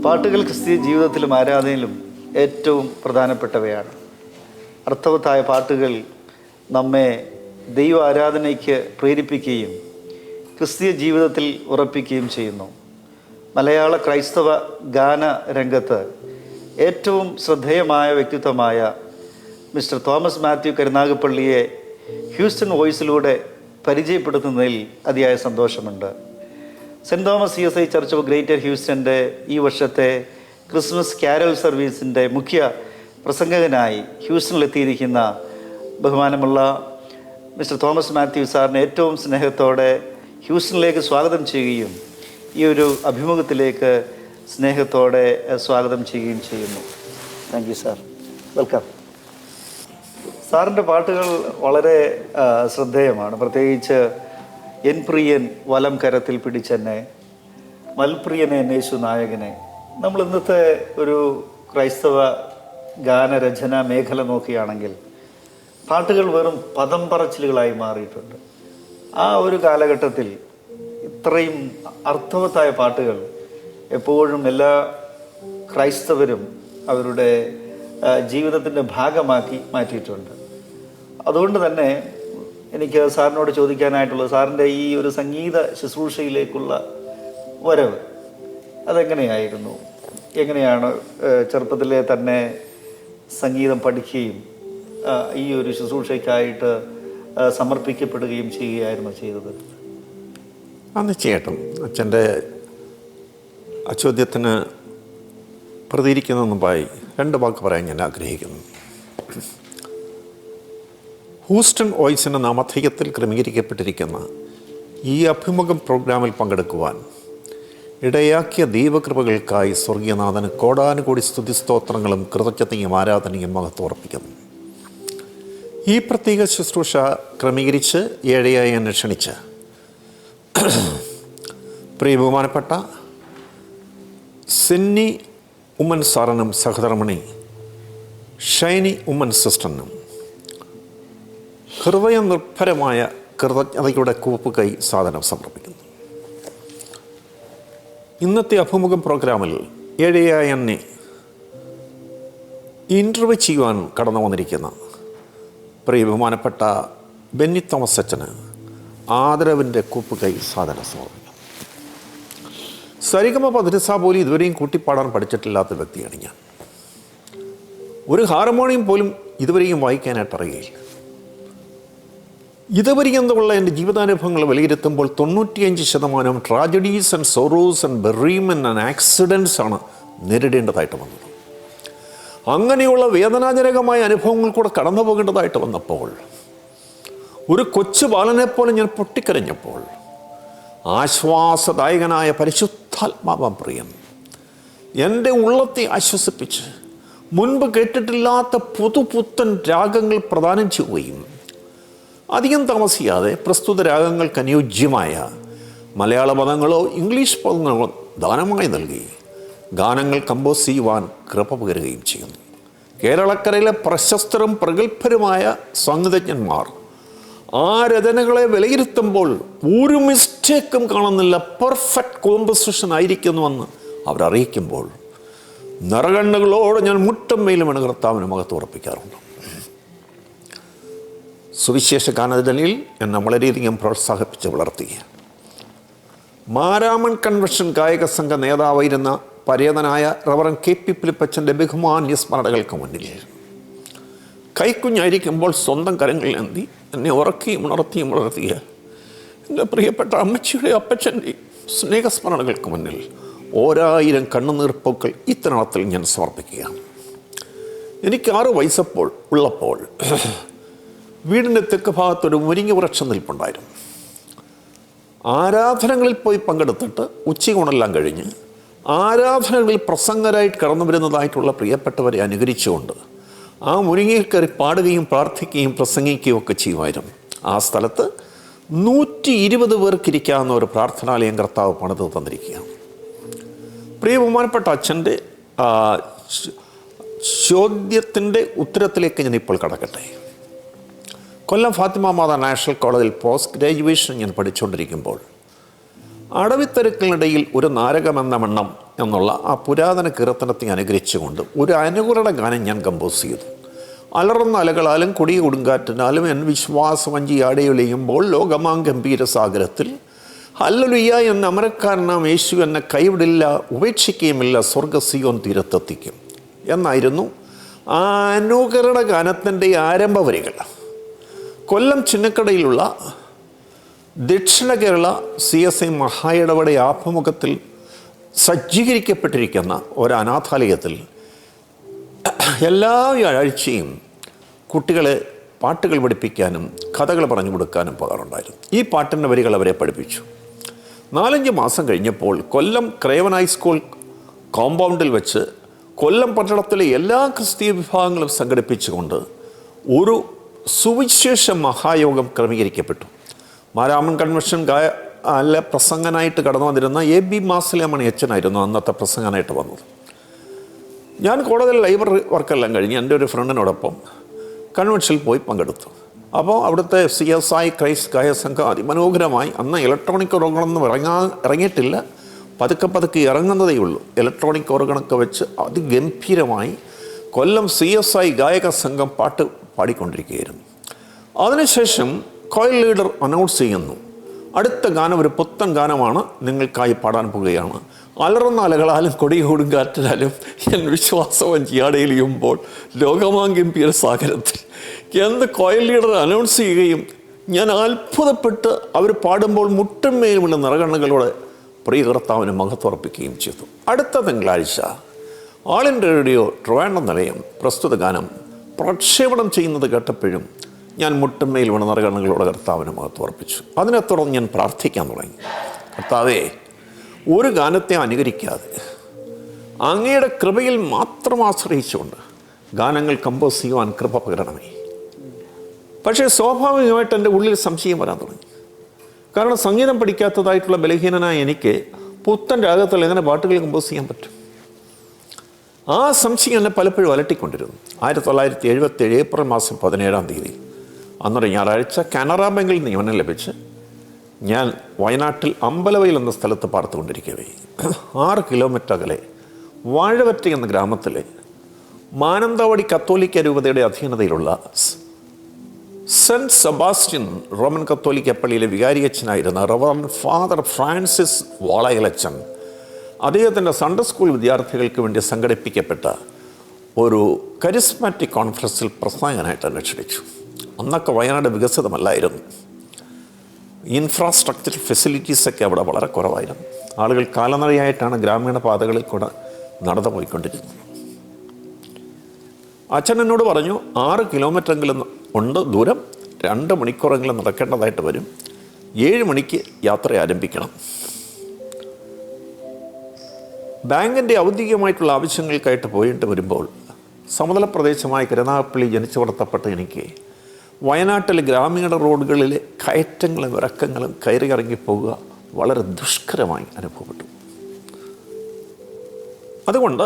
പാട്ടുകൾ ക്രിസ്തീയ ജീവിതത്തിലും ആരാധനയിലും ഏറ്റവും പ്രധാനപ്പെട്ടവയാണ്. അർത്ഥവത്തായ പാട്ടുകൾ നമ്മെ ദൈവ ആരാധനയ്ക്ക് പ്രേരിപ്പിക്കുകയും ക്രിസ്തീയ ജീവിതത്തിൽ ഉറപ്പിക്കുകയും ചെയ്യുന്നു. മലയാള ക്രൈസ്തവ ഗാന രംഗത്ത് ഏറ്റവും ശ്രദ്ധേയമായ വ്യക്തിത്വമായ മിസ്റ്റർ തോമസ് മാത്യു കരുനാഗപ്പള്ളിയെ ഹ്യൂസ്റ്റൺ വോയിസിലൂടെ പരിചയപ്പെടുത്തുന്നതിൽ അതിയായ സന്തോഷമുണ്ട്. Saint Thomas CSI church of greater ഹ്യൂസ്റ്റൻ്റെ ഈ വർഷത്തെ ക്രിസ്മസ് ക്യാരൽ സർവീസിൻ്റെ മുഖ്യ പ്രസംഗകനായി ഹ്യൂസ്റ്റണിലെത്തിയിരിക്കുന്ന ബഹുമാനമുള്ള മിസ്റ്റർ തോമസ് മാത്യു സാറിനെ ഏറ്റവും സ്നേഹത്തോടെ ഹ്യൂസ്റ്റണിലേക്ക് സ്വാഗതം ചെയ്യുകയും ഈ ഒരു അഭിമുഖത്തിലേക്ക് സ്നേഹത്തോടെ സ്വാഗതം ചെയ്യുകയും ചെയ്യുന്നു. Thank you sir. വെൽക്കം. സാറിൻ്റെ പാട്ടുകൾ വളരെ ശ്രദ്ധേയമാണ്. പ്രത്യേകിച്ച് എൻ പ്രിയൻ വലം കരത്തിൽ പിടിച്ചെന്നെ, മൽപ്രിയനെ യേശു നായകനെ. നമ്മൾ ഇന്നത്തെ ഒരു ക്രൈസ്തവ ഗാനരചന മേഖല നോക്കുകയാണെങ്കിൽ പാട്ടുകൾ വെറും പദം പറച്ചിലുകളായി മാറിയിട്ടുണ്ട്. ആ ഒരു കാലഘട്ടത്തിൽ ഇത്രയും അർത്ഥവത്തായ പാട്ടുകൾ എപ്പോഴും എല്ലാ ക്രൈസ്തവരും അവരുടെ ജീവിതത്തിൻ്റെ ഭാഗമാക്കി മാറ്റിയിട്ടുണ്ട്. അതുകൊണ്ട് തന്നെ എനിക്ക് സാറിനോട് ചോദിക്കാനായിട്ടുള്ളത്, സാറിൻ്റെ ഈ ഒരു സംഗീത ശുശ്രൂഷയിലേക്കുള്ള വരവ് അതെങ്ങനെയായിരുന്നു? എങ്ങനെയാണ് ചെറുപ്പത്തിലെ തന്നെ സംഗീതം പഠിക്കുകയും ഈ ഒരു ശുശ്രൂഷയ്ക്കായിട്ട് സമർപ്പിക്കപ്പെടുകയും ചെയ്യുകയായിരുന്നു ചെയ്തത്? തീർച്ചയായിട്ടും അച്ഛൻ്റെ ചോദ്യത്തിന് പ്രതികരിക്കുന്നതിന് മുമ്പായി രണ്ട് വാക്ക് പറയാൻ ഞാൻ ആഗ്രഹിക്കുന്നു. ഹൂസ്റ്റൺ വോയിസിൻ്റെ നാമധേയത്തിൽ ക്രമീകരിക്കപ്പെട്ടിരിക്കുന്ന ഈ അഭിമുഖം പ്രോഗ്രാമിൽ പങ്കെടുക്കുവാൻ ഇടയാക്കിയ ദൈവകൃപകൾക്കായി സ്വർഗീയനാഥന് കോടാനുകോടി സ്തുതിസ്തോത്രങ്ങളും കൃതജ്ഞതയും ആരാധനയും മഹത്വം അർപ്പിക്കുന്നു. ഈ പ്രത്യേക ശുശ്രൂഷ ക്രമീകരിച്ച് ഏഴയായി എന്നെ ക്ഷണിച്ച് പ്രിയ ബഹുമാനപ്പെട്ട സിന്നി ഉമ്മൻ സാറിനും സഹധർമ്മിണി ഷൈനി ഉമ്മൻ സിസ്റ്ററിനും ഹൃദയനിർഭരമായ കൃതജ്ഞതയുടെ കൂപ്പുകൈ സാധനം സമർപ്പിക്കുന്നു. ഇന്നത്തെ അഭിമുഖം പ്രോഗ്രാമിൽ ഏഴയായ എന്നെ ഇൻ്റർവ്യൂ ചെയ്യുവാൻ കടന്നു വന്നിരിക്കുന്ന പ്രിയ ബഹുമാനപ്പെട്ട ബെന്നി തോമസ് അച്ഛന് ആദരവിൻ്റെ കൂപ്പുകൈ സാധനം സമർപ്പിക്കുന്നു. സരിഗമ പതിരസ പോലും ഇതുവരെയും കൂട്ടിപ്പാടാൻ പഠിച്ചിട്ടില്ലാത്ത വ്യക്തിയാണ് ഞാൻ. ഒരു ഹാർമോണിയം പോലും ഇതുവരെയും വായിക്കാനായിട്ട് അറിയില്ല. ഇതുവരെയെന്നുള്ള എൻ്റെ ജീവിതാനുഭവങ്ങൾ വിലയിരുത്തുമ്പോൾ 95% tragedies and sorrows and bereavement and accidents ആണ് നേരിടേണ്ടതായിട്ട് വന്നത്. അങ്ങനെയുള്ള വേദനാജനകമായ അനുഭവങ്ങൾ കൂടെ കടന്നു പോകേണ്ടതായിട്ട് വന്നപ്പോൾ, ഒരു കൊച്ചു ബാലനെപ്പോലെ ഞാൻ പൊട്ടിക്കരഞ്ഞപ്പോൾ, ആശ്വാസദായകനായ പരിശുദ്ധാത്മാവാം പ്രിയൻ എൻ്റെ ഉള്ളത്തെ ആശ്വസിപ്പിച്ച് മുൻപ് കേട്ടിട്ടില്ലാത്ത പുതുപുത്തൻ രാഗങ്ങൾ പ്രദാനം ചെയ്യുകയും അധികം താമസിയാതെ പ്രസ്തുത രാഗങ്ങൾക്ക് അനുയോജ്യമായ മലയാള പദങ്ങളോ ഇംഗ്ലീഷ് പദങ്ങളോ ദാനമായി നൽകി ഗാനങ്ങൾ കമ്പോസ് ചെയ്യുവാൻ കൃപ പകരുകയും ചെയ്യുന്നു. കേരളക്കരയിലെ പ്രശസ്തരും പ്രഗത്ഭരുമായ സംഗീതജ്ഞന്മാർ ആ രചനകളെ വിലയിരുത്തുമ്പോൾ ഒരു മിസ്റ്റേക്കും കാണുന്നില്ല, പെർഫെക്റ്റ് കോമ്പോസിഷൻ ആയിരിക്കുന്നുവെന്ന് അവരറിയിക്കുമ്പോൾ നിറകണ്ണുകളോട് ഞാൻ മുട്ടം മേലുമാണ് കർത്താവിന് മഹത്വം ഉറപ്പിക്കാറുണ്ട്. സുവിശേഷ ഗാനരചനയിൽ എന്നെ വളരെയധികം പ്രോത്സാഹിപ്പിച്ച് വളർത്തിയ മാരാമൺ കൺവെൻഷൻ ഗായക സംഘ നേതാവായിരുന്ന പരേതനായ റവറൻ KP ഫിലിപ്പച്ചൻ്റെ ബഹുമാന്യ സ്മരണകൾക്ക് മുന്നിൽ കൈക്കുഞ്ഞായിരിക്കുമ്പോൾ സ്വന്തം കരങ്ങളിൽ എന്തി എന്നെ ഉറക്കിയും ഉണർത്തിയും വളർത്തിയ എൻ്റെ പ്രിയപ്പെട്ട അമ്മച്ചിയുടെ അപ്പച്ചൻ്റെ സ്നേഹസ്മരണകൾക്ക് മുന്നിൽ 1000 കണ്ണുനീർപ്പൂക്കൾ ഇത്തരണത്തിൽ ഞാൻ സമർപ്പിക്കുകയാണ്. എനിക്ക് 6 വയസ്സപ്പോൾ ഉള്ളപ്പോൾ വീടിൻ്റെ തെക്ക് ഭാഗത്തൊരു മുരിങ്ങ വൃക്ഷം നിൽപ്പുണ്ടായിരുന്നു. ആരാധനകളിൽ പോയി പങ്കെടുത്തിട്ട് ഉച്ചയൂണെല്ലാം കഴിഞ്ഞ് ആരാധനകളിൽ പ്രസംഗരായിട്ട് കടന്നു വരുന്നതായിട്ടുള്ള പ്രിയപ്പെട്ടവരെ അനുകരിച്ചുകൊണ്ട് ആ മുരിങ്ങയിൽ കയറി പാടുകയും പ്രാർത്ഥിക്കുകയും പ്രസംഗിക്കുകയും ഒക്കെ ചെയ്യുമായിരുന്നു. ആ സ്ഥലത്ത് 120 പേർക്കിരിക്കാവുന്ന ഒരു പ്രാർത്ഥനാലയം കർത്താവ് പണിത് തന്നിരിക്കുകയാണ്. പ്രിയ ബഹുമാനപ്പെട്ട അച്ഛൻ്റെ ചോദ്യത്തിൻ്റെ ഉത്തരത്തിലേക്ക് ഞാനിപ്പോൾ കടക്കട്ടെ. കൊല്ലം ഫാത്തിമ മാതാ നാഷണൽ കോളേജിൽ പോസ്റ്റ് ഗ്രാജുവേഷൻ ഞാൻ പഠിച്ചുകൊണ്ടിരിക്കുമ്പോൾ അടവിത്തിരക്കിനിടയിൽ ഒരു നാരകമെന്ന വണ്ണം എന്നുള്ള ആ പുരാതന കീർത്തനത്തെ അനുകരിച്ചുകൊണ്ട് ഒരു അനുകരണ ഗാനം ഞാൻ കമ്പോസ് ചെയ്തു. അലറുന്ന അലകളാലും കൊടിയ കൊടുങ്കാറ്റിനാലും എൻ വിശ്വാസവഞ്ചി ആടയൊലിയുമ്പോൾ ലോകമാം ഗംഭീര സാഗരത്തിൽ ഹല്ലേലൂയ എന്ന അമരക്കാരനാം യേശു എന്നെ കൈവിടില്ല, ഉപേക്ഷിക്കുകയുമില്ല, സ്വർഗ്ഗസിയോൻ തീരത്തെത്തിക്കും എന്നായിരുന്നു ആ അനുകരണ ഗാനത്തിൻ്റെ ആരംഭ വരികൾ. കൊല്ലം ചിന്നക്കടയിലുള്ള ദക്ഷിണ കേരള CSI മഹായിടപെട ആഭിമുഖ്യത്തിൽ സജ്ജീകരിക്കപ്പെട്ടിരിക്കുന്ന ഒരു അനാഥാലയത്തിൽ എല്ലാ വ്യാഴാഴ്ചയും കുട്ടികളെ പാട്ടുകൾ പഠിപ്പിക്കാനും കഥകൾ പറഞ്ഞു കൊടുക്കാനും പോകാറുണ്ടായിരുന്നു. ഈ പാട്ടിൻ്റെ വരികൾ അവരെ പഠിപ്പിച്ചു. 4-5 മാസം കഴിഞ്ഞപ്പോൾ കൊല്ലം ക്രേവൻ ഹൈസ്കൂൾ കോമ്പൗണ്ടിൽ വെച്ച് കൊല്ലം പട്ടണത്തിലെ എല്ലാ ക്രിസ്തീയ വിഭാഗങ്ങളും സംഘടിപ്പിച്ചുകൊണ്ട് ഒരു സുവിശേഷ മഹായോഗം ക്രമീകരിക്കപ്പെട്ടു. മാരാമൻ കൺവെൻഷൻ പ്രസംഗനായിട്ട് കടന്നു വന്നിരുന്ന AB മാസിലമണി അച്ഛനായിരുന്നു അന്നത്തെ പ്രസംഗനായിട്ട് വന്നത്. ഞാൻ കോടതിയിൽ ലൈബ്രറി വർക്കെല്ലാം കഴിഞ്ഞ് എൻ്റെ ഒരു ഫ്രണ്ടിനോടൊപ്പം കൺവെൻഷനിൽ പോയി പങ്കെടുത്തു. അപ്പോൾ അവിടുത്തെ CSI ക്രൈസ്റ്റ് ഗായ സംഘം അതിമനോഹരമായി, അന്ന് ഇലക്ട്രോണിക് ഓർഗണൊന്നും ഇറങ്ങിയിട്ടില്ല, പതുക്കെ ഇറങ്ങുന്നതേ ഉള്ളൂ. ഇലക്ട്രോണിക് ഓർഗണൊക്കെ വെച്ച് അതിഗംഭീരമായി കൊല്ലം CSI ഗായക സംഘം പാട്ട് പാടിക്കൊണ്ടിരിക്കുകയായിരുന്നു. അതിനുശേഷം കോയിൽ ലീഡർ അനൗൺസ് ചെയ്യുന്നു, അടുത്ത ഗാനം ഒരു പുത്തൻ ഗാനമാണ്, നിങ്ങൾക്കായി പാടാൻ പോവുകയാണ്. അലറുന്ന അലകളാലും കൊടിയ കൊടുങ്കാറ്റിനാലും എൻ വിശ്വാസവഞ്ചി ആടയിലിയുമ്പോൾ ലോകമാം ഗംഭീര സാഗരത്തിൽ എന്ന് കോയിൽ ലീഡർ അനൗൺസ് ചെയ്യുകയും ഞാൻ അത്ഭുതപ്പെട്ട് അവർ പാടുമ്പോൾ മുട്ടുമേലുമുള്ള നിറകണ്ണുകളോടെ പ്രിയ കർത്താവിന് മഹത്വർപ്പിക്കുകയും ചെയ്തു. അടുത്ത തിങ്കളാഴ്ച ആൾ ഇന്ത്യ റേഡിയോ ട്രിവാൻഡ്രം നിലയം പ്രസ്തുത ഗാനം പ്രക്ഷേപണം ചെയ്യുന്നത് കേട്ടപ്പോഴും ഞാൻ മുട്ടുമേൽ വീണ നിറകണ്ണുകളോടെ കർത്താവിന് മഹത്വർപ്പിച്ചു. അതിനെ തുടർന്ന് ഞാൻ പ്രാർത്ഥിക്കാൻ തുടങ്ങി. കർത്താവേ, ഒരു ഗാനത്തെ അനുകരിക്കാതെ അങ്ങയുടെ കൃപയിൽ മാത്രം ആശ്രയിച്ചുകൊണ്ട് ഗാനങ്ങൾ കമ്പോസ് ചെയ്യുവാൻ കൃപ പകരണമേ. പക്ഷേ സ്വാഭാവികമായിട്ട് എൻ്റെ ഉള്ളിൽ സംശയം വരാൻ തുടങ്ങി. കാരണം സംഗീതം പഠിക്കാത്തതായിട്ടുള്ള ബലഹീനനായ എനിക്ക് പുത്തൻ രാഗത്തിൽ എങ്ങനെ പാട്ടുകൾ കമ്പോസ് ചെയ്യാൻ പറ്റും? ആ സംശയം എന്നെ പലപ്പോഴും അലട്ടിക്കൊണ്ടിരുന്നു. 1977 ഏപ്രിൽ മാസം 17-ാം തീയതി അന്നൊരു ഞായറാഴ്ച കാനറ ബാങ്കിൽ നിയമനം ലഭിച്ച് ഞാൻ വയനാട്ടിൽ അമ്പലവയൽ എന്ന സ്ഥലത്ത് പാർത്തുകൊണ്ടിരിക്കവേ 6 കിലോമീറ്റർ അകലെ വാഴവറ്റ എന്ന ഗ്രാമത്തിലെ മാനന്തവാടി കത്തോലിക്ക രൂപതയുടെ അധീനതയിലുള്ള സെൻറ്റ് സെബാസ്റ്റ്യൻ റോമൻ കത്തോലിക്ക പള്ളിയിലെ വികാരിയച്ഛനായിരുന്ന റവറൻഡ് ഫാദർ ഫ്രാൻസിസ് വാളയലച്ചൻ അദ്ദേഹത്തിൻ്റെ സൺഡേ സ്കൂൾ വിദ്യാർത്ഥികൾക്ക് വേണ്ടി സംഘടിപ്പിക്കപ്പെട്ട ഒരു കരിസ്മാറ്റിക് കോൺഫറൻസിൽ പ്രസംഗനായിട്ട് എന്നെ ക്ഷണിച്ചു. അന്നൊക്കെ വയനാട് വികസിതമല്ലായിരുന്നു. ഇൻഫ്രാസ്ട്രക്ചർ ഫെസിലിറ്റീസൊക്കെ അവിടെ വളരെ കുറവായിരുന്നു. ആളുകൾ കാൽനടയായിട്ടാണ് ഗ്രാമീണ പാതകളിൽ കൂടെ നടന്നു പോയിക്കൊണ്ടിരുന്നത്. അച്ഛൻ എന്നോട് പറഞ്ഞു, 6 കിലോമീറ്ററെങ്കിലും ഉണ്ട് ദൂരം, 2 മണിക്കൂറെങ്കിലും നടക്കേണ്ടതായിട്ട് വരും, 7 മണിക്ക് യാത്ര ആരംഭിക്കണം. ബാങ്കിൻ്റെ ഔദ്യോഗികമായിട്ടുള്ള ആവശ്യങ്ങൾക്കായിട്ട് പോയിട്ട് വരുമ്പോൾ സമതല പ്രദേശമായ കരുനാഗപ്പള്ളി ജനിച്ചു വളർത്തപ്പെട്ട എനിക്ക് വയനാട്ടിലെ ഗ്രാമീണ റോഡുകളിലെ കയറ്റങ്ങളും ഇറക്കങ്ങളും കയറി ഇറങ്ങിപ്പോവുക വളരെ ദുഷ്കരമായി അനുഭവപ്പെട്ടു. അതുകൊണ്ട്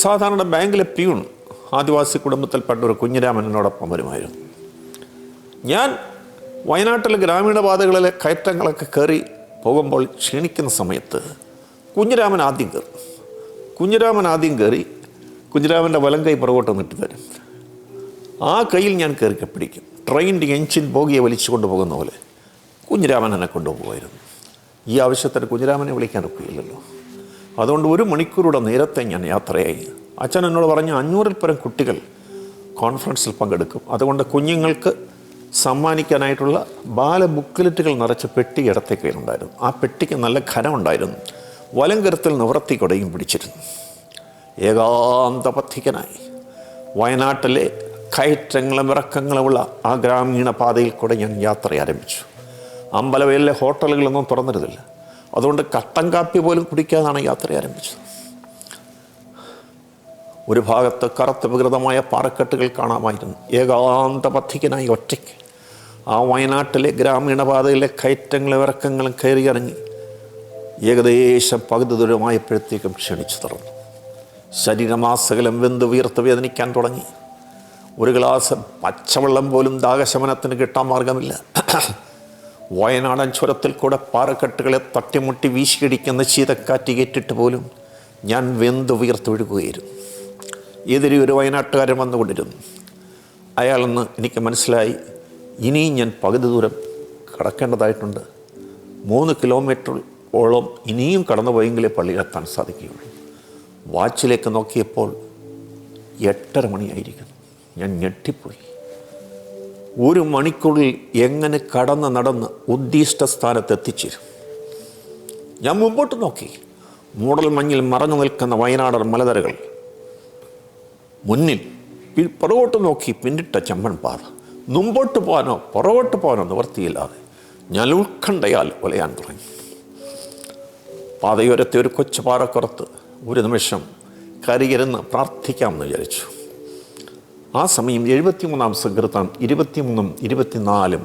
സാധാരണ ബാങ്കിലെ പ്യൂൺ ആദിവാസി കുടുംബത്തിൽപ്പെട്ട ഒരു കുഞ്ഞിരാമനോടൊപ്പം വരുമായിരുന്നു. ഞാൻ വയനാട്ടിലെ ഗ്രാമീണ പാതകളിലെ കയറ്റങ്ങളൊക്കെ കയറി പോകുമ്പോൾ ക്ഷീണിക്കുന്ന സമയത്ത് കുഞ്ഞിരാമൻ ആദ്യം കയറി കുഞ്ഞിരാമൻ്റെ വലം കൈ പുറകോട്ട് നിട്ട് തരും. ആ കയ്യിൽ ഞാൻ കയറി പിടിക്കും. ട്രെയിനിൻ്റെ എഞ്ചിൻ ബോഗിയെ വലിച്ചു കൊണ്ടുപോകുന്ന പോലെ കുഞ്ഞിരാമൻ എന്നെ കൊണ്ടുപോകുമായിരുന്നു. ഈ ആവശ്യത്തിന് കുഞ്ഞിരാമനെ വിളിക്കാൻ ഒക്കുകയില്ലല്ലോ. അതുകൊണ്ട് 1 മണിക്കൂറുടെ നേരത്തെ ഞാൻ യാത്രയായി. അച്ഛൻ എന്നോട് പറഞ്ഞു, 500-ൽ പരം കുട്ടികൾ കോൺഫറൻസിൽ പങ്കെടുക്കും, അതുകൊണ്ട് കുഞ്ഞുങ്ങൾക്ക് സമ്മാനിക്കാനായിട്ടുള്ള ബാല ബുക്ക്ലെറ്റുകൾ നിറച്ച പെട്ടി ഇടത്തെ കയ്യിലുണ്ടായിരുന്നു. ആ പെട്ടിക്ക് നല്ല ഘനമുണ്ടായിരുന്നു. വലം കരുത്തിൽ നിവർത്തി കൊടയും പിടിച്ചിരുന്നു. ഏകാന്തപഥികനായി വയനാട്ടിലെ കയറ്റങ്ങളും ഇറക്കങ്ങളുമുള്ള ആ ഗ്രാമീണ പാതയിൽ കൂടെ ഞാൻ യാത്ര ആരംഭിച്ചു. അമ്പലവയലിലെ ഹോട്ടലുകളൊന്നും തുറന്നിരുന്നില്ല. അതുകൊണ്ട് കട്ടൻ കാപ്പി പോലും കുടിക്കാതാണ് യാത്ര ആരംഭിച്ചത്. ഒരു ഭാഗത്ത് കറുത്ത വികൃതമായ പാറക്കെട്ടുകൾ കാണാമായിരുന്നു. ഏകാന്തപഥികനായി ഒറ്റയ്ക്ക് ആ വയനാട്ടിലെ ഗ്രാമീണ പാതയിലെ കയറ്റങ്ങളും ഇറക്കങ്ങളും കയറിയിറങ്ങി ഏകദേശം പകുതി ദൂരമായപ്പോഴത്തേക്കും ക്ഷണിച്ചു തുറന്നു. ശരീരമാസകലം വെന്ത് വീർത്ത് വേദനിക്കാൻ തുടങ്ങി. ഒരു ഗ്ലാസ് പച്ചവെള്ളം പോലും ദാഹശമനത്തിന് കിട്ടാൻ മാർഗമില്ല. വയനാടൻ ചുരത്തിൽ കൂടെ പാറക്കെട്ടുകളെ തട്ടിമുട്ടി വീശിയടിക്കുന്ന ശീതക്കാറ്റ് കേട്ടിട്ട് പോലും ഞാൻ വെന്ത് വിയർത്തൊഴുകുകയായിരുന്നു. എതിരെ ഒരു വയനാട്ടുകാരൻ വന്നുകൊണ്ടിരുന്നു. അയാളെന്ന് എനിക്ക് മനസ്സിലായി, ഇനിയും ഞാൻ പകുതി ദൂരം കടക്കേണ്ടതായിട്ടുണ്ട്. 3 കിലോമീറ്ററോളം ഇനിയും കടന്നു പോയെങ്കിലേ പള്ളിയിലെത്താൻ സാധിക്കുകയുള്ളൂ. വാച്ചിലേക്ക് നോക്കിയപ്പോൾ 8:30 മണിയായിരിക്കുന്നു. ഞാൻ ഞെട്ടിപ്പോയി. 1 മണിക്കൂറിൽ എങ്ങനെ നടന്ന് ഉദ്ദിഷ്ട സ്ഥാനത്ത് എത്തിച്ചേരും? ഞാൻ മുമ്പോട്ട് നോക്കി. മൂടൽ മഞ്ഞിൽ മറഞ്ഞു നിൽക്കുന്ന വയനാടൻ മലനിരകൾ, മുന്നിൽ പുറകോട്ട് നോക്കി പിന്നിട്ട ചെമ്മൺ പാത. മുമ്പോട്ട് പോകാനോ പുറകോട്ട് പോകാനോ നിവർത്തിയില്ലാതെ ഞാൻ ഉത്കണ്ഠയാൽ ഉലയാൻ തുടങ്ങി. പാതയോരത്തെ ഒരു കൊച്ചു പാറക്കുറത്ത് ഒരു നിമിഷം കരയിരുന്ന് പ്രാർത്ഥിക്കാമെന്ന് വിചാരിച്ചു. ആ സമയം 73-ാം സങ്കീർത്തനം 23-ഉം 24-ഉം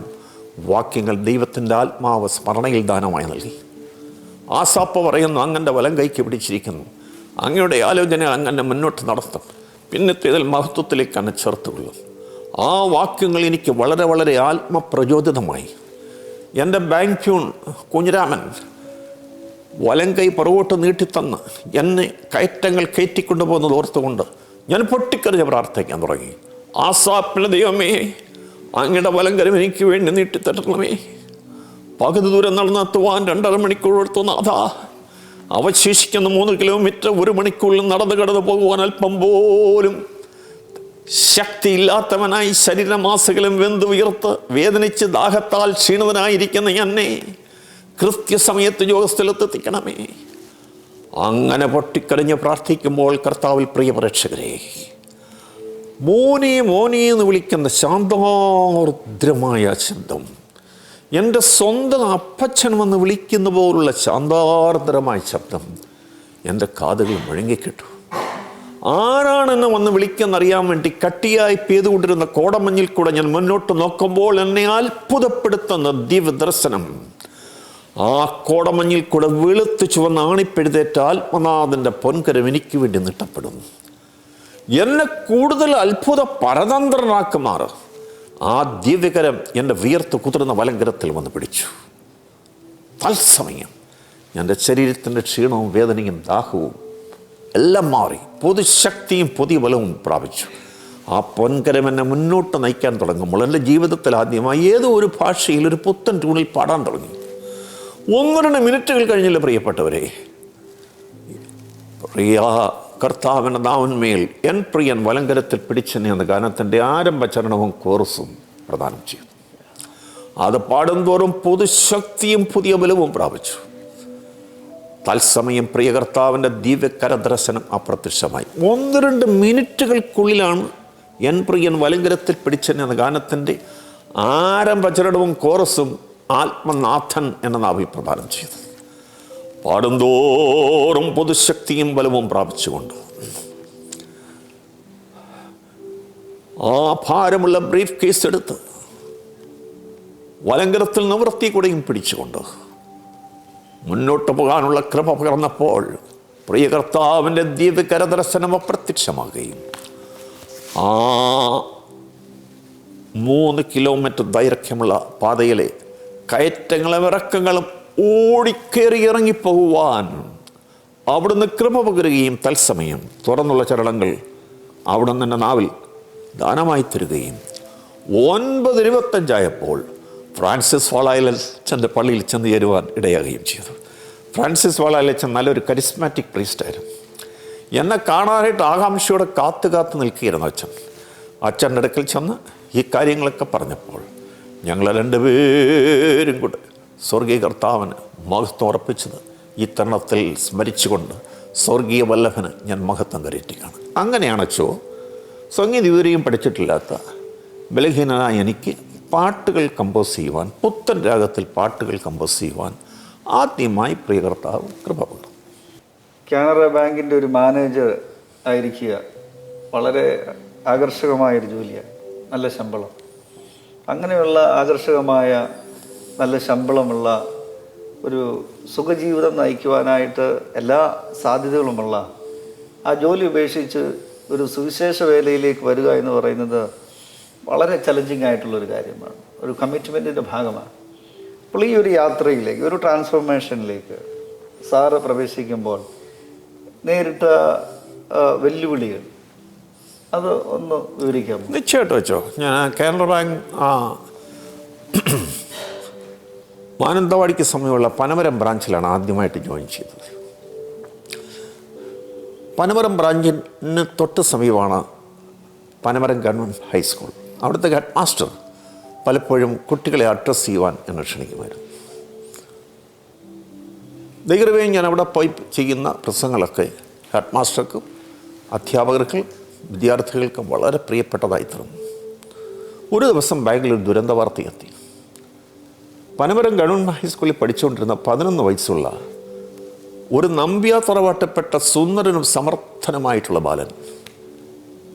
വാക്യങ്ങൾ ദൈവത്തിൻ്റെ ആത്മാവ് സ്മരണയിൽ ദാനമായി നൽകി. ആസാപ്പ് പറയുന്നു, അങ്ങൻ്റെ വലം കൈക്ക് പിടിച്ചിരിക്കുന്നു, അങ്ങയുടെ ആലോചന അങ്ങനെ മുന്നോട്ട് നടത്തും, പിന്നത്തേതിൽ മഹത്വത്തിലേക്ക് എന്നെ ചേർത്തുകൊള്ളും. ആ വാക്യങ്ങൾ എനിക്ക് വളരെ വളരെ ആത്മപ്രചോദിതമായി. എൻ്റെ ബാങ്ക് പ്യൂൺ കുഞ്ഞിരാമൻ വലം കൈ പുറകോട്ട് നീട്ടിത്തന്ന് എന്നെ കയറ്റങ്ങൾ കയറ്റിക്കൊണ്ടുപോകുന്നത് ഓർത്തുകൊണ്ട് ഞാൻ പൊട്ടിക്കറിഞ്ഞ് പ്രാർത്ഥിക്കാൻ തുടങ്ങി. ആസാപ്പിൻ്റെ ദൈവമേ, അങ്ങയുടെ വലം കരം എനിക്ക് വേണ്ടി നീട്ടിത്തരണമേ. പകുതി ദൂരം നടന്നെത്തുവാൻ 2.5 മണിക്കൂർ എടുത്തു നാഥാ. അവശേഷിക്കുന്ന 3 കിലോമീറ്റർ 1 മണിക്കൂറിൽ നടന്നു കടന്നു പോകുവാൻ അല്പം പോലും ശക്തിയില്ലാത്തവനായി ശരീരമാസകലം വെന്ത് ഉയർത്ത് വേദനിച്ച് ദാഹത്താൽ ക്ഷീണിതനായിരിക്കുന്ന എന്നെ കൃത്യസമയത്ത് യോഗസ്ഥലത്തെത്തിക്കണമേ. അങ്ങനെ പൊട്ടിക്കരഞ്ഞ് പ്രാർത്ഥിക്കുമ്പോൾ കർത്താവിൽ പ്രിയ പ്രേക്ഷകരെ, മോനെ മോനെ എന്ന് വിളിക്കുന്ന ശാന്താർദ്രമായ ശബ്ദം, എൻ്റെ സ്വന്തം അപ്പച്ചൻ വന്ന് വിളിക്കുന്ന പോലുള്ള ശാന്താർദ്രമായ ശബ്ദം എൻ്റെ കാതുകൾ മുഴങ്ങിക്കിട്ടു. ആരാണെന്ന് വന്ന് വിളിക്കുന്നറിയാൻ വേണ്ടി കട്ടിയായി പെയ്തുകൊണ്ടിരുന്ന കോടമഞ്ഞിൽ കൂടെ ഞാൻ മുന്നോട്ട് നോക്കുമ്പോൾ എന്നെ അത്ഭുതപ്പെടുത്തുന്ന ദിവ്യദർശനം. ആ കോടമഞ്ഞിൽ കൂടെ വെളുത്ത് ചുവന്ന ആണിപ്പെഴുതേറ്റ ആത്മനാഥൻ്റെ പൊൻകരം എനിക്ക് വേണ്ടി നീട്ടപ്പെടുന്നു. എന്നെ കൂടുതൽ അത്ഭുത പരതന്ത്രനാക്കുമാറ് ആ ദിവ്യകരം എൻ്റെ വിയർത്ത് കുതിർന്ന വലങ്കരത്തിൽ വന്ന് പിടിച്ചു. തത്സമയം എൻ്റെ ശരീരത്തിൻ്റെ ക്ഷീണവും വേദനയും ദാഹവും എല്ലാം മാറി പുതുശക്തിയും പുതിയ ബലവും പ്രാപിച്ചു. ആ പൊൻകരം എന്നെ മുന്നോട്ട് നയിക്കാൻ തുടങ്ങുമ്പോൾ എൻ്റെ ജീവിതത്തിൽ ആദ്യമായി ഏതോ ഒരു ഭാഷയിൽ ഒരു പുത്തൻ ട്യൂണിൽ പാടാൻ തുടങ്ങി. 1-2 മിനിറ്റുകൾ കഴിഞ്ഞില്ല പ്രിയപ്പെട്ടവരെ, പ്രിയ കർത്താവിൻ്റെ നാവിന്മേൽ എൻ പ്രിയൻ വലങ്കരത്തിൽ പിടിച്ചെന്നെ എന്ന ഗാനത്തിൻ്റെ ആരംഭ ചരണവും കോറസും പ്രദാനം ചെയ്തു. അത് പാടുന്തോറും പുതുശക്തിയും പുതിയ ബലവും പ്രാപിച്ചു. തത്സമയം പ്രിയ കർത്താവിൻ്റെ ദിവ്യകരദർശനം അപ്രത്യക്ഷമായി. 1-2 മിനിറ്റുകൾക്കുള്ളിലാണ് എൻ പ്രിയൻ വലങ്കരത്തിൽ പിടിച്ചെന്നെ എന്ന ഗാനത്തിൻ്റെ ആരംഭ ചരണവും കോറസും ആത്മനാഥൻ എന്ന നാവിൽ പ്രദാനം ചെയ്തു. പാടുന്തോറും പൊതുശക്തിയും ബലവും പ്രാപിച്ചുകൊണ്ട് ആ ഭാരമുള്ള ബ്രീഫ് കേസ് എടുത്ത് വലങ്കരത്തിൽ നിവൃത്തി കൂടെയും പിടിച്ചുകൊണ്ട് മുന്നോട്ട് പോകാനുള്ള കൃപ പകർന്നപ്പോൾ പ്രിയ കർത്താവിൻ്റെ ദിവ്യകരദർശനം അപ്രത്യക്ഷമാകുകയും ആ 3 കിലോമീറ്റർ ദൈർഘ്യമുള്ള പാതയിലെ കയറ്റങ്ങളും ഇറക്കങ്ങളും ഓടിക്കേറി ഇറങ്ങിപ്പോകുവാൻ അവിടുന്ന് കൃപ പകരുകയും തത്സമയം തുറന്നുള്ള ചരണങ്ങൾ അവിടുന്ന് എൻ്റെ നാവിൽ ദാനമായി തരുകയും 9:25 ഫ്രാൻസിസ് വാളായിലച്ചൻ്റെ പള്ളിയിൽ ചെന്ന് ചേരുവാൻ ഇടയാകുകയും ചെയ്തു. ഫ്രാൻസിസ് വാളായിലച്ചൻ നല്ലൊരു കരിസ്മാറ്റിക് പ്രീസ്റ്റായിരുന്നു. എന്നെ കാണാനായിട്ട് ആകാംക്ഷയോടെ കാത്തു നിൽക്കുകയായിരുന്നു അച്ഛൻ. അച്ഛൻ്റെ അടുക്കൽ ചെന്ന് ഈ കാര്യങ്ങളൊക്കെ പറഞ്ഞപ്പോൾ ഞങ്ങൾ 2 പേരും കൂടെ സ്വർഗീയ കർത്താവിന് മഹത്വം ഉറപ്പിച്ചത് ഈ തരുണത്തിൽ സ്മരിച്ചുകൊണ്ട് സ്വർഗീയ വല്ലഭന് ഞാൻ മഹത്വം കരയറ്റുകയാണ്. അങ്ങനെയാണച്ചോ സംഗീത ഇതുവരെയും പഠിച്ചിട്ടില്ലാത്ത ബലഹീനനായ എനിക്ക് പാട്ടുകൾ കമ്പോസ് ചെയ്യുവാൻ, പുത്തൻ രാഗത്തിൽ പാട്ടുകൾ കമ്പോസ് ചെയ്യുവാൻ ആദ്യമായി പ്രിയ കർത്താവ് കൃപ പകർന്നു. കാനറ ബാങ്കിൻ്റെ ഒരു മാനേജർ ആയിരിക്കുക വളരെ ആകർഷകമായൊരു ജോലിയാണ്. നല്ല ശമ്പളം. അങ്ങനെയുള്ള ആകർഷകമായ നല്ല ശമ്പളമുള്ള ഒരു സുഖജീവിതം നയിക്കുവാനായിട്ട് എല്ലാ സാധ്യതകളുമുള്ള ആ ജോലി ഉപേക്ഷിച്ച് ഒരു സുവിശേഷ വേലയിലേക്ക് വരിക എന്ന് പറയുന്നത് വളരെ ചലഞ്ചിങ് ആയിട്ടുള്ളൊരു കാര്യമാണ്. ഒരു കമ്മിറ്റ്മെൻറ്റിൻ്റെ ഭാഗമാണ്. അപ്പോൾ ഈ ഒരു യാത്രയിലേക്ക്, ഒരു ട്രാൻസ്ഫോർമേഷനിലേക്ക് സാറ് പ്രവേശിക്കുമ്പോൾ നേരിട്ട വെല്ലുവിളികൾ അത് ഒന്ന് വിവരിക്കാമോ? നിശ്ചയമായിട്ട് വെച്ചോ. ഞാൻ കാനറ ബാങ്ക് മാനന്തവാടിക്ക് സമയമുള്ള പനമരം ബ്രാഞ്ചിലാണ് ആദ്യമായിട്ട് ജോയിൻ ചെയ്തത്. പനമരം ബ്രാഞ്ചിന് തൊട്ട് സമീപമാണ് പനമരം ഗവൺമെൻറ് ഹൈസ്കൂൾ. അവിടുത്തെ ഹെഡ് മാസ്റ്റർ പലപ്പോഴും കുട്ടികളെ അഡ്രസ്സ് ചെയ്യുവാൻ എന്നെ ക്ഷണിക്കുമായിരുന്നു. ദൈവകൃപയും ഞാൻ അവിടെ പോയി ചെയ്യുന്ന പ്രസംഗങ്ങളൊക്കെ ഹെഡ് മാസ്റ്റർക്കും അധ്യാപകർക്കും വിദ്യാർത്ഥികൾക്കും വളരെ പ്രിയപ്പെട്ടതായി തീർന്നു. ഒരു ദിവസം ബാങ്കിൽ ഒരു ദുരന്ത വാർത്ത എത്തി. പനമരം ഗവൺമെൻറ് ഹൈസ്കൂളിൽ പഠിച്ചുകൊണ്ടിരുന്ന 11 വയസ്സുള്ള ഒരു നമ്പ്യാർ തറവാട്ടപ്പെട്ട സുന്ദരനും സമർത്ഥനുമായിട്ടുള്ള ബാലൻ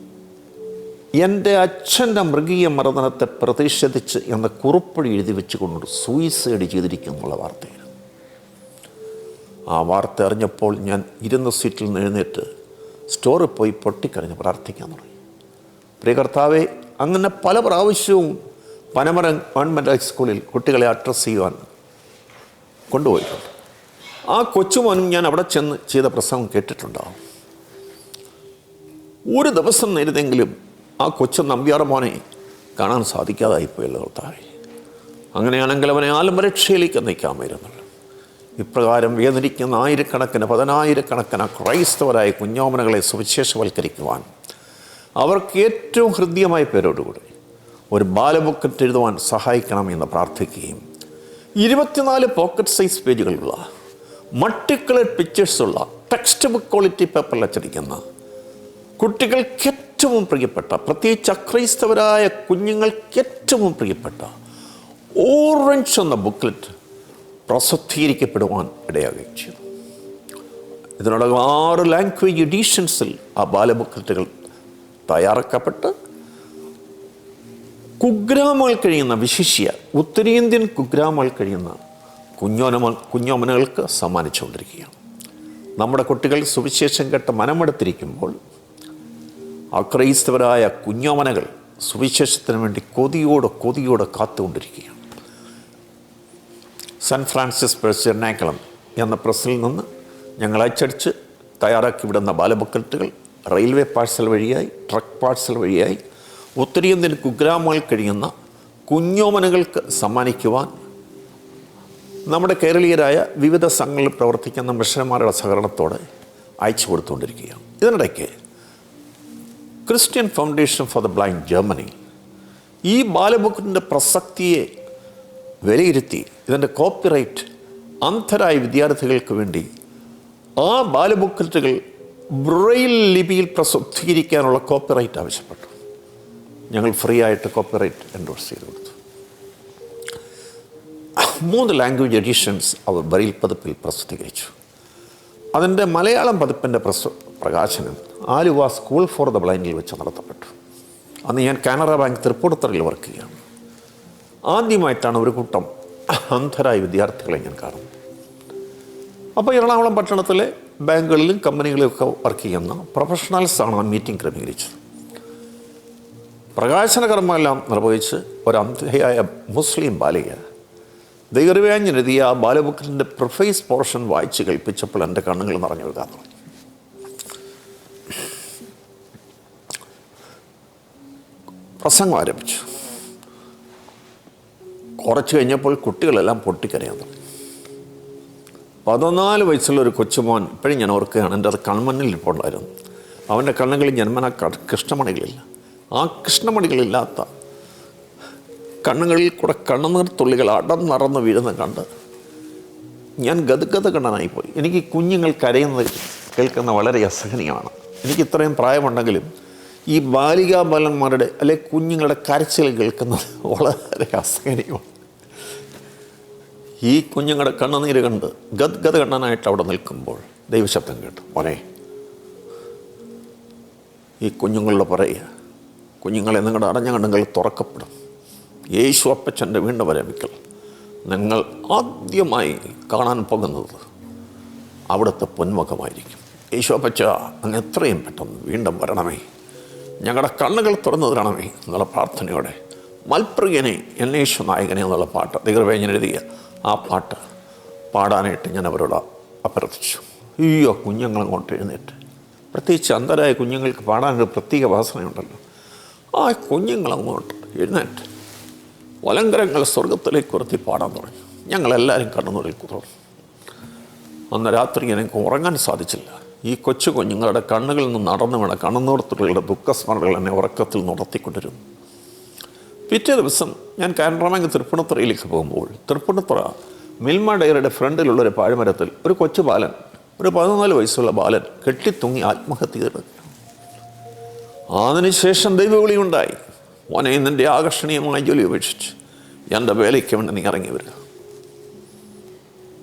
എൻ്റെ അച്ഛൻ്റെ മൃഗീയ മർദ്ദനത്തെ പ്രതിഷേധിച്ച് എന്ന കുറിപ്പടി എഴുതി വെച്ചുകൊണ്ട് സൂയിസൈഡ് ചെയ്തിരിക്കുന്നുള്ള വാർത്തയാണ്. ആ വാർത്ത അറിഞ്ഞപ്പോൾ ഞാൻ ഇരുന്ന സീറ്റിൽ നിന്ന് എഴുന്നേറ്റ് സ്റ്റോറിൽ പോയി പൊട്ടിക്കരഞ്ഞ് പ്രാർത്ഥിക്കാൻ തുടങ്ങി. പ്രിയ കർത്താവേ, അങ്ങനെ പല പ്രാവശ്യവും പനമരം ഗവൺമെൻറ് ഹൈസ്കൂളിൽ കുട്ടികളെ അഡ്രസ്സ് ചെയ്യുവാൻ കൊണ്ടുപോയിട്ടുണ്ട്. ആ കൊച്ചുമോനും ഞാൻ അവിടെ ചെന്ന് ചെയ്ത പ്രസംഗം കേട്ടിട്ടുണ്ടാവും. ഒരു ദിവസം നേരിതെങ്കിലും ആ കൊച്ചു നമ്പ്യാർ മോനെ കാണാൻ സാധിക്കാതായിപ്പോയല്ലോ കർത്താവേ. അങ്ങനെയാണെങ്കിൽ അവനെ ആത്മരക്ഷയിലേക്ക് നയിക്കാമായിരുന്നല്ലോ. ഇപ്രകാരം വേദനിക്കുന്ന ആയിരക്കണക്കിന് 10,000-കണക്കിന് ക്രൈസ്തവരായ കുഞ്ഞോമനകളെ സുവിശേഷവൽക്കരിക്കുവാൻ അവർക്ക് ഏറ്റവും ഹൃദ്യമായ പേരോടുകൂടി ഒരു ബാലബുക്കറ്റ് എഴുതുവാൻ സഹായിക്കണമെന്ന് പ്രാർത്ഥിക്കുകയും 24 പോക്കറ്റ് സൈസ് പേജുകളുള്ള മൾട്ടിക്കളേഡ് പിക്ചേഴ്സുള്ള ടെക്സ്റ്റ് ബുക്ക് ക്വാളിറ്റി പേപ്പറിൽ അച്ചടിക്കുന്ന കുട്ടികൾക്ക് ഏറ്റവും പ്രിയപ്പെട്ട, പ്രത്യേകിച്ച് അക്രൈസ്തവരായ കുഞ്ഞുങ്ങൾക്ക് ഏറ്റവും പ്രിയപ്പെട്ട ഓറഞ്ച് എന്ന ബുക്ക്ലെറ്റ് പ്രസിദ്ധീകരിക്കപ്പെടുവാൻ ഇടയാകുകയും ചെയ്തു. ഇതിനോടകം 6 ലാംഗ്വേജ് എഡീഷൻസിൽ ആ ബാലബുക്ക്ലെറ്റുകൾ തയ്യാറാക്കപ്പെട്ട് കുഗ്രാമങ്ങൾ കഴിയുന്ന, വിശിഷ്യ ഉത്തരേന്ത്യൻ കുഗ്രാമങ്ങൾ കഴിയുന്ന കുഞ്ഞോമനകൾക്ക് സമ്മാനിച്ചുകൊണ്ടിരിക്കുകയാണ്. നമ്മുടെ കുട്ടികൾ സുവിശേഷം കേട്ട് മനമെടുത്തിരിക്കുമ്പോൾ അക്രൈസ്തവരായ കുഞ്ഞോമനകൾ സുവിശേഷത്തിന് വേണ്ടി കൊതിയോടെ കാത്തുകൊണ്ടിരിക്കുകയാണ്. സാൻ ഫ്രാൻസിസ് പേഴ്സ് എറണാകുളം എന്ന പ്രസ്സിൽ നിന്ന് ഞങ്ങൾ അച്ചടിച്ച് തയ്യാറാക്കി വിടുന്ന ബാലബുക്കറ്റുകൾ റെയിൽവേ പാഴ്സൽ വഴിയായി, ട്രക്ക് പാഴ്സൽ വഴിയായി ഉത്തരേന്ത്യൻ കുഗ്രാമങ്ങളിൽ കഴിയുന്ന കുഞ്ഞോമനകൾക്ക് സമ്മാനിക്കുവാൻ നമ്മുടെ കേരളീയരായ വിവിധ സംഘങ്ങളിൽ പ്രവർത്തിക്കുന്ന മിഷനന്മാരുടെ സഹകരണത്തോടെ അയച്ചു കൊടുത്തുകൊണ്ടിരിക്കുകയാണ്. ഇതിനിടയ്ക്ക് Christian foundation for the blind Germany ഈ ബാലബുക്കിൻ്റെ പ്രസക്തിയെ വിലയിരുത്തി ഇതിൻ്റെ കോപ്പിറൈറ്റ് അന്ധരായ വിദ്യാർത്ഥികൾക്ക് വേണ്ടി ആ ബാലബുക്കറ്റുകൾ ബ്രെയിൽ ലിപിയിൽ പ്രസിദ്ധീകരിക്കാനുള്ള കോപ്പിറൈറ്റ് ആവശ്യപ്പെട്ടു. ഞങ്ങൾ ഫ്രീ ആയിട്ട് കോപ്പിറൈറ്റ് എൻഡോഴ്സ് ചെയ്ത് കൊടുത്തു. 3 ലാംഗ്വേജ് എഡിഷൻസ് അവർ ബ്രെയിൽ പതിപ്പിൽ പ്രസിദ്ധീകരിച്ചു. അതിൻ്റെ മലയാളം പതിപ്പിൻ്റെ പ്രകാശനം ആലുവ സ്കൂൾ ഫോർ ദ ബ്ലൈൻഡിൽ വെച്ച് നടത്തപ്പെട്ടു. അന്ന് ഞാൻ കാനറ ബാങ്ക് തൃപ്പൂണിത്തുറയിൽ വർക്ക് ചെയ്യുകയാണ്. ആദ്യമായിട്ടാണ് ഒരു കൂട്ടം അന്ധരായ വിദ്യാർത്ഥികളെ ഞാൻ കാണുന്നത്. അപ്പോൾ എറണാകുളം പട്ടണത്തിലെ ബാങ്കുകളിലും കമ്പനികളിലൊക്കെ വർക്ക് ചെയ്യുന്ന പ്രൊഫഷണൽസാണ് ആ മീറ്റിംഗ് ക്രമീകരിച്ചത്. പ്രകാശന കർമ്മമെല്ലാം നിർവഹിച്ച് ഒരു അന്ധയായ മുസ്ലിം ബാലിക ദൈവകൃപയാഞ്ഞെഴുതിയ ആ ബാലബുക്കിൻ്റെ പ്രിഫേസ് പോർഷൻ വായിച്ച് കേൾപ്പിച്ചപ്പോൾ എൻ്റെ കണ്ണുകൾ നിറഞ്ഞു വെക്കാൻ തുടങ്ങി. പ്രസംഗം ആരംഭിച്ചു. കുറച്ച് കഴിഞ്ഞപ്പോൾ കുട്ടികളെല്ലാം പൊട്ടിക്കരയാൻ തുടങ്ങി. 14 വയസ്സുള്ള ഒരു കൊച്ചുമോൻ ഇപ്പോഴും ഞാൻ ഓർക്കുകയാണ്. എൻ്റെ അത് കൺമണ്ണിൽ ഇപ്പോൾ ഉണ്ടായിരുന്നു. അവൻ്റെ കണ്ണുകളിൽ ജന്മന കൃഷ്ണമണികളില്ല. ആ കൃഷ്ണമണികളില്ലാത്ത കണ്ണുകളിൽ കൂടെ കണ്ണുനീർ തുള്ളികൾ അടർന്നറന്ന് വീഴുന്ന കണ്ട് ഞാൻ ഗദ്ഗത കണ്ണനായിപ്പോയി. എനിക്ക് കുഞ്ഞുങ്ങൾ കരയുന്നത് കേൾക്കുന്ന വളരെ അസഹനീയമാണ്. എനിക്ക് ഇത്രയും പ്രായമുണ്ടെങ്കിലും ഈ ബാലികാ ബാലന്മാരുടെ അല്ലെ കുഞ്ഞുങ്ങളുടെ കരച്ചിൽ കേൾക്കുന്നത് വളരെ അസഹനീയമാണ്. ഈ കുഞ്ഞുങ്ങളുടെ കണ്ണുനീര് കണ്ട് ഗദ്ഗത കണ്ണനായിട്ട് അവിടെ നിൽക്കുമ്പോൾ ദൈവശബ്ദം കേട്ടു, മോനെ ഈ കുഞ്ഞുങ്ങളുടെ പറയുക, കുഞ്ഞുങ്ങളെ നിങ്ങളുടെ അടഞ്ഞ കണ്ണുകൾ തുറക്കപ്പെടും. യേശു അപ്പച്ചൻ്റെ വീണ്ടും വരവിക്കൽ നിങ്ങൾ ആദ്യമായി കാണാൻ പോകുന്നത് അവിടുത്തെ പൊന്മുഖമായിരിക്കും. യേശു അപ്പച്ച അങ്ങ് എത്രയും പെട്ടെന്ന് വീണ്ടും വരണമേ, ഞങ്ങളുടെ കണ്ണുകൾ തുറന്നു തരണമേ എന്നുള്ള പ്രാർത്ഥനയോടെ മൽപ്രിയനെ എന്നേശു നായകനെ എന്നുള്ള പാട്ട് ദൈവകൃപയാൽ എഴുതിയ ആ പാട്ട് പാടാനായിട്ട് ഞാൻ അവരോട് അഭ്യർത്ഥിച്ചു. അയ്യോ, കുഞ്ഞുങ്ങളങ്ങോട്ട് എഴുന്നേറ്റ്. പ്രത്യേകിച്ച് അന്ധരായ കുഞ്ഞുങ്ങൾക്ക് പാടാനൊരു പ്രത്യേക വാസനയുണ്ടല്ലോ. ആ കുഞ്ഞുങ്ങളങ്ങോട്ട് എഴുന്നേറ്റ് വലങ്കരങ്ങൾ സ്വർഗത്തിലേക്ക് ഉയർത്തി പാടാൻ തുടങ്ങി. ഞങ്ങളെല്ലാവരും കണ്ണുനീരിൽ കുതിർന്നു. അന്ന് രാത്രി എനിക്ക് ഉറങ്ങാൻ സാധിച്ചില്ല. ഈ കൊച്ചു കുഞ്ഞുങ്ങളുടെ കണ്ണുകളിൽ നിന്ന് നടന്നു വീണ കണ്ണുനീർത്തുകളുടെ ദുഃഖസ്മരണകൾ എന്നെ ഉറക്കത്തിൽ നടത്തിക്കൊണ്ടിരുന്നു. പിറ്റേ ദിവസം ഞാൻ കാനറബാങ്ക് തൃപ്പൂണിത്തുറയിലേക്ക് പോകുമ്പോൾ തൃപ്പൂണിത്തുറ മിൽമ ഡയറിയുടെ ഫ്രണ്ടിലുള്ളൊരു പാഴ്മരത്തിൽ ഒരു കൊച്ചു ബാലൻ, ഒരു 14 വയസ്സുള്ള ബാലൻ കെട്ടിത്തൂങ്ങി ആത്മഹത്യ ചെയ്തു. അതിനുശേഷം ദൈവവിളിയുണ്ടായി, മോനെ നിൻ്റെ ആകർഷണീയമായ ജോലി ഉപേക്ഷിച്ച് എൻ്റെ വേലയ്ക്ക് വേണ്ടി നീ ഇറങ്ങി വരിക.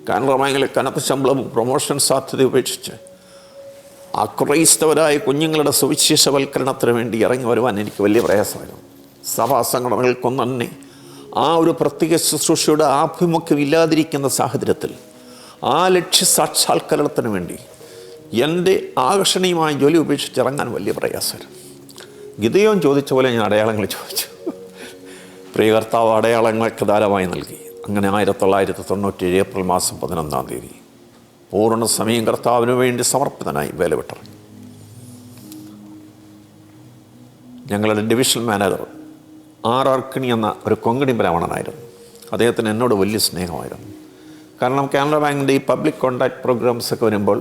കാനറബാങ്കിലെ കനത്ത ശമ്പളവും പ്രൊമോഷൻ സാധ്യത ഉപേക്ഷിച്ച് അക്രൈസ്തവരായ കുഞ്ഞുങ്ങളുടെ സുവിശേഷവൽക്കരണത്തിന് വേണ്ടി ഇറങ്ങി വരുവാൻ എനിക്ക് വലിയ പ്രയാസമായിരുന്നു. സഭാ സംഘടനകൾക്കൊന്നും തന്നെ ആ ഒരു പ്രത്യേക ശുശ്രൂഷയുടെ ആഭിമുഖ്യം ഇല്ലാതിരിക്കുന്ന സാഹചര്യത്തിൽ ആ ലക്ഷ്യ സാക്ഷാത്കരണത്തിന് വേണ്ടി എൻ്റെ ആകർഷണീയമായ ജോലി ഉപേക്ഷിച്ച് ഇറങ്ങാൻ വലിയ പ്രയാസമായിരുന്നു. ഗിദെയോൻ ചോദിച്ച പോലെ ഞാൻ അടയാളങ്ങൾ ചോദിച്ചു. പ്രിയ കർത്താവ് അടയാളങ്ങൾക്ക് ധാരാളമായി നൽകി. അങ്ങനെ 1997 ഏപ്രിൽ മാസം 11-ാം തീയതി പൂർണ്ണ സമയം കർത്താവിന് വേണ്ടി സമർപ്പിതനായി വേല വിട്ടിറങ്ങി. ഞങ്ങളുടെ ഡിവിഷൻ മാനേജർ ആർക്കിണി എന്ന ഒരു കൊങ്കണി ബ്രാഹ്മണനായിരുന്നു. അദ്ദേഹത്തിന് എന്നോട് വലിയ സ്നേഹമായിരുന്നു. കാരണം കാനറ ബാങ്കിൻ്റെ ഈ പബ്ലിക് കോൺടാക്ട് പ്രോഗ്രാംസ് ഒക്കെ വരുമ്പോൾ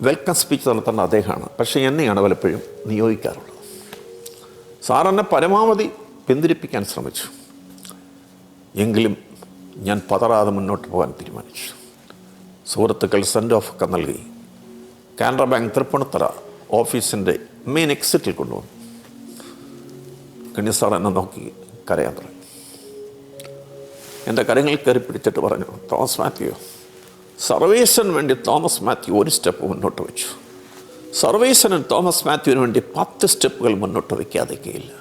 വെൽക്കം സ്പീച്ച് നടത്തേണ്ട അദ്ദേഹമാണ്. പക്ഷേ എന്നെയാണ് പലപ്പോഴും നിയോഗിക്കാറുള്ളത്. സാറെന്നെ പരമാവധി പിന്തിരിപ്പിക്കാൻ ശ്രമിച്ചു. എങ്കിലും ഞാൻ പതറാതെ മുന്നോട്ട് പോകാൻ തീരുമാനിച്ചു. സുഹൃത്തുക്കൾ സെൻഡ് ഓഫ് ഒക്കെ നൽകി കാനറ ബാങ്ക് തൃപ്പൂണിത്തുറ ഓഫീസിൻ്റെ മെയിൻ എക്സിറ്റിൽ കൊണ്ടുവന്നു. കണി സാർ എന്നെ നോക്കി കരയാൻ തുടങ്ങി. എൻ്റെ കരങ്ങളിൽ കയറി പിടിച്ചിട്ട് പറഞ്ഞു, തോമസ് മാത്യു, സർവേസിന് വേണ്ടി തോമസ് മാത്യു ഒരു സ്റ്റെപ്പ് മുന്നോട്ട് വെച്ചു. സർവേസിന് തോമസ് മാത്യുവിന് വേണ്ടി 10 സ്റ്റെപ്പുകൾ മുന്നോട്ട് വയ്ക്കാതിരിക്കുകയില്ല.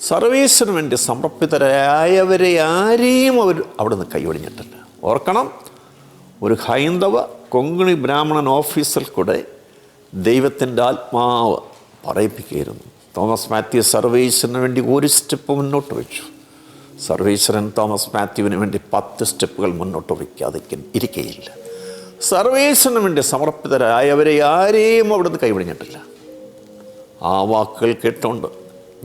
സർവേസിന് വേണ്ടി സമർപ്പിതരായവരെ ആരെയും അവർ അവിടെ നിന്ന് കൈവടിഞ്ഞിട്ടില്ല. ഓർക്കണം, ഒരു ഹൈന്ദവ കൊങ്കണി ബ്രാഹ്മണൻ ഓഫീസിൽ കൂടെ ദൈവത്തിൻ്റെ ആത്മാവ് പറയിപ്പിക്കുകയായിരുന്നു. തോമസ് മാത്യു സർവേസിന് വേണ്ടി ഒരു സ്റ്റെപ്പ് മുന്നോട്ട് വെച്ചു. സർവേശ്വരൻ തോമസ് മാത്യുവിന് വേണ്ടി 10 സ്റ്റെപ്പുകൾ മുന്നോട്ട് വയ്ക്കാതെ ഇരിക്കുകയില്ല. സർവേശ്വരന് വേണ്ടി സമർപ്പിതരായവരെ ആരെയും അവിടുന്ന് കൈവിടിഞ്ഞിട്ടില്ല. ആ വാക്കുകൾ കേട്ടുകൊണ്ട്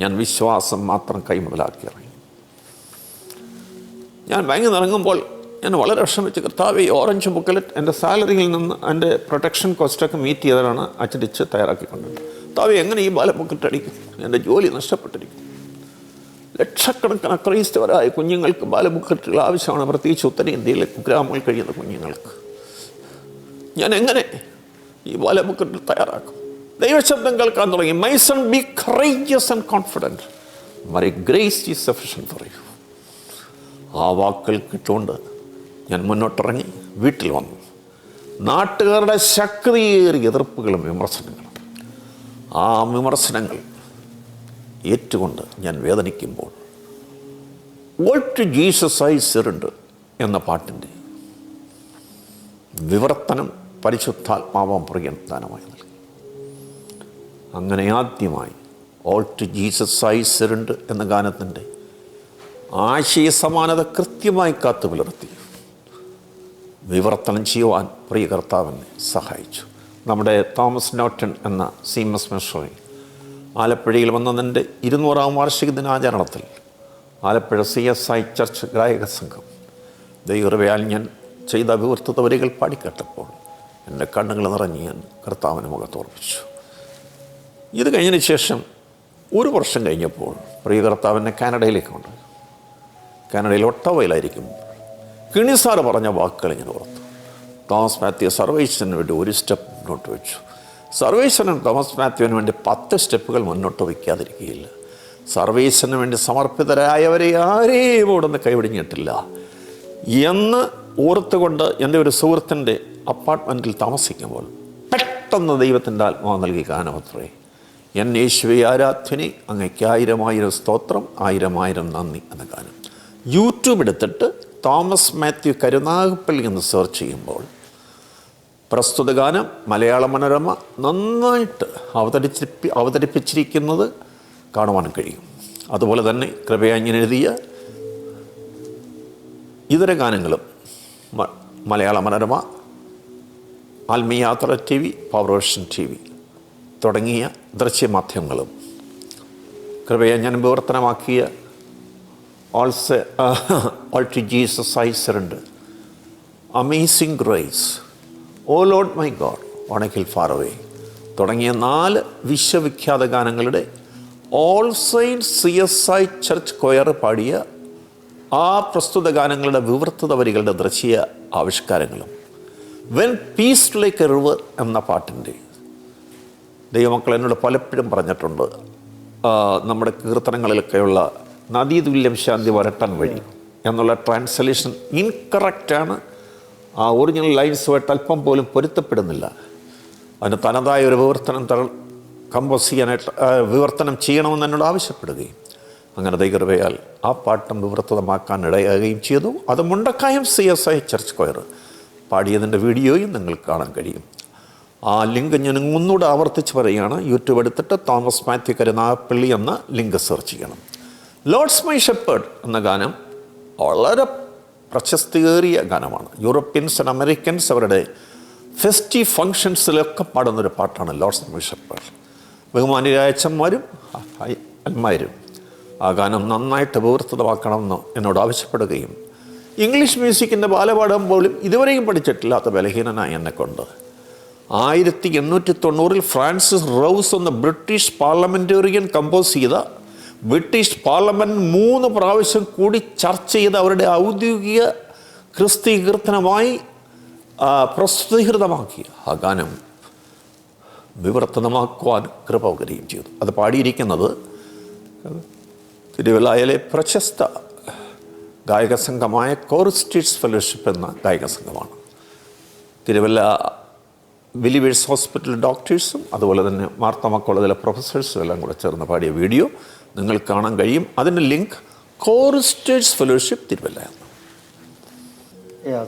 ഞാൻ വിശ്വാസം മാത്രം കൈമുതലാക്കി ഇറങ്ങി. ഞാൻ ബാങ്കിൽ നിന്ന് ഇറങ്ങുമ്പോൾ ഞാൻ വളരെ വിഷമിച്ച്, കർത്താവേ, ഓറഞ്ച് ബുക്കലെറ്റ് എൻ്റെ സാലറിയിൽ നിന്ന് എൻ്റെ പ്രൊട്ടക്ഷൻ കോസ്റ്റൊക്കെ മീറ്റ് ചെയ്തതാണ് അച്ചടിച്ച് തയ്യാറാക്കിക്കൊണ്ടത്. കർത്താവേ, എങ്ങനെ ഈ ബാല ബുക്കറ്റ് അടിക്കും? എൻ്റെ ജോലി നഷ്ടപ്പെട്ടിരിക്കും. ലക്ഷക്കണക്കിന് ക്രൈസ്തവരായ കുഞ്ഞുങ്ങൾക്ക് ബാലബുക്കറ്റുകൾ ആവശ്യമാണ്, പ്രത്യേകിച്ച് ഉത്തരേന്ത്യയിലെ കുഗ്രാമങ്ങളിൽ കഴിയുന്ന കുഞ്ഞുങ്ങൾക്ക്. ഞാൻ എങ്ങനെ ഈ ബാലബുക്കറ്റ് തയ്യാറാക്കും? ദൈവശബ്ദം കേൾക്കാൻ തുടങ്ങി. My son, B courageous and confident, my grace is sufficient for you. ആ വാക്കുകൾ കിട്ടുകൊണ്ട് ഞാൻ മുന്നോട്ടിറങ്ങി വീട്ടിൽ വന്നു. നാട്ടുകാരുടെ ശക്തിയേറിയ എതിർപ്പുകളും വിമർശനങ്ങളും, ആ വിമർശനങ്ങൾ ഏറ്റുകൊണ്ട് ഞാൻ വേദനിക്കുമ്പോൾ all to Jesus I surrender എന്ന പാട്ടിൻ്റെ വിവർത്തനം പരിശുദ്ധാത്മാവാം പ്രിയൻ ദാനമായി നൽകി. അങ്ങനെ ആദ്യമായി all to Jesus I surrender എന്ന ഗാനത്തിൻ്റെ ആശയ സമാനത കൃത്യമായി കാത്തു പുലർത്തി വിവർത്തനം ചെയ്യുവാൻ പ്രിയ കർത്താവിനെ സഹായിച്ചു. നമ്മുടെ തോമസ് നോട്ടൺ എന്ന സീമസ് മിഷണറി ആലപ്പുഴയിൽ വന്നതിൻ്റെ 200-ാം വാർഷിക ദിനാചരണത്തിൽ ആലപ്പുഴ CSI ചർച്ച് ഗായക സംഘം ദൈവകൃപയാൽ ഞാൻ ചെയ്ത അഭിവൃദ്ധ വരികൾ പാടിക്കേട്ടപ്പോൾ എൻ്റെ കണ്ണുകൾ നിറഞ്ഞ് ഞാൻ കർത്താവിന് മുഖത്തോർപ്പിച്ചു. ഇത് കഴിഞ്ഞതിന് ശേഷം 1 വർഷം കഴിഞ്ഞപ്പോൾ പ്രിയ കർത്താവിനെ കാനഡയിലേക്ക് കൊണ്ട്, കാനഡയിൽ ഒട്ടവയിലായിരിക്കും കിണിസാറ് പറഞ്ഞ വാക്കുകൾ ഞാൻ ഓർത്തു. തോമസ് മാത്യു സർവേശ്വരന് വേണ്ടി 1 സ്റ്റെപ്പ് മുന്നോട്ട് വെച്ചു. സർവേശ്വരൻ തോമസ് മാത്യുവിന് വേണ്ടി 10 സ്റ്റെപ്പുകൾ മുന്നോട്ട് വയ്ക്കാതിരിക്കുകയില്ല. സർവേശ്വരന് വേണ്ടി സമർപ്പിതരായവരെ ആരെയും ഇവിടുന്ന് കൈവിടിഞ്ഞിട്ടില്ല എന്ന് ഓർത്തുകൊണ്ട് എൻ്റെ ഒരു സുഹൃത്തിൻ്റെ അപ്പാർട്ട്മെൻറ്റിൽ താമസിക്കുമ്പോൾ പെട്ടെന്ന് ദൈവത്തിൻ്റെ ആത്മാവ് നൽകി ഗാനമത്രേ, എൻ യേശുവേ ആരാധ്യനെ, അങ്ങയ്ക്ക് 1000 സ്തോത്രം, 1000 നന്ദി എന്ന ഗാനം. യൂട്യൂബ് എടുത്തിട്ട് തോമസ് മാത്യു കരുനാഗപ്പള്ളി എന്ന് സെർച്ച് ചെയ്യുമ്പോൾ പ്രസ്തുത ഗാനം മലയാള മനോരമ നന്നായിട്ട് അവതരിപ്പിച്ചിരിക്കുന്നത് കാണുവാൻ കഴിയും. അതുപോലെ തന്നെ കൃപയാഞ്ഞൻ എഴുതിയ ഇതര ഗാനങ്ങളും Malayala Manorama, Athmeeyayathra TV, Powervision TV തുടങ്ങിയ ദൃശ്യമാധ്യമങ്ങളും കൃപയെ ഞാൻ വിവർത്തനമാക്കിയ all to Jesus I surrender, amazing grace, oh Lord my God, on a hill far away തുടങ്ങിയ 4 വിശ്വവിഖ്യാത ഗാനങ്ങളുടെ All Saints CSI church choir പാടിയ ആ പ്രസ്തുത ഗാനങ്ങളുടെ വിവർത്തിത വരികളുടെ ദൃശ്യ ആവിഷ്കാരങ്ങളും when peace like a river എന്ന പാട്ടിൻ്റെ ദൈവമക്കൾ എന്നോട് പലപ്പോഴും പറഞ്ഞിട്ടുണ്ട്, നമ്മുടെ കീർത്തനങ്ങളിലൊക്കെയുള്ള നദീതുല്യം ശാന്തി വരട്ടാൻ വഴി എന്നുള്ള ട്രാൻസ്ലേഷൻ ഇൻകറക്റ്റാണ്. ആ ഒറിജിനൽ ലൈൻസുമായിട്ട് അല്പം പോലും പൊരുത്തപ്പെടുന്നില്ല. അതിന് തനതായ ഒരു കമ്പോസ് ചെയ്യാനായിട്ട് വിവർത്തനം ചെയ്യണമെന്ന് എന്നോട് ആവശ്യപ്പെടുകയും അങ്ങനെ ദൈവകൃപയാൽ ആ പാട്ടും വിവർത്തനമാക്കാൻ ഇടയാകുകയും ചെയ്തു. അത് മുണ്ടക്കായം CSI ചർച്ച് കൊയർ പാടിയതിൻ്റെ വീഡിയോയും നിങ്ങൾക്ക് കാണാൻ കഴിയും. ആ ലിങ്ക് ഞാൻ ഒന്നുകൂടെ ആവർത്തിച്ച് പറയുകയാണ്. യൂട്യൂബ് എടുത്തിട്ട് തോമസ് മാത്യു കരുനാഗപ്പള്ളി എന്ന ലിങ്ക് സെർച്ച് ചെയ്യണം. ലോർഡ്സ് മൈ ഷെപ്പേർഡ് എന്ന ഗാനം വളരെ പ്രശസ്തിയേറിയ ഗാനമാണ്. യൂറോപ്യൻസ് ആൻഡ് അമേരിക്കൻസ് അവരുടെ ഫെസ്റ്റീവ് ഫങ്ഷൻസിലൊക്കെ പാടുന്നൊരു പാട്ടാണ് ലോർഡ്സ് മൈ ഷെപ്പേർഡ്. ബഹുമാന്യരായ അച്ഛന്മാരും അന്മാരും ആ ഗാനം നന്നായിട്ട് വിവർത്തിതമാക്കണമെന്ന് എന്നോട് ആവശ്യപ്പെടുകയും ഇംഗ്ലീഷ് മ്യൂസിക്കിൻ്റെ ബാലപാടുമ്പോഴും ഇതുവരെയും പഠിച്ചിട്ടില്ലാത്ത ബലഹീനനായി എന്നെക്കൊണ്ട് 1890 ഫ്രാൻസിസ് റൗസ് എന്ന ബ്രിട്ടീഷ് പാർലമെൻറ്റേറിയൻ കമ്പോസ് ചെയ്ത ബ്രിട്ടീഷ് പാർലമെൻറ്റ് 3 പ്രാവശ്യം കൂടി ചർച്ച ചെയ്ത് അവരുടെ ഔദ്യോഗിക ക്രിസ്തീയ കീർത്തനമായി പ്രസിദ്ധീകൃതമാക്കിയ ആ ഗാനം വിവർത്തനമാക്കുവാൻ കൃപകരുകയും ചെയ്തു. അത് പാടിയിരിക്കുന്നത് തിരുവല്ലയിലെ പ്രശസ്ത ഗായക സംഘമായ കോറിസ്റ്റേഴ്സ് ഫെലോഷിപ്പ് എന്ന ഗായക സംഘമാണ്. തിരുവല്ല ബിലീവേഴ്സ് ഹോസ്പിറ്റൽ ഡോക്ടേഴ്സും അതുപോലെ തന്നെ മാർത്തോമ കോളേജിലെ പ്രൊഫസേഴ്സും എല്ലാം കൂടെ ചേർന്ന് പാടിയ വീഡിയോ നിങ്ങൾക്ക് കാണാൻ കഴിയും. അതിൻ്റെ ലിങ്ക് കോറിസ്റ്റേഴ്സ് ഫെലോഷിപ്പ് തിരുവല്ല എന്ന്.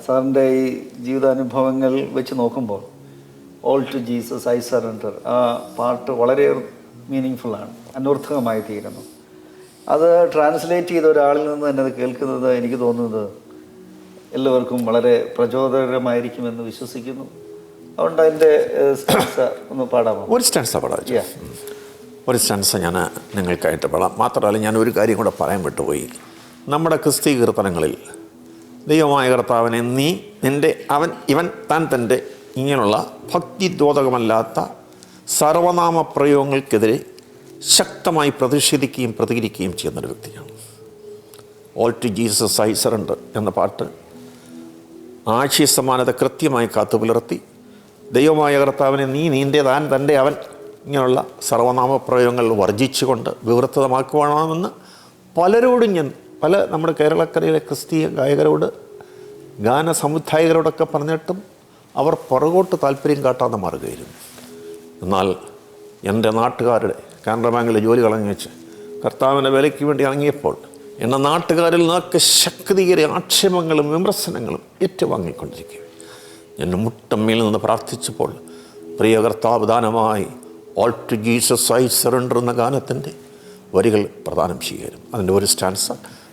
സാറിൻ്റെ ഈ ജീവിതാനുഭവങ്ങൾ വെച്ച് നോക്കുമ്പോൾ all to Jesus I surrender ആ പാട്ട് വളരെ മീനിങ് ഫുള്ളാണ്, അനർത്ഥകമായി തീരുന്നു. അത് ട്രാൻസ്ലേറ്റ് ചെയ്ത ഒരാളിൽ നിന്ന് തന്നെ അത് കേൾക്കുന്നത് എനിക്ക് തോന്നുന്നത് എല്ലാവർക്കും വളരെ പ്രചോദനകരമായിരിക്കുമെന്ന് വിശ്വസിക്കുന്നു. അതുകൊണ്ട് അതിൻ്റെ സ്റ്റാൻസ ഒന്ന് പാടാമോ? ഒരു സ്റ്റാൻസ പാടാം. ഒരു സ്റ്റാൻസ ഞാൻ നിങ്ങൾക്കായിട്ട് പാടാം. മാത്രമല്ല ഞാൻ ഒരു കാര്യം കൂടെ പറയാൻ വിട്ടുപോയി. നമ്മുടെ ക്രിസ്തീയ കീർത്തനങ്ങളിൽ ദൈവമായ കർത്താവിനെ നീ, നിൻ്റെ, അവൻ, ഇവൻ, താൻ, തൻ്റെ ഇങ്ങനെയുള്ള ഭക്തിദ്യോതകമല്ലാത്ത സർവനാമ പ്രയോഗങ്ങൾക്കെതിരെ ശക്തമായി പ്രതിഷേധിക്കുകയും പ്രതികരിക്കുകയും ചെയ്യുന്നൊരു വ്യക്തിയാണ്. All to Jesus I surrender എന്ന പാട്ട് ആശയ സമാനത കൃത്യമായി കാത്തുപുലർത്തി ദൈവമായ കർത്താവിനെ നീ, നിൻ്റെ, താൻ, തൻ്റെ, അവൻ ഇങ്ങനെയുള്ള സർവനാമ പ്രയോഗങ്ങൾ വർജിച്ചുകൊണ്ട് വിവർത്തിതമാക്കുവാണമെന്ന് പലരോടും ഞാൻ നമ്മുടെ കേരളക്കരയിലെ ക്രിസ്തീയ ഗായകരോട് ഗാന സംവിധായകരോടൊക്കെ പറഞ്ഞിട്ടും അവർ പുറകോട്ട് താല്പര്യം കാട്ടാതെ മാറുകയായിരുന്നു. എന്നാൽ എൻ്റെ നാട്ടുകാരുടെ കാനറ ബാങ്കിൽ ജോലി കളഞ്ഞു വെച്ച് കർത്താവിൻ്റെ വിലയ്ക്ക് വേണ്ടി ഇറങ്ങിയപ്പോൾ എന്നെ നാട്ടുകാരിൽ നിന്നൊക്കെ ശക്തിയേറിയ ആക്ഷേപങ്ങളും വിമർശനങ്ങളും ഏറ്റുവാങ്ങിക്കൊണ്ടിരിക്കുക. ഞാൻ മുട്ടമ്മയിൽ നിന്ന് പ്രാർത്ഥിച്ചപ്പോൾ പ്രിയ കർത്താവ് ദാനമായി all to Jesus I surrender എന്ന ഗാനത്തിൻ്റെ വരികൾ പ്രദാനം ചെയ്യുകയും അതിൻ്റെ ഒരു സ്റ്റാൻസ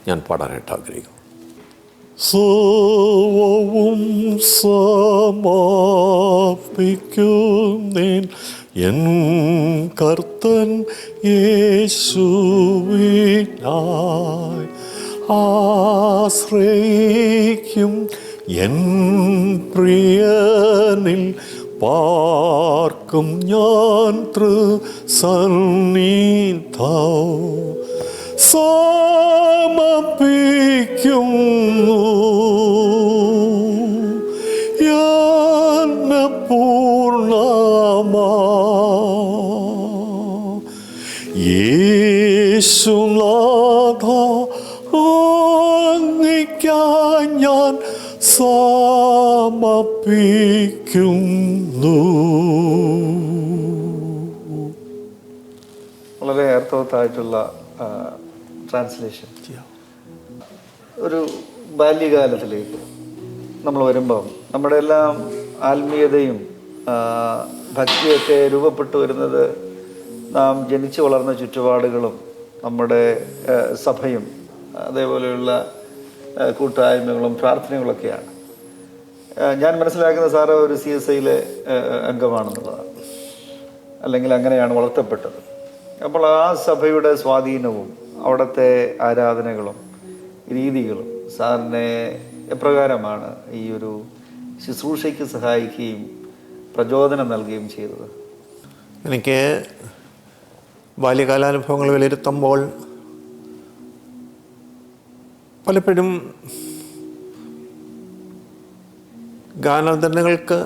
ഞാൻ പാടാനായിട്ട് ആഗ്രഹിക്കുന്നു. സർവവും സമാപിക്കുന്നേൻ എൻ കർത്തൻ യേശുവിനായി ആശ്രയിക്കും എൻ പ്രിയനിൽ പാർക്കും ഞാൻ തൃസന്നിധം സമർപ്പിക്കുന്നു എന്നെ പൂർണ്ണമാ യേശുനാഥ അങ്ങയ്ക്കായി ഞാൻ സമർപ്പിക്കുന്നു. വളരെ അർത്ഥവത്തായിട്ടുള്ള ട്രാൻസ്ലേഷൻ. ഒരു ബാല്യകാലത്തിലേക്ക് നമ്മൾ വരുമ്പം നമ്മുടെ എല്ലാം ആത്മീയതയും ഭക്തിയൊക്കെ രൂപപ്പെട്ടു വരുന്നത് നാം ജനിച്ചു വളർന്ന ചുറ്റുപാടുകളും നമ്മുടെ സഭയും അതേപോലെയുള്ള കൂട്ടായ്മകളും പ്രാർത്ഥനകളൊക്കെയാണ്. ഞാൻ മനസ്സിലാക്കുന്ന സാറ് ഒരു CSIയിലെ അംഗമാണെന്നുള്ളതാണ്, അല്ലെങ്കിൽ അങ്ങനെയാണ് വളർത്തപ്പെട്ടത്. അപ്പോൾ ആ സഭയുടെ സ്വാധീനവും അവിടുത്തെ ആരാധനകളും രീതികളും സാറിനെ എപ്രകാരമാണ് ഈ ഒരു ശുശ്രൂഷയ്ക്ക് സഹായിക്കുകയും പ്രചോദനം നൽകുകയും ചെയ്തത്? എനിക്ക് ബാല്യകാലാനുഭവങ്ങൾ വിലയിരുത്തുമ്പോൾ പലപ്പോഴും ഗാനാന്തരങ്ങൾക്ക്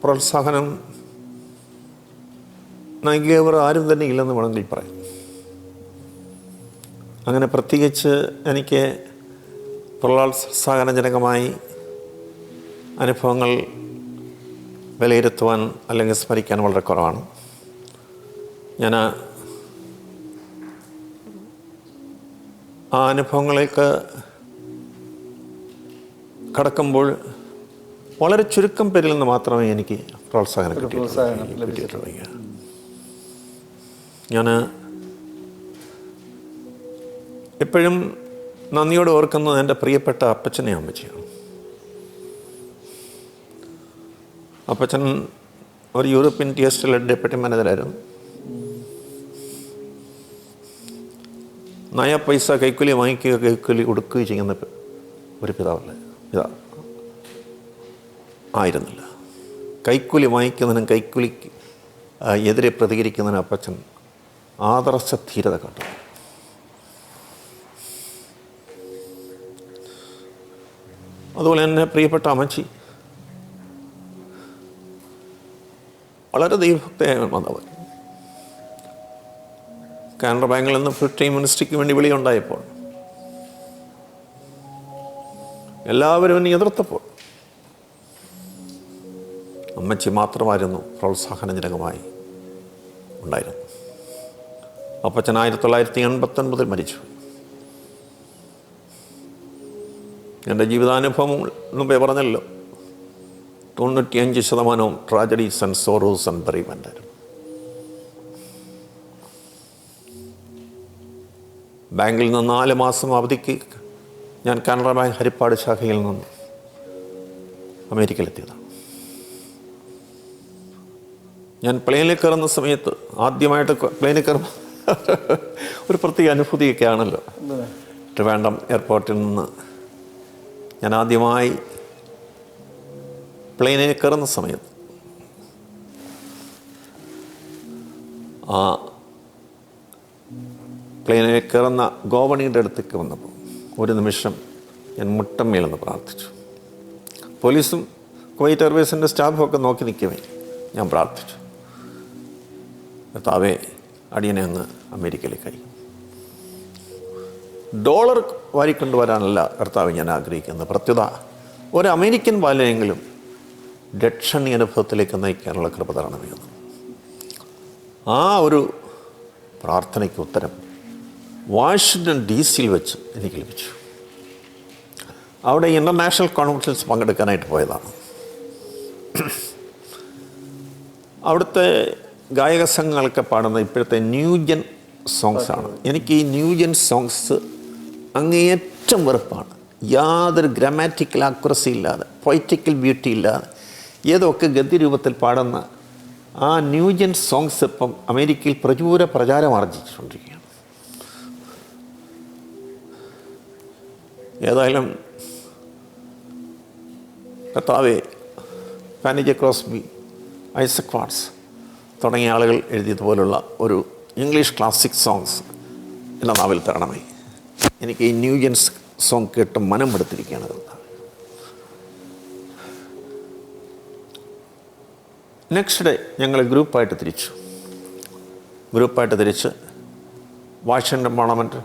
പ്രോത്സാഹനം നൽകിയവർ ആരും തന്നെ ഇല്ലെന്ന് വേണമെങ്കിൽ പറയും. അങ്ങനെ പ്രത്യേകിച്ച് എനിക്ക് പ്രോത്സാഹനജനകമായി അനുഭവങ്ങൾ വിലയിരുത്തുവാൻ അല്ലെങ്കിൽ സ്മരിക്കാൻ വളരെ കുറവാണ്. ഞാൻ ആ അനുഭവങ്ങളിലേക്ക് കടക്കുമ്പോൾ വളരെ ചുരുക്കം പേരിൽ നിന്ന് മാത്രമേ എനിക്ക് പ്രോത്സാഹനം കിട്ടിയിട്ടുള്ളൂ. ഞാൻ എപ്പോഴും നന്ദിയോടെ ഓർക്കുന്നത് എൻ്റെ പ്രിയപ്പെട്ട അപ്പച്ചനെ അമ്മച്ചിയാണ്. അപ്പച്ചൻ ഒരു യൂറോപ്യൻ തിയേറ്ററിലെ ഡെപ്യൂട്ടി മാനേജറായിരുന്നു. നയ പൈസ കൈക്കൂലി വാങ്ങിക്കുക, കൈക്കൂലി കൊടുക്കുകയും ചെയ്യുന്ന ഒരു പിതാവല്ല ആയിരുന്നില്ല. കൈക്കൂലി വാങ്ങിക്കുന്നതിനും കൈക്കൂലിക്ക് എതിരെ പ്രതികരിക്കുന്നതിനും അപ്പച്ചൻ ആദർശ ധീരത കണ്ടു. അതുപോലെ തന്നെ പ്രിയപ്പെട്ട അമ്മച്ചി വളരെ ദൈവഭക്തയായ വന്നവർ. കാനറ ബാങ്കിൽ നിന്ന് ഫുൾ ടൈം മിനിസ്ട്രിക്ക് വേണ്ടി വിളിയുണ്ടായപ്പോൾ എല്ലാവരും എന്നെ എതിർത്തപ്പോൾ അമ്മച്ചി മാത്രമായിരുന്നു പ്രോത്സാഹനജനകമായി ഉണ്ടായിരുന്നു. അപ്പച്ചൻ 1989 മരിച്ചു. എൻ്റെ ജീവിതാനുഭവം മുമ്പേ പറഞ്ഞല്ലോ, 95% ട്രാജഡീസ് ആൻഡ് സോറോസ് ആൻഡ് ബെറീവ്മെൻ്റ് ആയിരുന്നു. ബാങ്കിൽ നിന്ന് 4 മാസം അവധിക്ക് ഞാൻ കാനറ ബാങ്ക് ഹരിപ്പാട് ശാഖയിൽ നിന്ന് അമേരിക്കയിലെത്തിയതാണ്. ഞാൻ പ്ലെയിനിൽ കയറുന്ന സമയത്ത് ആദ്യമായിട്ട് പ്ലെയിനിൽ കയറുമ്പോൾ ഒരു പ്രത്യേക അനുഭൂതിയൊക്കെ ആണല്ലോ. ട്രിവാൻഡ്രം എയർപോർട്ടിൽ നിന്ന് ഞാൻ ആദ്യമായി പ്ലെയിനിൽ കയറുന്ന സമയത്ത് ആ പ്ലെയിനിൽ കയറുന്ന ഗോവണിയുടെ അടുത്തേക്ക് വന്നപ്പോൾ ഒരു നിമിഷം ഞാൻ മുട്ടമ്മയിലെന്ന് പ്രാർത്ഥിച്ചു. പോലീസും കുവൈറ്റ് എയർവേസിൻ്റെ സ്റ്റാഫും ഒക്കെ നോക്കി നിൽക്കവേ ഞാൻ പ്രാർത്ഥിച്ചു, കർത്താവേ അടിയനെ അങ്ങ് അമേരിക്കയിലേക്ക് അയക്കും. ഡോളർ വാരിക്കൊണ്ടുവരാനല്ല കർത്താവ് ഞാൻ ആഗ്രഹിക്കുന്നത്, പ്രത്യുത ഒരു അമേരിക്കൻ ബാലയെങ്കിലും രക്ഷണീയ അനുഭവത്തിലേക്ക് നയിക്കാനുള്ള കൃപ തരണമെന്ന്. ആ ഒരു പ്രാർത്ഥനയ്ക്ക് ഉത്തരം വാഷിങ്ടൺ DC വെച്ച് എനിക്ക് ലഭിച്ചു. അവിടെ ഇൻ്റർനാഷണൽ കോൺഫറൻസ് പങ്കെടുക്കാനായിട്ട് പോയതാണ്. അവിടുത്തെ ഗായക സംഘങ്ങളൊക്കെ പാടുന്ന ഇപ്പോഴത്തെ ന്യൂജൻ സോങ്സാണ്. എനിക്ക് ഈ ന്യൂജൻ സോങ്സ് അങ്ങേയറ്റം വെറുപ്പാണ്. യാതൊരു ഗ്രാമാറ്റിക്കൽ ആക്യുറസി ഇല്ലാതെ, പൊയറ്റിക്കൽ ബ്യൂട്ടി ഇല്ലാതെ ഏതൊക്കെ ഗദ്യരൂപത്തിൽ പാടുന്ന ആ ന്യൂജൻ സോങ്സ് ഇപ്പം അമേരിക്കയിൽ പ്രചാരം ആർജിച്ചുകൊണ്ടിരിക്കുകയാണ്. ഏതായാലും കർത്താവെ, ഫാനി ജെ ക്രോസ്ബി, ഐസക് വാട്സ് തുടങ്ങിയ ആളുകൾ എഴുതിയതുപോലുള്ള ഒരു ഇംഗ്ലീഷ് ക്ലാസിക് സോങ്സ് എൻ്റെ നാവിൽ തരണമേ. എനിക്ക് ഈ ന്യൂജൻസ് സോങ് കേട്ട് മനം എടുത്തിരിക്കുകയാണ് കർത്താവ്. നെക്സ്റ്റ് ഡേ ഞങ്ങൾ ഗ്രൂപ്പായിട്ട് തിരിച്ച് വാഷിങ്ടൺ പാർലമെൻറ്റ്,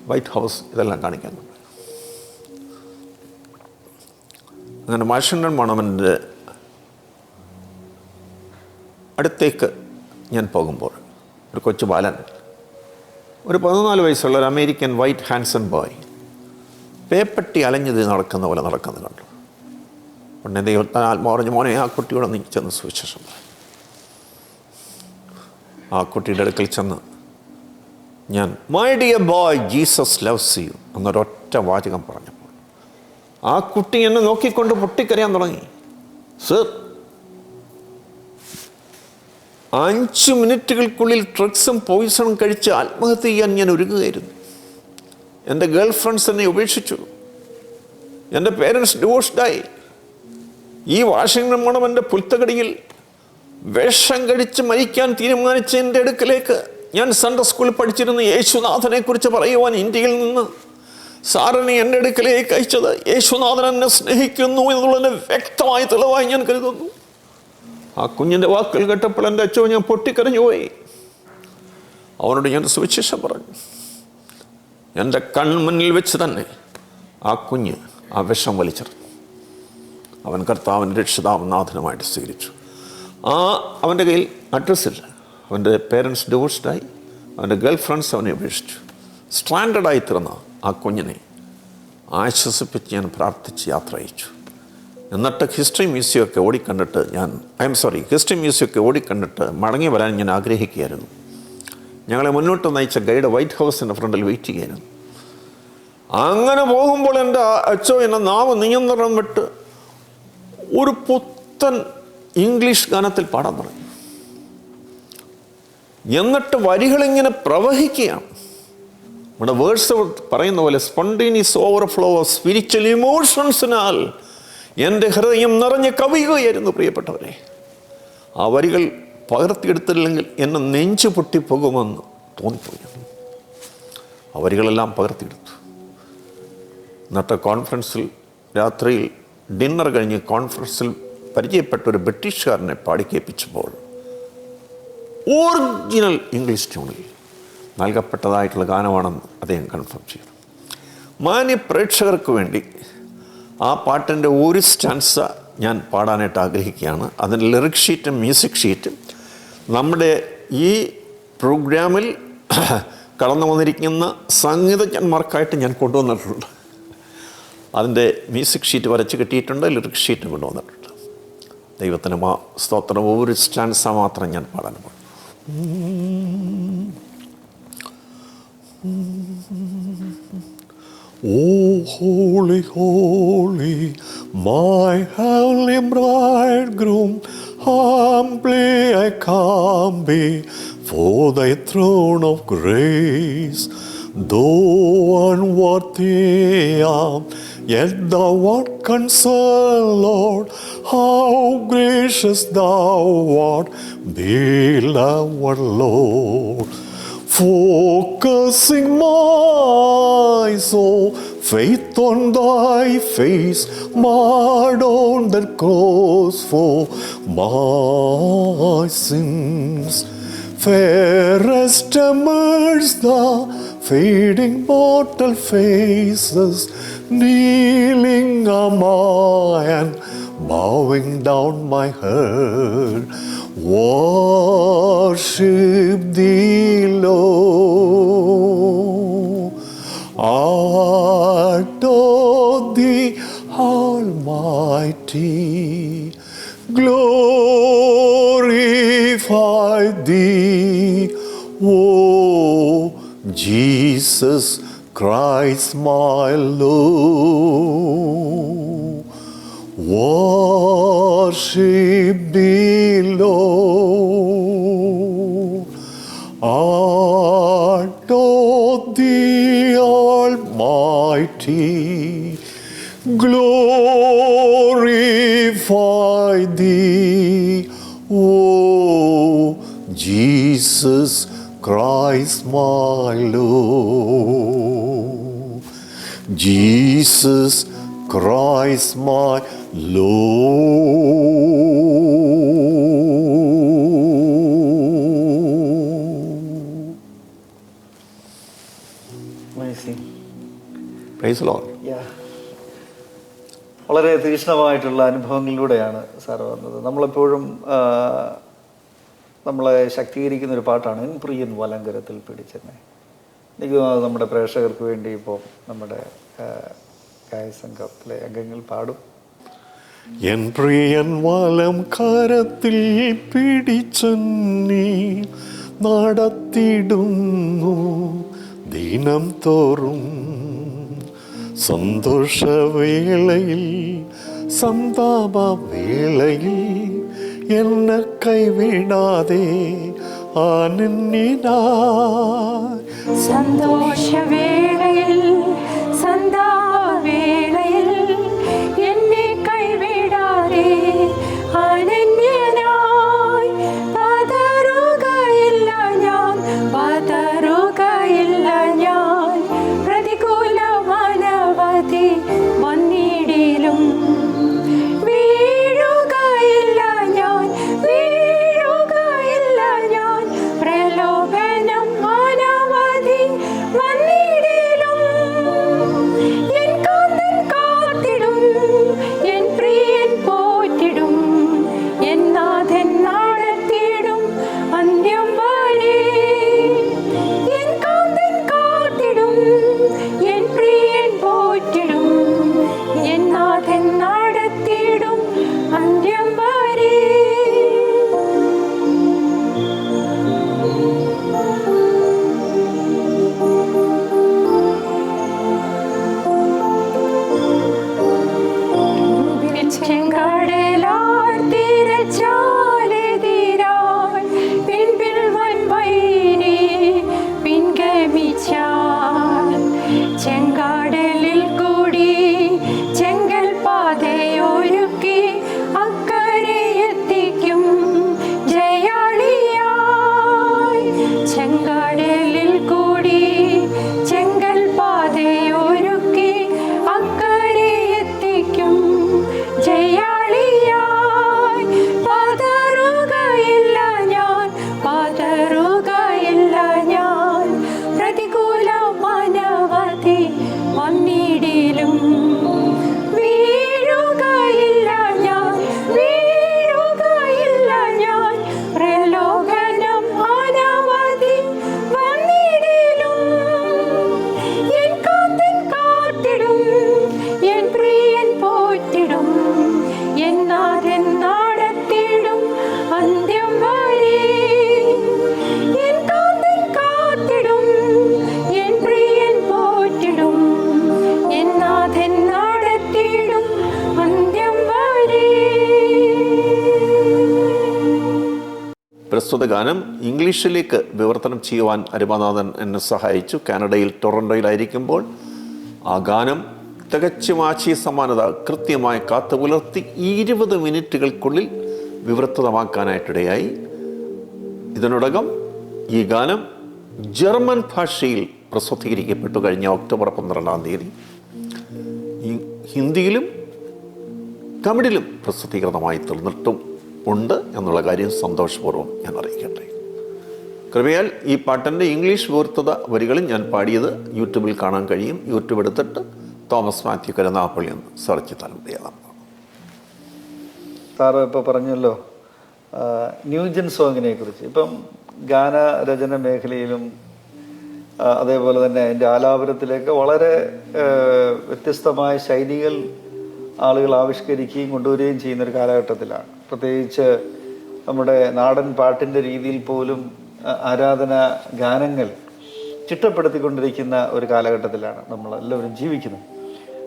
വൈറ്റ് ഹൗസ് ഇതെല്ലാം കാണിക്കാൻ പറ്റും. അങ്ങനെ വാഷിങ്ടൺ പാർലമെൻറ്റിൻ്റെ അടുത്തേക്ക് ഞാൻ പോകുമ്പോൾ ഒരു കൊച്ചു ബാലൻ, ഒരു 14 വയസ്സുള്ള ഒരു അമേരിക്കൻ വൈറ്റ് ഹാൻഡ്സം ബോയ് പേപ്പട്ടി അലഞ്ഞത് നടക്കുന്ന പോലെ നടക്കുന്നത് കണ്ടു. ഉടനെ ദൈവത്താൽ ആത്മാവ് പറഞ്ഞു, മോനെ ആ കുട്ടിയോട് നീ ചെന്ന് സുവിശേഷം. ആ കുട്ടിയുടെ അടുക്കൽ ചെന്ന് ഞാൻ my dear boy Jesus loves you എന്നൊരൊറ്റ വാചകം പറഞ്ഞു. ആ കുട്ടി എന്നെ നോക്കിക്കൊണ്ട് പൊട്ടിക്കരയാൻ തുടങ്ങി. സർ, 5 മിനിറ്റുകൾക്കുള്ളിൽ ഡ്രഗ്സും പോയിസണും കഴിച്ച് ആത്മഹത്യ ചെയ്യാൻ ഞാൻ ഒരുങ്ങുകയായിരുന്നു. എൻ്റെ ഗേൾ ഫ്രണ്ട്സ് എന്നെ ഉപേക്ഷിച്ചു. എൻ്റെ പേരൻസ് ഡിവോഴ്സ്ഡായി. ഈ വാഷിംഗ്ടൺ മണം എൻ്റെ പുൽത്തകടിയിൽ വിഷം കഴിച്ച് മരിക്കാൻ തീരുമാനിച്ച എൻ്റെ അടുക്കലേക്ക് ഞാൻ സൺഡേ സ്കൂളിൽ പഠിച്ചിരുന്ന യേശുനാഥനെ കുറിച്ച് പറയുവാൻ ഇന്ത്യയിൽ നിന്ന് സാറിനെ എൻ്റെ അടുക്കലേക്ക് അയച്ചത് യേശുനാഥൻ എന്നെ സ്നേഹിക്കുന്നു എന്നുള്ളതിന് വ്യക്തമായ തെളിവായി ഞാൻ കരുതുന്നു. ആ കുഞ്ഞിൻ്റെ വാക്കുകൾ കേട്ടപ്പോൾ എൻ്റെ അച്ഛൻ ഞാൻ പൊട്ടിക്കരഞ്ഞു പോയി. അവനോട് ഞാൻ സുവിശേഷം പറഞ്ഞു. എൻ്റെ കൺമുന്നിൽ വെച്ച് തന്നെ ആ കുഞ്ഞ് ആ വിഷം വലിച്ചെറിഞ്ഞു. അവൻ കർത്താവിൻ്റെ രക്ഷിതാവും നാഥനുമായിട്ട് സ്വീകരിച്ചു. അവൻ്റെ കയ്യിൽ അഡ്രസ്സില്ല. അവൻ്റെ പേരൻസ് ഡിവോഴ്സ്ഡായി. അവൻ്റെ ഗേൾ ഫ്രണ്ട്സ് അവനെ ഉപേക്ഷിച്ചു. സ്ട്രാൻഡേർഡായി തീർന്ന ആ കുഞ്ഞിനെ ആശ്വസിപ്പിച്ച് ഞാൻ പ്രാർത്ഥിച്ച് യാത്ര അയച്ചു. എന്നിട്ട് ഹിസ്റ്ററി മ്യൂസിയമൊക്കെ ഓടിക്കണ്ടിട്ട് മടങ്ങി വരാൻ ഞാൻ ആഗ്രഹിക്കുകയായിരുന്നു. ഞങ്ങളെ മുന്നോട്ട് നയിച്ച ഗൈഡ് വൈറ്റ് ഹൗസിൻ്റെ ഫ്രണ്ടിൽ വെയിറ്റ് ചെയ്യുകയായിരുന്നു. അങ്ങനെ പോകുമ്പോൾ എൻ്റെ അച്ഛോ എന്നെ നാവ് നിയന്ത്രണം വിട്ട് ഒരു പുത്തൻ ഇംഗ്ലീഷ് ഗാനത്തിൽ പാടാൻ തുടങ്ങി. എന്നിട്ട് വരികളിങ്ങനെ പ്രവഹിക്കുകയാണ്. നമ്മുടെ വേർഡ്സ് പറയുന്ന പോലെ സ്പോണ്ടേനിയസ് ഓവർഫ്ലോ ഓഫ് സ്പിരിച്വൽ ഇമോഷൻസിനാൽ എൻ്റെ ഹൃദയം നിറഞ്ഞ് കവിയുകയായിരുന്നു. പ്രിയപ്പെട്ടവരെ, ആ വരികൾ പകർത്തിയെടുത്തില്ലെങ്കിൽ എന്നെ നെഞ്ചു പൊട്ടിപ്പോകുമെന്ന് തോന്നിപ്പോയി. ആ വരികളെല്ലാം പകർത്തിയെടുത്തു. എന്നിട്ട് കോൺഫറൻസിൽ രാത്രിയിൽ ഡിന്നർ കഴിഞ്ഞ് കോൺഫറൻസിൽ പരിചയപ്പെട്ട ഒരു ബ്രിട്ടീഷുകാരനെ പാടിക്കേൽപ്പിച്ചപ്പോൾ ഒറിജിനൽ ഇംഗ്ലീഷ് ട്യൂണിൽ നൽകപ്പെട്ടതായിട്ടുള്ള ഗാനമാണെന്ന് അദ്ദേഹം കൺഫേം ചെയ്തു. മാന്യ പ്രേക്ഷകർക്ക് വേണ്ടി ആ പാട്ടിൻ്റെ ഒരു സ്റ്റാൻസ ഞാൻ പാടാനായിട്ട് ആഗ്രഹിക്കുകയാണ്. അതിൻ്റെ ലിറിക് ഷീറ്റും മ്യൂസിക് ഷീറ്റും നമ്മുടെ ഈ പ്രോഗ്രാമിൽ കടന്നു വന്നിരിക്കുന്ന സംഗീതജ്ഞന്മാർക്കായിട്ട് ഞാൻ കൊണ്ടുവന്നിട്ടുണ്ട്. അതിൻ്റെ മ്യൂസിക് ഷീറ്റ് വരച്ച് കിട്ടിയിട്ടുണ്ട്, ലിറിക് ഷീറ്റും കൊണ്ടുവന്നിട്ടുണ്ട്. ദൈവത്തിന് സ്തോത്രം. ഒരു സ്റ്റാൻസ മാത്രം ഞാൻ പാടാൻ പോകും. Oh, holy, holy, my heavenly bridegroom, humbly I come before thy throne of grace. Though unworthy I am, yet thou art concerned, Lord. How gracious thou art, beloved Lord. Focusing my soul, faith on thy face, marred on that cross for my sins. Fairest amidst the fading mortal faces, kneeling am I and bowing down my head, worship thee, Lord. Adore thee, Almighty. Glorify thee, O Jesus Christ, my Lord. Worship thee, Lord. Adore thee, Almighty. Glorify thee, O Jesus Christ, my Lord. Jesus Christ, my Lord. Amazing. Praise the Lord. Yeah. വളരെ തീക്ഷ്ണമായിട്ടുള്ള അനുഭവങ്ങളിലൂടെയാണ് sir വന്നത്. നമ്മളെപ്പോഴും നമ്മളെ ശക്തീകരിക്കുന്ന ഒരു പാട്ടാണ് N പ്രിയൻ വലങ്കരത്തിൽ പിടിച്ചെന്നെ. എനിക്ക് തോന്നുന്നത് നമ്മുടെ പ്രേക്ഷകർക്ക് വേണ്ടി ഇപ്പോൾ നമ്മുടെ ഗായസംഘത്തിലെ അംഗങ്ങൾ പാടും. എൻ പ്രിയൻ വലം കരത്തിൽ പിടിച്ചെന്നീ നടത്തിടുന്നു ദിനം തോറും സന്തോഷവേളയിൽ സന്താപവേളയിൽ എന്നെ കൈവിടാതെ ആനന്ദിനായി. സന്തോഷവേളയിൽ സന്താപവേളയിൽ എന്നെ കൈവിടാതെ അനന്യനായി പതറുകയില്ല ഞാൻ, പതറുകയില്ല ഞാൻ. പ്രതികൂലമനവധി വന്നിടിലും വീഴുകയില്ല ഞാൻ, വീഴുകയില്ല ഞാൻ. പ്രലോഭനം അനവധി വന്നിടിലും എൻ കാന്തൻ കാത്തിടും, എൻ പ്രിയൻ പോറ്റിടും, എൻ നാഥൻ നടത്തിയിടും അന്ത്യം വരെ. എൻ കാന്തൻ കാത്തിടും, എൻ പ്രിയൻ പോറ്റിടും, എൻ നാഥൻ നടത്തിയിടും അന്ത്യം വരെ. ചെങ്കടലാർ തിരച്ചാലെതിരാൻ പിൻപിൽ വൻവൈരി പിൻഗമിച്ചാൽ ചെങ്കടലിൽ കൂടി ചെങ്കൽ പാതയൊരുക്കി അക്കരെ എത്തിക്കും ജയാളിയായി. ചെങ്കടലിൽ കൂടി ചെങ്കൽ പാതയൊരുക്കി അക്കരെ എത്തിക്കും ജയാളിയായി. പതറുകയില്ല ഞാൻ, പതറുകയില്ല ഞാൻ. പ്രതികൂലമനവധി വന്നിടിലും വീഴുകയില്ല ഞാൻ, വീഴുകയില്ല ഞാൻ. പ്രലോഭനം അനവധി വന്നിടിലും എൻ കാന്തൻ കാത്തിടും, എൻ പ്രിയൻ പോറ്റിടും, എൻ നാഥൻ നടത്തിയിടും അന്ത്യം വരെ. എൻ കാന്തൻ കാത്തിടും, എൻ പ്രിയൻ പോറ്റിടും, എൻ നാഥൻ നടത്തിയിടും അന്ത്യം വരെ. പ്രസ്തുത ഗാനം ഇംഗ്ലീഷിലേക്ക് വിവർത്തനം ചെയ്യുവാൻ അരുമനാഥൻ എന്നെ സഹായിച്ചു. കാനഡയിൽ ടൊറൻറ്റോയിലായിരിക്കുമ്പോൾ ആ ഗാനം തികച്ചും ആശയ സമാനത കൃത്യമായി കാത്തുപുലർത്തി 20 മിനിറ്റുകൾക്കുള്ളിൽ വിവർത്തനമാക്കാനായിട്ടിടയായി. ഇതിനോടകം ഈ ഗാനം ജർമ്മൻ ഭാഷയിൽ പ്രസിദ്ധീകരിക്കപ്പെട്ടു കഴിഞ്ഞ ഒക്ടോബർ 12-ാം തീയതി. ഈ ഹിന്ദിയിലും തമിഴിലും പ്രസിദ്ധീകൃതമായി തീർന്നിട്ടും ഉണ്ട് എന്നുള്ള കാര്യം സന്തോഷപൂർവ്വം ഞാൻ അറിയിക്കട്ടെ. കൃപയാൽ ഈ പാട്ടിൻ്റെ ഇംഗ്ലീഷ് വിവർത്തത വരികളും ഞാൻ പാടിയത് യൂട്യൂബിൽ കാണാൻ കഴിയും. യൂട്യൂബ് എടുത്തിട്ട് തോമസ് മാത്യു കരുനാഗപ്പള്ളി എന്ന് സെർച്ച് ചെയ്താൽ മതിയാകാം. സാറ് ഇപ്പോൾ പറഞ്ഞല്ലോ ന്യൂജൻ സോങ്ങിനെ കുറിച്ച്. ഇപ്പം ഗാനരചന മേഖലയിലും അതേപോലെ തന്നെ അതിൻ്റെ ആലാപനത്തിലേക്ക് വളരെ വ്യത്യസ്തമായ ശൈലികൾ ആളുകൾ ആവിഷ്കരിക്കുകയും കൊണ്ടുവരികയും ചെയ്യുന്നൊരു കാലഘട്ടത്തിലാണ്. പ്രത്യേകിച്ച് നമ്മുടെ നാടൻ പാട്ടിൻ്റെ രീതിയിൽ പോലും ആരാധന ഗാനങ്ങൾ ചിട്ടപ്പെടുത്തിക്കൊണ്ടിരിക്കുന്ന ഒരു കാലഘട്ടത്തിലാണ് നമ്മളെല്ലാവരും ജീവിക്കുന്നത്.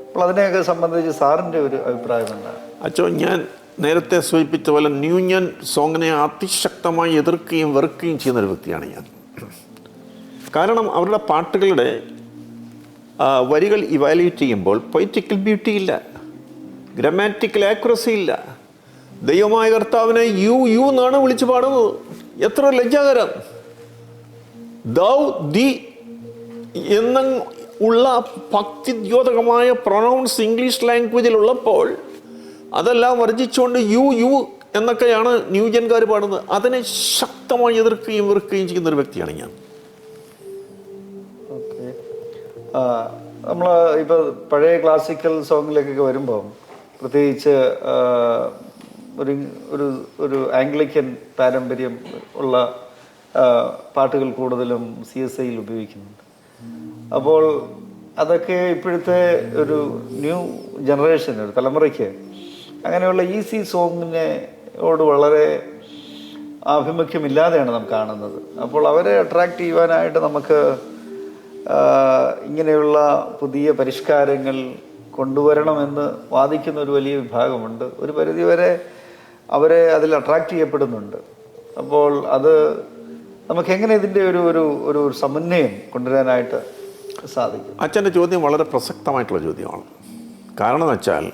അപ്പോൾ അതിനെയൊക്കെ സംബന്ധിച്ച് സാറിൻ്റെ ഒരു അഭിപ്രായം എന്താണ്? അച്ചോ, ഞാൻ നേരത്തെ സൂചിപ്പിച്ച പോലെ ന്യൂജൻ സോങ്ങിനെ അതിശക്തമായി എതിർക്കുകയും വെറുക്കുകയും ചെയ്യുന്നൊരു വ്യക്തിയാണ് ഞാൻ. കാരണം അവരുടെ പാട്ടുകളുടെ വരികൾ ഇവാലുവേറ്റ് ചെയ്യുമ്പോൾ പൊയറ്റിക്കൽ ബ്യൂട്ടി ഇല്ല, ഗ്രാമാറ്റിക്കൽ ആക്യുറസി ഇല്ല. ദൈവമായ കർത്താവിനെ യു യു എന്നാണ് വിളിച്ചു പാടുന്നത്. എത്ര ലജ്ജാകരം! ദൗ ദി എന്ന ഉള്ള ഭക്തിദ്യോതകമായ പ്രൊനൗൺസ് ഇംഗ്ലീഷ് ലാംഗ്വേജിലുള്ളപ്പോൾ അതെല്ലാം വർജിച്ചുകൊണ്ട് യു യു എന്നൊക്കെയാണ് ന്യൂജൻകാർ പാടുന്നത്. അതിനെ ശക്തമായി എതിർക്കുകയും വെറുക്കുകയും ചെയ്യുന്നൊരു വ്യക്തിയാണ് ഞാൻ. ഓക്കെ, നമ്മൾ ഇപ്പോൾ പഴയ ക്ലാസിക്കൽ സോങ്ങിലേക്കൊക്കെ വരുമ്പോൾ പ്രത്യേകിച്ച് ഒരു ഒരു ഒരു ആംഗ്ലിക്കൻ പാരമ്പര്യം ഉള്ള പാട്ടുകൾ കൂടുതലും CSIയിൽ ഉപയോഗിക്കുന്നുണ്ട്. അപ്പോൾ അതൊക്കെ ഇപ്പോഴത്തെ ഒരു ന്യൂ ജനറേഷൻ, ഒരു തലമുറയ്ക്ക് അങ്ങനെയുള്ള ഈസി സോങ്ങിനോട് വളരെ ആഭിമുഖ്യമില്ലാതെയാണ് നാം കാണുന്നത്. അപ്പോൾ അവരെ അട്രാക്റ്റ് ചെയ്യുവാനായിട്ട് നമുക്ക് ഇങ്ങനെയുള്ള പുതിയ പരിഷ്കാരങ്ങൾ കൊണ്ടുവരണമെന്ന് വാദിക്കുന്ന ഒരു വലിയ വിഭാഗമുണ്ട്. ഒരു പരിധിവരെ അവരെ അതിൽ അട്രാക്റ്റ് ചെയ്യപ്പെടുന്നുണ്ട്. അപ്പോൾ അത് നമുക്കെങ്ങനെ ഇതിൻ്റെ ഒരു സമന്വയം കൊണ്ടുവരാനായിട്ട് സാധിക്കും? അച്ഛൻ്റെ ചോദ്യം വളരെ പ്രസക്തമായിട്ടുള്ള ചോദ്യമാണ്. കാരണം എന്ന് വെച്ചാൽ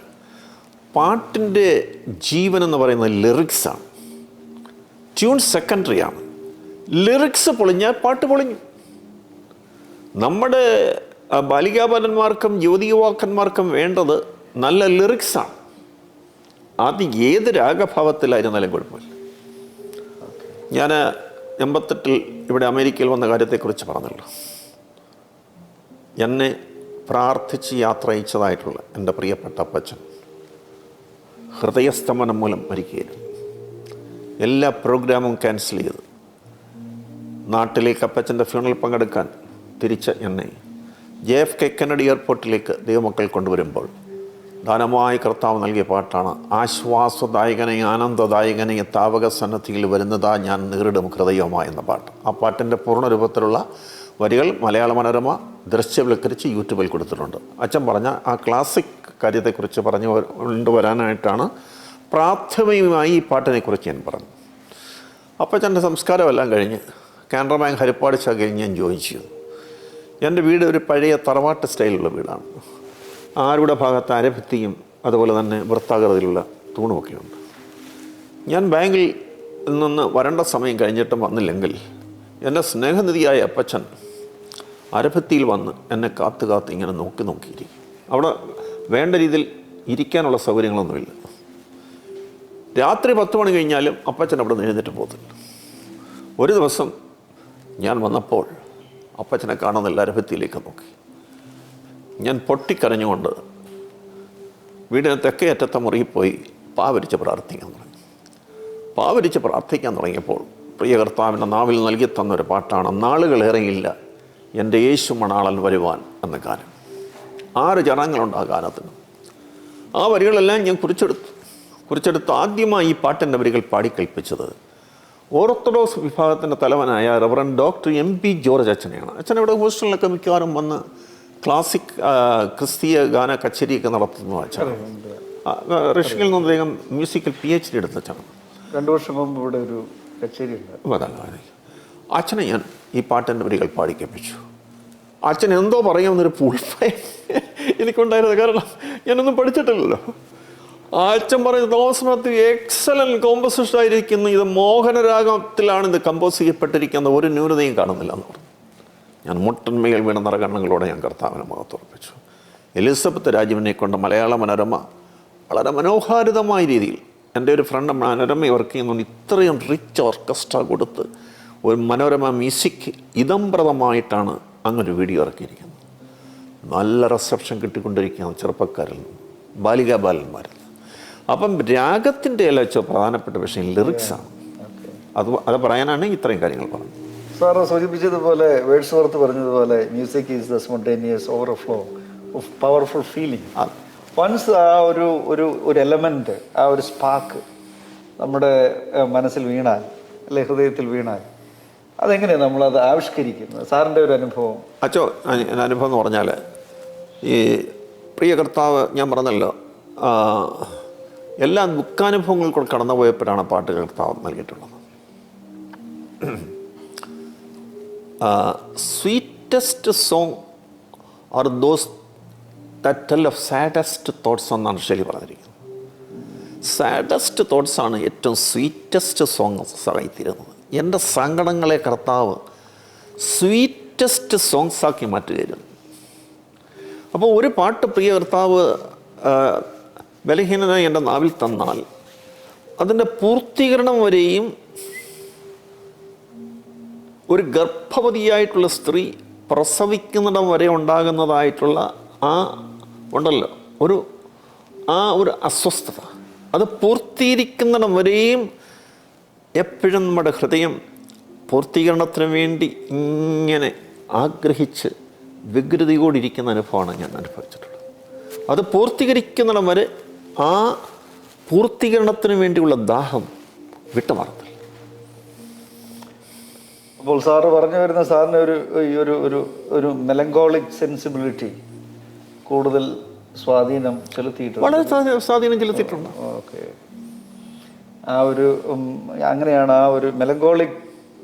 പാട്ടിൻ്റെ ജീവൻ എന്ന് പറയുന്നത് ലിറിക്സാണ്. ട്യൂൺ സെക്കൻഡറിയാണ്. ലിറിക്സ് പൊളിഞ്ഞാൽ പാട്ട് പൊളിഞ്ഞു. നമ്മുടെ ബാലികാബാലന്മാർക്കും യുവതീയുവാക്കന്മാർക്കും വേണ്ടത് നല്ല ലിറിക്സാണ്. അത് ഏത് രാഗഭാവത്തിലായിരുന്നാലും കുഴപ്പമില്ല. ഞാൻ 88 ഇവിടെ അമേരിക്കയിൽ വന്ന കാര്യത്തെക്കുറിച്ച് പറഞ്ഞല്ലോ. എന്നെ പ്രാർത്ഥിച്ച് യാത്ര അയച്ചതായിട്ടുള്ള എൻ്റെ പ്രിയപ്പെട്ട അപ്പച്ചൻ ഹൃദയസ്തംഭനം മൂലം മരിക്കുകയായിരുന്നു. എല്ലാ പ്രോഗ്രാമും ക്യാൻസൽ ചെയ്ത് നാട്ടിലേക്ക് അപ്പച്ചൻ്റെ ഫ്യൂണറൽ പങ്കെടുക്കാൻ തിരിച്ച എന്നെ JFK കെന്നഡി എയർപോർട്ടിലേക്ക് ദൈവമക്കൾ കൊണ്ടുവരുമ്പോൾ ദാനമായി കർത്താവ് നൽകിയ പാട്ടാണ് ആശ്വാസദായകനെ ആനന്ദദായകനെ താവക സന്നദ്ധിയിൽ വരുന്നതാ ഞാൻ നേരിടും ഹൃദയവുമായി എന്ന പാട്ട്. ആ പാട്ടിൻ്റെ പൂർണ്ണരൂപത്തിലുള്ള വരികൾ മലയാള മനോരമ ദൃശ്യവൽക്കരിച്ച് യൂട്യൂബിൽ കൊടുത്തിട്ടുണ്ട്. അച്ഛൻ പറഞ്ഞ ആ ക്ലാസിക് കാര്യത്തെക്കുറിച്ച് പറഞ്ഞു കൊണ്ടുവരാനായിട്ടാണ് പ്രാഥമികമായി ഈ പാട്ടിനെക്കുറിച്ച് ഞാൻ പറഞ്ഞു. അപ്പച്ചൻ്റെ സംസ്കാരമെല്ലാം കഴിഞ്ഞ് കാനറ ബാങ്ക് ഹരിപ്പാട് ശാഖയിൽ ഞാൻ ജോയിൻ ചെയ്തു. എൻ്റെ വീട് ഒരു പഴയ തറവാട്ട് സ്റ്റൈലുള്ള വീടാണ്. ആരുടെ ഭാഗത്ത് അരഭിത്തിയും അതുപോലെ തന്നെ വൃത്താകൃതിയിലുള്ള തൂണുമൊക്കെയുണ്ട്. ഞാൻ ബാങ്കിൽ നിന്ന് വരേണ്ട സമയം കഴിഞ്ഞിട്ടും വന്നില്ലെങ്കിൽ എൻ്റെ സ്നേഹനിധിയായ അപ്പച്ചൻ അരഭിത്തിയിൽ വന്ന് എന്നെ കാത്ത് ഇങ്ങനെ നോക്കിയിരിക്കും. അവിടെ വേണ്ട രീതിയിൽ ഇരിക്കാനുള്ള സൗകര്യങ്ങളൊന്നുമില്ല. രാത്രി 10 മണി കഴിഞ്ഞാലും അപ്പച്ചൻ അവിടെ നിന്ന് എഴുന്നേറ്റ് പോകത്തില്ല. ഒരു ദിവസം ഞാൻ വന്നപ്പോൾ അപ്പച്ചനെ കാണുന്നില്ല. അരഭിത്തിയിലേക്ക് നോക്കി. ഞാൻ പൊട്ടിക്കരഞ്ഞുകൊണ്ട് വീടിന് തെക്കേ അറ്റത്തെ മുറിയിൽ പോയി പാവരിച്ച് പ്രാർത്ഥിക്കാൻ തുടങ്ങിയപ്പോൾ പ്രിയ കർത്താവിൻ്റെ നാവിൽ നൽകി തന്നൊരു പാട്ടാണ് നാളുകളേറെയില്ല എൻ്റെ യേശു മണാളൻ വരുവാൻ എന്ന ഗാനം. 6 ചരണങ്ങളുണ്ട് ആ ഗാനത്തിന്. ആ വരികളെല്ലാം ഞാൻ കുറിച്ചെടുത്ത് ആദ്യമായി ഈ പാട്ടിൻ്റെ വരികൾ പാടിക്കൽപ്പിച്ചത് ഓർത്തഡോക്സ് വിഭാഗത്തിൻ്റെ തലവനായ റവറൻഡ് ഡോക്ടർ MP ജോർജ് അച്ഛനെയാണ്. അച്ഛൻ ഇവിടെ ഹോസ്റ്റലിലൊക്കെ മിക്കവാറും വന്ന് ക്ലാസിക് ക്രിസ്തീയ ഗാന കച്ചേരിയൊക്കെ നടത്തുന്നു. അച്ഛൻ റഷ്യയിൽ നിന്ന് അദ്ദേഹം മ്യൂസിക്കൽ PhD എടുത്ത അച്ഛനാണ്. 2 വർഷം മുമ്പ് ഇവിടെ ഒരു കച്ചേരി ഉണ്ട്. അച്ഛനെ ഞാൻ ഈ പാട്ടിൻ്റെ വരികൾ പാടിക്കൽപ്പിച്ചു. അച്ഛൻ എന്തോ പറയാമെന്നൊരു പൂൾഫൈ എനിക്കുണ്ടായിരുന്നു. കാരണം ഞാനൊന്നും പഠിച്ചിട്ടില്ലല്ലോ. അച്ഛൻ പറയുന്നത് തോമസ് മാത്യു എക്സലൻറ്റ് കോമ്പോസിഷൻ ആയിരിക്കുന്നു, ഇത് മോഹനരാഗത്തിലാണ് ഇത് കമ്പോസ് ചെയ്യപ്പെട്ടിരിക്കുന്നത്, ഒരു ന്യൂനതയും കാണുന്നില്ല എന്ന് പറഞ്ഞു. ഞാൻ മുട്ടന്മേൽ വീണ നിറകണ്ണങ്ങളോടെ ഞാൻ കർത്താവിനെ മുഖത്തുറപ്പിച്ചു. എലിസബത്ത് രാജീവിനെ കൊണ്ട് മലയാള മനോരമ വളരെ മനോഹാരിതമായ രീതിയിൽ, എൻ്റെ ഒരു ഫ്രണ്ട് മനോരമ വർക്ക് ചെയ്യുന്നുണ്ട്, ഇത്രയും റിച്ച് ഓർക്കസ്ട്ര കൊടുത്ത് ഒരു മനോരമ മ്യൂസിക് ഇതംപ്രദമായിട്ടാണ് അങ്ങനൊരു വീഡിയോ ഇറക്കിയിരിക്കുന്നത്. നല്ല റിസപ്ഷൻ കിട്ടിക്കൊണ്ടിരിക്കുകയാണ് ചെറുപ്പക്കാരിൽ നിന്ന്, ബാലികാബാലന്മാരിൽ. അപ്പം രാഗത്തിൻ്റെ എല്ലാം വെച്ച പ്രധാനപ്പെട്ട വിഷയം ലിറിക്സാണ്. അത് പറയാനാണ് ഇത്രയും കാര്യങ്ങൾ പറഞ്ഞത്. സാറ് സൂചിപ്പിച്ചതുപോലെ വേഡ്സ്വർത്ത് പറഞ്ഞതുപോലെ music is the spontaneous overflow of powerful feeling. Once ആ ഒരു എലമെൻറ്റ്, ആ ഒരു സ്പാർക്ക് നമ്മുടെ മനസ്സിൽ വീണാൽ, അല്ലെ ഹൃദയത്തിൽ വീണാൽ, അതെങ്ങനെയാണ് നമ്മളത് ആവിഷ്കരിക്കുന്നത്? സാറിൻ്റെ ഒരു അനുഭവം. അച്ചോ, അനുഭവം എന്ന് പറഞ്ഞാൽ ഈ പ്രിയ കർത്താവ് ഞാൻ പറഞ്ഞല്ലോ, എല്ലാ ദുഃഖാനുഭവങ്ങൾ കൂടെ കടന്നു പോയപ്പോഴാണ് പാട്ട് കർത്താവ് നൽകിയിട്ടുള്ളത്. Sweetest song are those that tell of saddest thoughts എന്നാണ് ശരി പറഞ്ഞിരിക്കുന്നത്. സാഡസ്റ്റ് തോട്ട്സാണ് ഏറ്റവും സ്വീറ്റസ്റ്റ് സോങ്സ് ആയിത്തീരുന്നത്. എൻ്റെ സങ്കടങ്ങളെ കർത്താവ് സ്വീറ്റസ്റ്റ് സോങ്സാക്കി മാറ്റുകയായിരുന്നു. അപ്പോൾ ഒരു പാട്ട് പ്രിയ കർത്താവ് ബലഹീനനായി എൻ്റെ നാവിൽ തന്നാൽ അതിൻ്റെ പൂർത്തീകരണം വരെയും ഒരു ഗർഭവതിയായിട്ടുള്ള സ്ത്രീ പ്രസവിക്കുന്നിടം വരെ ഉണ്ടാകുന്നതായിട്ടുള്ള ഉണ്ടല്ലോ ഒരു അസ്വസ്ഥത, അത് പൂർത്തീകരിക്കുന്നിടം വരെയും എപ്പോഴും നമ്മുടെ ഹൃദയം പൂർത്തീകരണത്തിന് വേണ്ടി ഇങ്ങനെ ആഗ്രഹിച്ച് വ്യഗ്രതയോടിരിക്കുന്ന അനുഭവമാണ് ഞാൻ അനുഭവിച്ചിട്ടുള്ളത്. അത് പൂർത്തീകരിക്കുന്നിടം വരെ ആ പൂർത്തീകരണത്തിന് വേണ്ടിയുള്ള ദാഹം വിട്ടുമാറത്തില്ല. അപ്പോൾ സാറ് പറഞ്ഞു വരുന്ന സാറിന് ഒരു മെലങ്കോളിക് സെൻസിബിലിറ്റി കൂടുതൽ സ്വാധീനം ചെലുത്തിയിട്ടുണ്ട്. വളരെ സ്വാധീനം ചെലുത്തിയിട്ടുണ്ട്. ഓക്കെ. ആ ഒരു അങ്ങനെയാണ് ആ ഒരു മെലങ്കോളിക്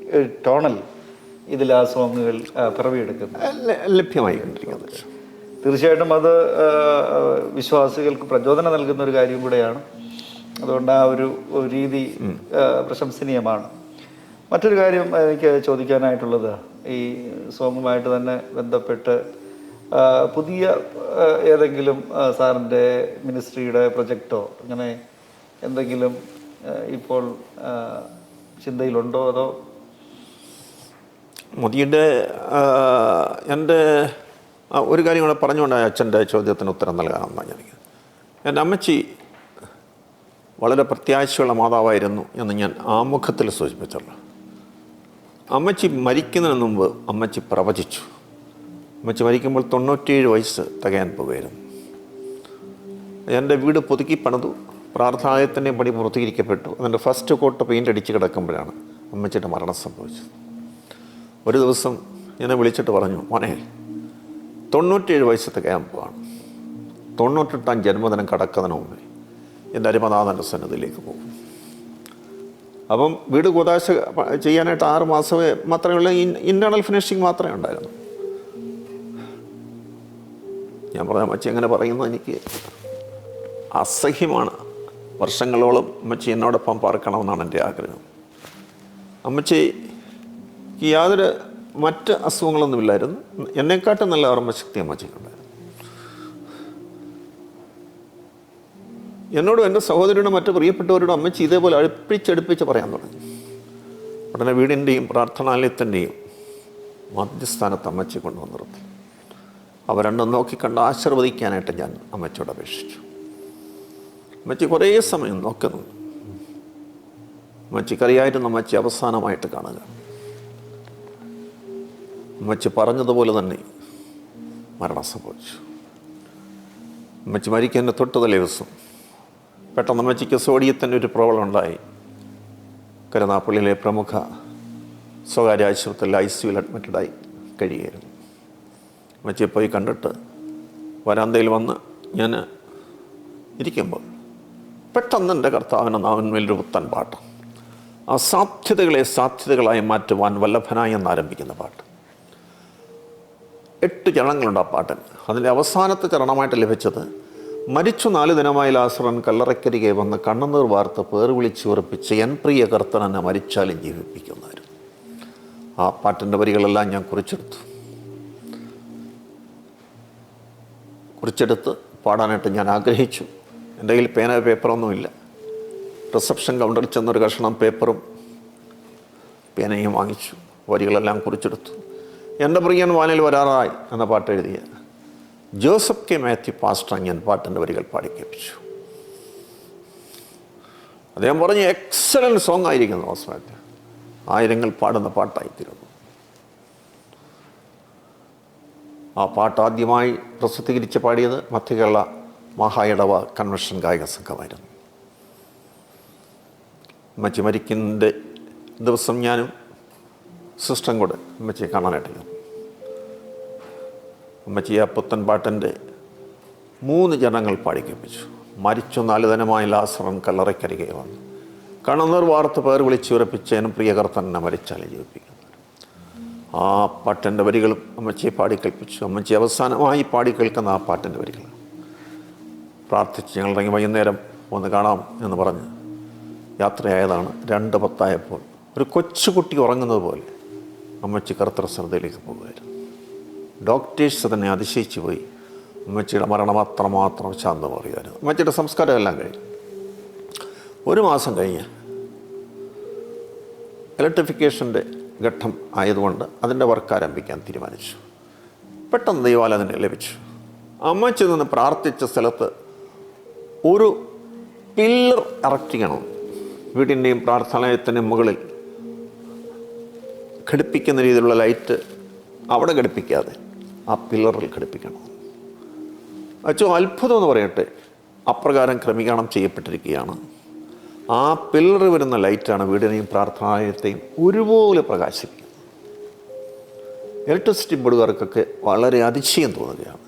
ടോണൽ ഇതിൽ ആ സോങ്ങുകൾ പിറവിയെടുക്കുന്നത്, ലഭ്യമായിക്കൊണ്ടിരിക്കുന്നത്. തീർച്ചയായിട്ടും അത് വിശ്വാസികൾക്ക് പ്രചോദനം നൽകുന്ന ഒരു കാര്യം കൂടെയാണ്. അതുകൊണ്ട് ആ ഒരു രീതി പ്രശംസനീയമാണ്. മറ്റൊരു കാര്യം എനിക്ക് ചോദിക്കാനായിട്ടുള്ളത്, ഈ സോങ്ങുമായിട്ട് തന്നെ ബന്ധപ്പെട്ട് പുതിയ ഏതെങ്കിലും സാറിൻ്റെ മിനിസ്ട്രിയുടെ പ്രൊജക്റ്റോ അങ്ങനെ എന്തെങ്കിലും ഇപ്പോൾ ചിന്തയിലുണ്ടോ? അതോ മോദിയുടെ എൻ്റെ ഒരു കാര്യം കൂടെ പറഞ്ഞുകൊണ്ടാണ് അച്ഛൻ്റെ ചോദ്യത്തിന് ഉത്തരം നൽകാമെന്നാണ് ഞാൻ. എൻ്റെ അമ്മച്ചി വളരെ പ്രത്യാശയുള്ള മാതാവായിരുന്നു എന്ന് ഞാൻ ആമുഖത്തിൽ സൂചിപ്പിച്ചുള്ളൂ. അമ്മച്ചി മരിക്കുന്നതിന് മുമ്പ് അമ്മച്ചി പ്രവചിച്ചു. അമ്മച്ചി മരിക്കുമ്പോൾ 97 വയസ്സ് തികയാൻ പോകുകയായിരുന്നു. എൻ്റെ വീട് പുതുക്കി പണിതു, പ്രാർത്ഥനാലയത്തിൻ്റെ പണി പൂർത്തീകരിക്കപ്പെട്ടു. അതിൻ്റെ ഫസ്റ്റ് കോട്ട് പെയിൻ്റ് അടിച്ച് കിടക്കുമ്പോഴാണ് അമ്മച്ചിയുടെ മരണം സംഭവിച്ചത്. ഒരു ദിവസം എന്നെ വിളിച്ചിട്ട് പറഞ്ഞു, മോനെ 97 വയസ്സ് തികയാൻ പോവാണ്, 98ാം ജന്മദിനം കടക്കുന്നതിന് മുമ്പേ എൻ്റെ അരുമനാഥൻ്റെ സന്നിധിയിലേക്ക് പോകും. അപ്പം വീട് കൂതാശ ചെയ്യാനായിട്ട് 6 മാസമേ മാത്രമേ ഉള്ളൂ, ഇൻറ്റേർണൽ ഫിനിഷിങ് മാത്രമേ ഉണ്ടായിരുന്നു. ഞാൻ പറഞ്ഞ അമ്മച്ചി എങ്ങനെ പറയുന്നത് എനിക്ക് അസഹ്യമാണ്. വർഷങ്ങളോളം അമ്മച്ചി എന്നോടൊപ്പം പാർക്കണമെന്നാണ് എൻ്റെ ആഗ്രഹം. അമ്മച്ചിക്ക് യാതൊരു മറ്റ് അസുഖങ്ങളൊന്നുമില്ലായിരുന്നു. എന്നെക്കാട്ടും നല്ല ഓർമ്മശക്തി അമ്മച്ചിക്കുണ്ടായിരുന്നു. എന്നോടും എൻ്റെ സഹോദരിയോടും മറ്റ് പ്രിയപ്പെട്ടവരോടും അമ്മച്ചി ഇതേപോലെ അടുപ്പിച്ചടുപ്പിച്ച് പറയാൻ തുടങ്ങി. ഉടനെ വീടിൻ്റെയും പ്രാർത്ഥനാലയത്തിൻ്റെയും മധ്യസ്ഥാനത്ത് അമ്മച്ചി കൊണ്ടുവന്ന് നിർത്തി. അവ രണ്ടും നോക്കിക്കണ്ട് ആശീർവദിക്കാനായിട്ട് ഞാൻ അമ്മച്ചിയോട് അപേക്ഷിച്ചു. അമ്മച്ചി കുറേ സമയം നോക്കുന്നു. അമ്മച്ചിക്കറിയായിരുന്നു അമ്മച്ചി അവസാനമായിട്ട് കാണുക. അമ്മച്ചി പറഞ്ഞതുപോലെ തന്നെ മരണം സംഭവിച്ചു. അമ്മച്ചി മരിക്കുന്ന തൊട്ട് തലേ ദിവസം പെട്ടെന്ന് അമ്മച്ചിക്ക് സോഡിയത്തിൻ്റെ ഒരു പ്രോബ്ലം ഉണ്ടായി. കരുനാപ്പള്ളിയിലെ പ്രമുഖ സ്വകാര്യ ആശുപത്രിയിൽ ICUവിൽ അഡ്മിറ്റഡായി കഴിയുകയായിരുന്നു. അമ്മച്ചിയെ പോയി കണ്ടിട്ട് വരാന്തയിൽ വന്ന് ഞാൻ ഇരിക്കുമ്പോൾ പെട്ടെന്ന് എൻ്റെ കർത്താവിൻ്റെ നാവിന്മേലൊരു പുത്തൻ പാട്ട്, അസാധ്യതകളെ സാധ്യതകളായി മാറ്റുവാൻ വല്ലഭനായി എന്നാരംഭിക്കുന്ന പാട്ട്. 8 ചരണങ്ങളുണ്ട് ആ പാട്ടിന്. അതിൻ്റെ അവസാനത്തെ ചരണമായിട്ട് ലഭിച്ചത്, മരിച്ചു 4 ദിനമായി ലാസറൻ കല്ലറക്കരികെ വന്ന് കണ്ണുനീർ വാർത്ത് പേർ വിളിച്ചുറപ്പിച്ച് എൻ പ്രിയ കർത്തൻ എന്നെ മരിച്ചാലും ജീവിപ്പിക്കുന്നതായിരുന്നു. ആ പാട്ടിൻ്റെ വരികളെല്ലാം ഞാൻ കുറിച്ചെടുത്ത് പാടാനായിട്ട് ഞാൻ ആഗ്രഹിച്ചു. എൻ്റെ കയ്യിൽ പേന പേപ്പറൊന്നുമില്ല. റിസപ്ഷൻ കൗണ്ടറിൽ ചെന്നൊരു കഷണം പേപ്പറും പേനയും വാങ്ങിച്ചു. വരികളെല്ലാം കുറിച്ചെടുത്തു. എൻ്റെ പ്രിയൻ വാനിൽ വരാറായി എന്ന പാട്ട് എഴുതിയ ജോസഫ് കെ മാത്യു പാസ്റ്റർ ഞാൻ പാട്ടിൻ്റെ വരികൾ പാടിക്കേൽപ്പിച്ചു. അദ്ദേഹം പറഞ്ഞു, എക്സലൻറ്റ് സോങ് ആയിരിക്കുന്നു ജോസഫ് മാത്യു, ആയിരങ്ങൾ പാടുന്ന പാട്ടായിത്തീരുന്നു. ആ പാട്ട് ആദ്യമായി പ്രസിദ്ധീകരിച്ച് പാടിയത് മധ്യകേരള മഹായിടവ കൺവെൻഷൻ ഗായക സംഘമായിരുന്നു. അമ്മച്ചി മരിക്കുന്നതിൻ്റെ ദിവസം ഞാനും സിസ്റ്ററും കൂടെ അമ്മച്ചിയെ കാണാനായിട്ട് ചെന്നു. അമ്മച്ചി ആ പുത്തൻ പാട്ടിൻ്റെ 3 ചരണങ്ങൾ പാടിക്കേൽപ്പിച്ചു. മരിച്ചു 4 ദിനമായി ലാസറൻ കല്ലറക്കരികെ വന്നു കണ്ണുനീർ വാർത്ത് പേർ വിളിച്ചുറപ്പിച്ചതിനും പ്രിയകർത്തനെ മരിച്ചാലും ജീവിപ്പിക്കുന്നു. ആ പാട്ടിൻ്റെ വരികളും അമ്മച്ചിയെ പാടിക്കേൽപ്പിച്ചു. അമ്മച്ചി അവസാനമായി പാടിക്കേൾക്കുന്ന ആ പാട്ടിൻ്റെ വരികൾ പ്രാർത്ഥിച്ച് ഞങ്ങളിറങ്ങി വൈകുന്നേരം ഒന്ന് കാണാം എന്ന് പറഞ്ഞ് യാത്രയായതാണ്. 2:10 ഒരു കൊച്ചുകുട്ടി ഉറങ്ങുന്നത് പോലെ അമ്മച്ചി കർത്തൃസന്നിധിയിലേക്ക് പോകുമായിരുന്നു. ഡോക്ടേഴ്സ് തന്നെ അതിശയിച്ചു പോയി. അമ്മച്ചിയുടെ മരണം അത്രമാത്രം ശാന്തമറിയായിരുന്നു. അമ്മച്ചിയുടെ സംസ്കാരം എല്ലാം കഴിഞ്ഞു. 1 മാസം കഴിഞ്ഞ് ഇലക്ട്രിഫിക്കേഷൻ്റെ ഘട്ടം ആയതുകൊണ്ട് അതിൻ്റെ വർക്ക് ആരംഭിക്കാൻ തീരുമാനിച്ചു. പെട്ടെന്ന് ദൈവാലയം ലഭിച്ചു. അമ്മച്ചി നിന്ന് പ്രാർത്ഥിച്ച സ്ഥലത്ത് ഒരു പില്ലർ ഇറക്റ്റ് ചെയ്യണം. വീടിൻ്റെയും പ്രാർത്ഥനാലയത്തിൻ്റെയും മുകളിൽ ഘടിപ്പിക്കുന്ന രീതിയിലുള്ള ലൈറ്റ് അവിടെ ഘടിപ്പിക്കാതെ ആ പില്ലറിൽ ഘടിപ്പിക്കണം. അച്ഛൻ അത്ഭുതം എന്ന് പറയട്ടെ, അപ്രകാരം ക്രമീകരണം ചെയ്യപ്പെട്ടിരിക്കുകയാണ്. ആ പില്ലർ വരുന്ന ലൈറ്റാണ് വീടിനെയും പ്രാർത്ഥനാലയത്തെയും ഒരുപോലെ പ്രകാശിപ്പിക്കുന്നത്. ഇലക്ട്രിസിറ്റി ബോർഡുകാർക്കൊക്കെ വളരെ അതിശയം തോന്നുകയാണ്.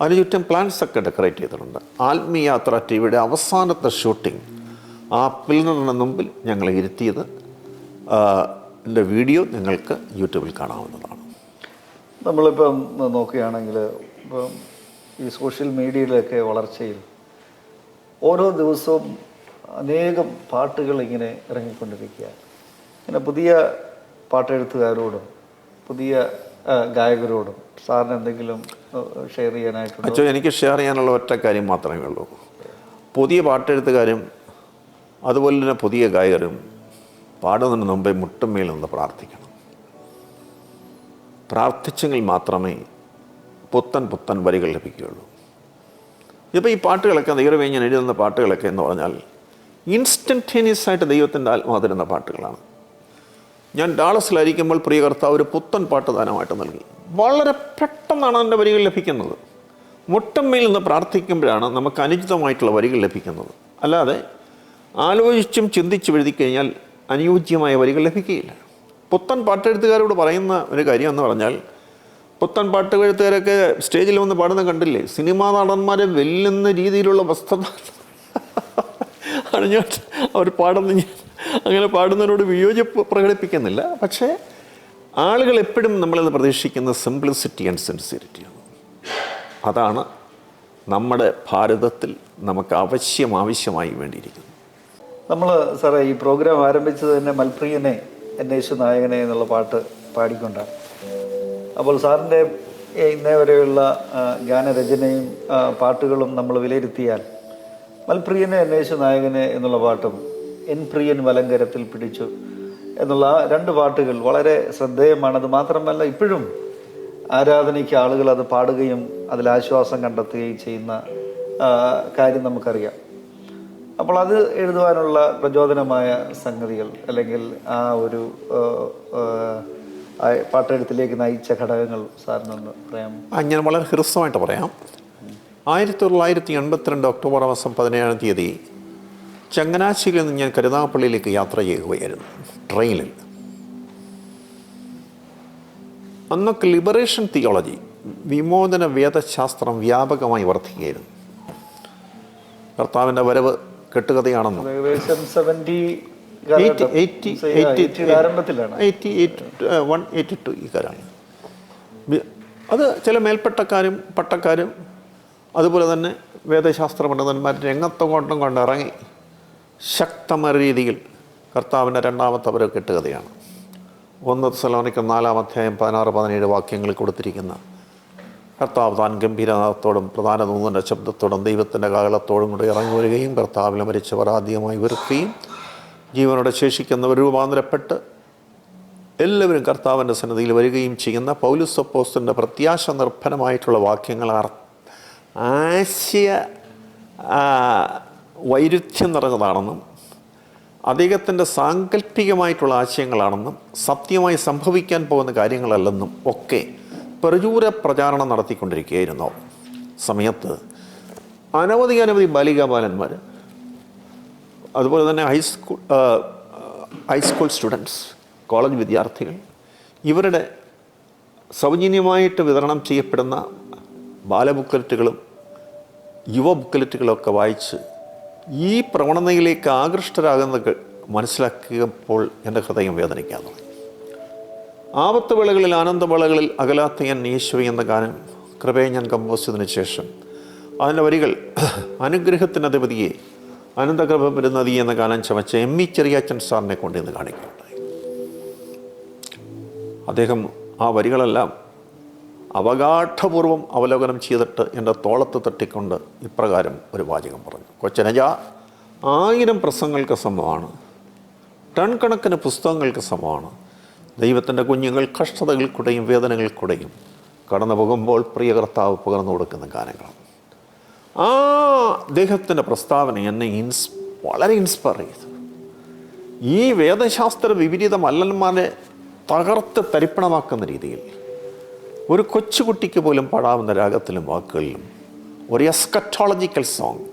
അതിന് ചുറ്റും പ്ലാൻസൊക്കെ ഡെക്കറേറ്റ് ചെയ്തിട്ടുണ്ട്. ആത്മീയാത്ര ടിവിയുടെ അവസാനത്തെ ഷൂട്ടിംഗ് ആ പില്ലറിന് മുമ്പിൽ ഞങ്ങളെ ഇരുത്തിയത് എൻ്റെ വീഡിയോ നിങ്ങൾക്ക് യൂട്യൂബിൽ കാണാവുന്നതാണ്. നമ്മളിപ്പം നോക്കുകയാണെങ്കിൽ ഇപ്പം ഈ സോഷ്യൽ മീഡിയയിലൊക്കെ വളർച്ചയിൽ ഓരോ ദിവസവും അനേകം പാട്ടുകൾ ഇങ്ങനെ ഇറങ്ങിക്കൊണ്ടിരിക്കുകയാണ്. ഇങ്ങനെ പുതിയ പാട്ടെഴുത്തുകാരോടും പുതിയ ഗായകരോടും സാറിന് എന്തെങ്കിലും ഷെയർ ചെയ്യാനായിട്ടുണ്ടോ? അച്ഛൻ എനിക്ക് ഷെയർ ചെയ്യാനുള്ള ഒറ്റ കാര്യം മാത്രമേ ഉള്ളൂ. പുതിയ പാട്ടെഴുത്തുകാരും അതുപോലെ തന്നെ പുതിയ ഗായകരും പാടുന്നതിന് മുമ്പേ മുട്ടുമേൽ നിന്ന് പ്രാർത്ഥിക്കണം. പ്രാർത്ഥിച്ചെങ്കിൽ മാത്രമേ പുത്തൻ വരികൾ ലഭിക്കുകയുള്ളൂ. ഇപ്പോൾ ഈ പാട്ടുകളൊക്കെ ദൈവമേ ഞാൻ എഴുതുന്ന പാട്ടുകളൊക്കെ എന്ന് പറഞ്ഞാൽ ഇൻസ്റ്റൻറ്റേനിയസ് ആയിട്ട് ദൈവത്തിൻ്റെ ആത്മാവ് തരുന്ന പാട്ടുകളാണ്. ഞാൻ ഡാളസിലായിരിക്കുമ്പോൾ പ്രിയ കർത്താവ് ഒരു പുത്തൻ പാട്ട് ദാനമായിട്ട് നൽകി. വളരെ പെട്ടെന്നാണ് അതിൻ്റെ വരികൾ ലഭിക്കുന്നത്. മുട്ടമ്മയിൽ നിന്ന് പ്രാർത്ഥിക്കുമ്പോഴാണ് നമുക്ക് അനുചിതമായിട്ടുള്ള വരികൾ ലഭിക്കുന്നത്. അല്ലാതെ ആലോചിച്ചും ചിന്തിച്ചും എഴുതി കഴിഞ്ഞാൽ അനുയോജ്യമായ വരികൾ ലഭിക്കുകയില്ല. പുത്തൻ പാട്ടെഴുത്തുകാരോട് പറയുന്ന ഒരു കാര്യം എന്ന് പറഞ്ഞാൽ, പുത്തൻ പാട്ടെഴുത്തുകാരൊക്കെ സ്റ്റേജിൽ വന്ന് പാടുന്ന കണ്ടില്ലേ, സിനിമാ നടന്മാരെ വെല്ലുന്ന രീതിയിലുള്ള വസ്ത്രം അണിഞ്ഞോട്ട് അവർ പാടുന്ന, അങ്ങനെ പാടുന്നവരോട് വിയോജിപ്പ് പ്രകടിപ്പിക്കുന്നില്ല. പക്ഷേ ആളുകൾ എപ്പോഴും നമ്മളിന്ന് പ്രതീക്ഷിക്കുന്ന സിംപ്ലിസിറ്റി ആൻഡ് സിൻസിയറിറ്റിയാണ്. അതാണ് നമ്മുടെ ഭാരതത്തിൽ നമുക്ക് ആവശ്യമായി വേണ്ടിയിരിക്കുന്നത്. നമ്മൾ സാറേ ഈ പ്രോഗ്രാം ആരംഭിച്ചത് തന്നെ മൽപ്രിയനെ എന്നേശു നായകനെ എന്നുള്ള പാട്ട് പാടിക്കൊണ്ടാണ്. അപ്പോൾ സാറിൻ്റെ ഇന്നേ വരെയുള്ള ഗാനരചനയും പാട്ടുകളും നമ്മൾ വിലയിരുത്തിയാൽ മൽപ്രിയനെ എന്നേശു നായകനെ എന്നുള്ള പാട്ടും എൻ പ്രിയൻ വലങ്കരത്തിൽ പിടിച്ചു എന്നുള്ള രണ്ട് പാട്ടുകൾ വളരെ ശ്രദ്ധേയമാണത്. മാത്രമല്ല ഇപ്പോഴും ആരാധനയ്ക്ക് ആളുകൾ അത് പാടുകയും അതിലാശ്വാസം കണ്ടെത്തുകയും ചെയ്യുന്ന കാര്യം നമുക്കറിയാം. അപ്പോൾ അത് എഴുതുവാനുള്ള പ്രചോദനമായ സംഗതികൾ അല്ലെങ്കിൽ ആ ഒരു പാട്ടെഴുത്തിലേക്ക് നയിച്ച ഘടകങ്ങൾ സാറിനൊന്ന് പറയാം. ഞാൻ വളരെ ഹ്രസ്വമായിട്ട് പറയാം. 1982 ഒക്ടോബർ മാസം 17-ാം തീയതി ചങ്ങനാശ്ശേരിയിൽ നിന്ന് ഞാൻ കരുനാഗപ്പള്ളിയിലേക്ക് യാത്ര ചെയ്യുകയായിരുന്നു ട്രെയിനിൽ. അന്നൊക്കെ ലിബറേഷൻ തിയോളജി, വിമോചന വേദശാസ്ത്രം വ്യാപകമായി വർദ്ധിക്കുകയായിരുന്നു. കർത്താവിൻ്റെ വരവ് കെട്ടുകഥയാണെന്നും 81-82 ഈ കാലമാണ്. അത് ചില മേൽപ്പട്ടക്കാരും പട്ടക്കാരും അതുപോലെ തന്നെ വേദശാസ്ത്ര പണ്ഡിതന്മാർ രംഗത്തൊങ്ങോട്ടും കൊണ്ടിറങ്ങി ശക്തമായ രീതിയിൽ കർത്താവിൻ്റെ രണ്ടാമത്തെ വരവ് കെട്ടുകഥയാണ്. 1 തെസ്സലോനിക്കർ 4-ാം അധ്യായം 16-17 വാക്യങ്ങളിൽ കൊടുത്തിരിക്കുന്ന കർത്താവ് താൻ ഗംഭീരനാഥത്തോടും പ്രധാന ദൂതൻ്റെ ശബ്ദത്തോടും ദൈവത്തിൻ്റെ കാഹളത്തോടും കൂടെ ഇറങ്ങി വരികയും കർത്താവിൽ മരിച്ചവർ ആദ്യമായി ഉയർത്തുകയും ജീവനോടെ ശേഷിക്കുന്നവർ രൂപാന്തരപ്പെട്ട് എല്ലാവരും കർത്താവിൻ്റെ സന്നിധിയിൽ വരികയും ചെയ്യുന്ന പൗലോസ് അപ്പോസ്തലൻ്റെ പ്രത്യാശ നിർഭരമായിട്ടുള്ള വാക്യങ്ങൾ ആശയ വൈരുദ്ധ്യം നിറഞ്ഞതാണെന്നും അദ്ദേഹത്തിൻ്റെ സാങ്കല്പികമായിട്ടുള്ള ആശയങ്ങളാണെന്നും സത്യമായി സംഭവിക്കാൻ പോകുന്ന കാര്യങ്ങളല്ലെന്നും ഒക്കെ പ്രചുര പ്രചാരണം നടത്തിക്കൊണ്ടിരിക്കുകയായിരുന്നു. സമയത്ത് അനവധി ബാലികാബാലന്മാർ, അതുപോലെ തന്നെ ഹൈസ്കൂൾ സ്റ്റുഡൻസ്, കോളേജ് വിദ്യാർത്ഥികൾ, ഇവരുടെ സൗജന്യമായിട്ട് വിതരണം ചെയ്യപ്പെടുന്ന ബാലബുക്കലറ്റുകളും യുവ ബുക്കലറ്റുകളൊക്കെ വായിച്ച് ഈ പ്രവണതയിലേക്ക് ആകൃഷ്ടരാകുന്നത് മനസ്സിലാക്കിയപ്പോൾ എൻ്റെ ഹൃദയം വേദനിക്കാൻ തുടങ്ങി. ആപത്ത് വേളകളിൽ ആനന്ദവേളകളിൽ അകലാത്ത ഞാൻ യേശുവേ എന്ന ഗാനം കൃപയെ ഞാൻ കമ്പോസ് ചെയ്തതിനു ശേഷം അതിൻ്റെ വരികൾ അനുഗ്രഹത്തിൻ്റെ അധിപതിയെ അനന്തകൃപ വരുന്നതി എന്ന ഗാനം ചമച്ച എം.ഇ. ചെറിയാച്ചൻ സാറിനെ കൊണ്ടിന്ന് കാണിക്കുകയുണ്ടായി. അദ്ദേഹം ആ വരികളെല്ലാം അവഗാഠപൂർവം അവലോകനം ചെയ്തിട്ട് എൻ്റെ തോളത്ത് തട്ടിക്കൊണ്ട് ഇപ്രകാരം ഒരു വാചകം പറഞ്ഞു: കൊച്ചനജ, 1000 പ്രസംഗങ്ങൾക്ക് സമമാണ്, ടൺ കണക്കിന് പുസ്തകങ്ങൾക്ക് സമമാണ് ദൈവത്തിൻ്റെ കുഞ്ഞുങ്ങൾ കഷ്ടതകൾക്കൂടെയും വേദനകൾക്കൂടെയും കടന്നു പോകുമ്പോൾ പ്രിയ കർത്താവ് പകർന്നു കൊടുക്കുന്ന ഗാനങ്ങളാണ്. ആ അദ്ദേഹത്തിൻ്റെ പ്രസ്താവന എന്നെ വളരെ ഇൻസ്പയർ ചെയ്തു. ഈ വേദശാസ്ത്ര വിപരീത മല്ലന്മാരെ തകർത്ത് തരിപ്പണമാക്കുന്ന രീതിയിൽ ഒരു കൊച്ചുകുട്ടിക്ക് പോലും പാടാവുന്ന രാഗത്തിലും വാക്കുകളിലും ഒരു എസ്കറ്റോളജിക്കൽ സോങ്,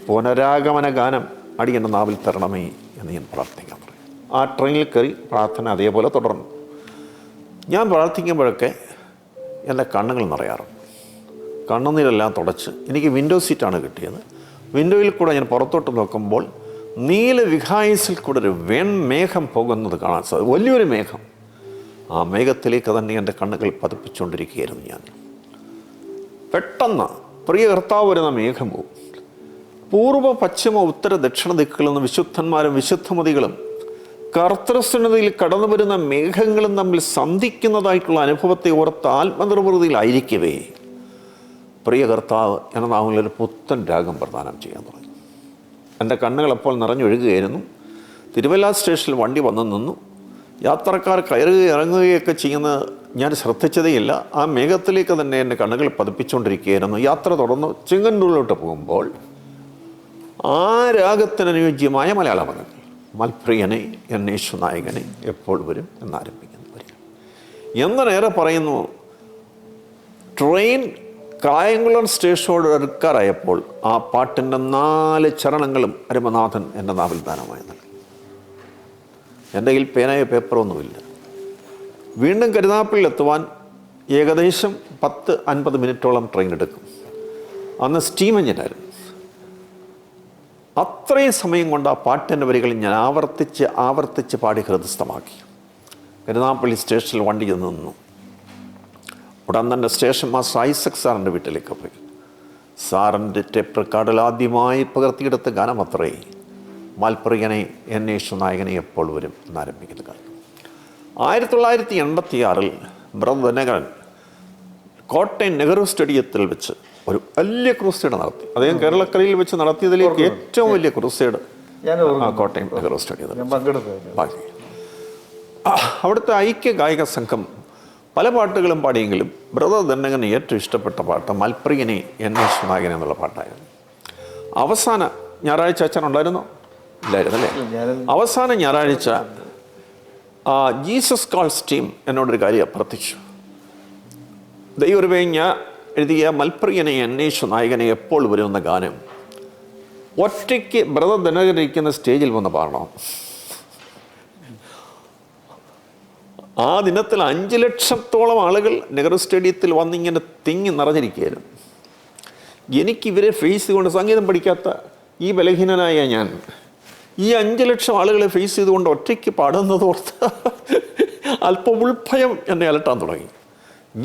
പുനരാഗമന ഗാനം അടിയൻ്റെ നാവിൽ തരണമേ എന്ന് ഞാൻ പ്രാർത്ഥിക്കാൻ പറയും. ആ ട്രെയിനിൽ കയറി പ്രാർത്ഥന അതേപോലെ തുടർന്നു. ഞാൻ പ്രാർത്ഥിക്കുമ്പോഴൊക്കെ എൻ്റെ കണ്ണുകൾ നിറയാറുണ്ട്. കണ്ണുനീരെല്ലാം തുടച്ച് എനിക്ക് വിൻഡോ സീറ്റാണ് കിട്ടിയത്. വിൻഡോയിൽ കൂടെ ഞാൻ പുറത്തോട്ട് നോക്കുമ്പോൾ നീല വിഹായസിൽ കൂടെ ഒരു മേഘം പോകുന്നത് കാണാൻ സാധിക്കും. വലിയൊരു മേഘം. ആ മേഘത്തിലേക്ക് തന്നെ എൻ്റെ കണ്ണുകൾ പതിപ്പിച്ചുകൊണ്ടിരിക്കുകയായിരുന്നു ഞാൻ. പെട്ടെന്ന് പ്രിയ കർത്താവ് വരുന്ന മേഘവും പൂർവ്വ പശ്ചിമ ഉത്തര ദക്ഷിണ ദിക്കുകളിൽ നിന്ന് വിശുദ്ധന്മാരും വിശുദ്ധമതികളും കർത്തൃസന്നിധിയിൽ കടന്നു വരുന്ന മേഘങ്ങളും തമ്മിൽ സന്ധിക്കുന്നതായിട്ടുള്ള അനുഭവത്തെ ഓർത്ത് ആത്മനിർവൃതിയിലായിരിക്കവേ പ്രിയ കർത്താവ് എന്ന നാമത്തിലൊരു പുത്തൻ രാഗം പ്രദാനം ചെയ്യാൻ തുടങ്ങി. എൻ്റെ കണ്ണുകളപ്പോൾ നിറഞ്ഞൊഴുകുകയായിരുന്നു. തിരുവല്ല സ്റ്റേഷനിൽ വണ്ടി വന്നു നിന്നു. യാത്രക്കാർ കയറുകയും ഇറങ്ങുകയൊക്കെ ചെയ്യുന്നത് ഞാൻ ശ്രദ്ധിച്ചതേയില്ല. ആ മേഘത്തിലേക്ക് തന്നെ എൻ്റെ കണ്ണുകൾ പതിപ്പിച്ചുകൊണ്ടിരിക്കുകയായിരുന്നു. യാത്ര തുടർന്ന് ചെങ്ങന്നൂരിലോട്ട് പോകുമ്പോൾ ആ രാഗത്തിനനുയോജ്യമായ മലയാള പദങ്ങൾ മൽപ്രിയനെ എന്നേശു നായകനെ എപ്പോൾ വരും എന്നാരംഭിക്കുന്ന വരിക. എന്നേറെ പറയുന്നു, ട്രെയിൻ കായംകുളം സ്റ്റേഷനോട് അടുക്കാറായപ്പോൾ ആ പാട്ടിൻ്റെ 4 ചരണങ്ങളും അരുമനാഥൻ എൻ്റെ നാവിൽ ദാനമായി നൽകി. എൻ്റെ കയ്യിൽ പേനയോ പേപ്പറൊന്നുമില്ല. വീണ്ടും കരുനാഗപ്പള്ളിയിലെത്തുവാൻ ഏകദേശം 10-50 മിനിറ്റോളം ട്രെയിൻ എടുക്കും. അന്ന് സ്റ്റീം എഞ്ചിനായിരുന്നു. അത്രയും സമയം കൊണ്ട് ആ പാട്ടിൻ്റെ വരികൾ ഞാൻ ആവർത്തിച്ച് പാടി ഹൃദയസ്ഥമാക്കി. കരുനാഗപ്പള്ളി സ്റ്റേഷനിൽ വണ്ടി ചെന്ന് നിന്നു. ഉടൻ തന്നെ സ്റ്റേഷൻ മാസ്റ്റർ ഐസക് സാറിൻ്റെ വീട്ടിലേക്ക് പോയി. സാറിൻ്റെ ടേപ്പ് റെക്കോർഡിൽ ആദ്യമായി പകർത്തിയെടുത്ത ഗാനം അത്രേ മൽപ്രിയനെ എന്നേശു നായകനെ എപ്പോൾ വരും എന്നാരംഭിക്കുന്ന ഗാനം. 1986 ബ്രദർ ദിനകരൻ കോട്ടയം നെഹ്റു സ്റ്റേഡിയത്തിൽ വെച്ച് ഒരു വലിയ ക്രൂസൈഡ് നടത്തി. അദ്ദേഹം കേരളക്കരയിൽ വെച്ച് നടത്തിയതിലേക്ക് ഏറ്റവും വലിയ ക്രൂസൈഡ് കോട്ടയം നെഹ്റു സ്റ്റേഡിയത്തിൽ. അവിടുത്തെ ഐക്യ ഗായക സംഘം പല പാട്ടുകളും പാടിയെങ്കിലും ബ്രദർ ദിനകരന് ഏറ്റവും ഇഷ്ടപ്പെട്ട പാട്ട് മൽപ്രിയനെ എന്നേശു നായകൻ എന്നുള്ള പാട്ടായിരുന്നു. അവസാന ഞായറാഴ്ച അച്ഛൻ ഉണ്ടായിരുന്നോ? ഇല്ലായിരുന്നു അല്ലേ? അവസാന ഞായറാഴ്ച ജീസസ് കാൾസ് ടീം എന്നോടൊരു കാര്യം അഭ്യർത്ഥിച്ചു. ദൈവമേ, ഞാൻ എഴുതിയ മൽപ്രിയനെ എന്നേശു നായകനെ എപ്പോൾ വരുമെന്ന ഗാനം ഒറ്റയ്ക്ക് ബ്രദർ ദിനകരൻ ഇരിക്കുന്ന സ്റ്റേജിൽ വന്ന് പാടണം. ആ ദിനത്തിൽ 5 ലക്ഷത്തോളം ആളുകൾ നെഹ്റു സ്റ്റേഡിയത്തിൽ വന്നിങ്ങനെ തിങ്ങി നിറഞ്ഞിരിക്കുകയായിരുന്നു. എനിക്കിവരെ ഫേസ് കൊണ്ട് സംഗീതം പഠിക്കാത്ത ഈ ബലഹീനനായ ഞാൻ ഈ 5 ലക്ഷം ആളുകളെ ഫേസ് ചെയ്തുകൊണ്ട് ഒറ്റയ്ക്ക് പാടുന്നതോർത്ത് അല്പം ഉൾഭയം എന്നെ അലട്ടാൻ തുടങ്ങി.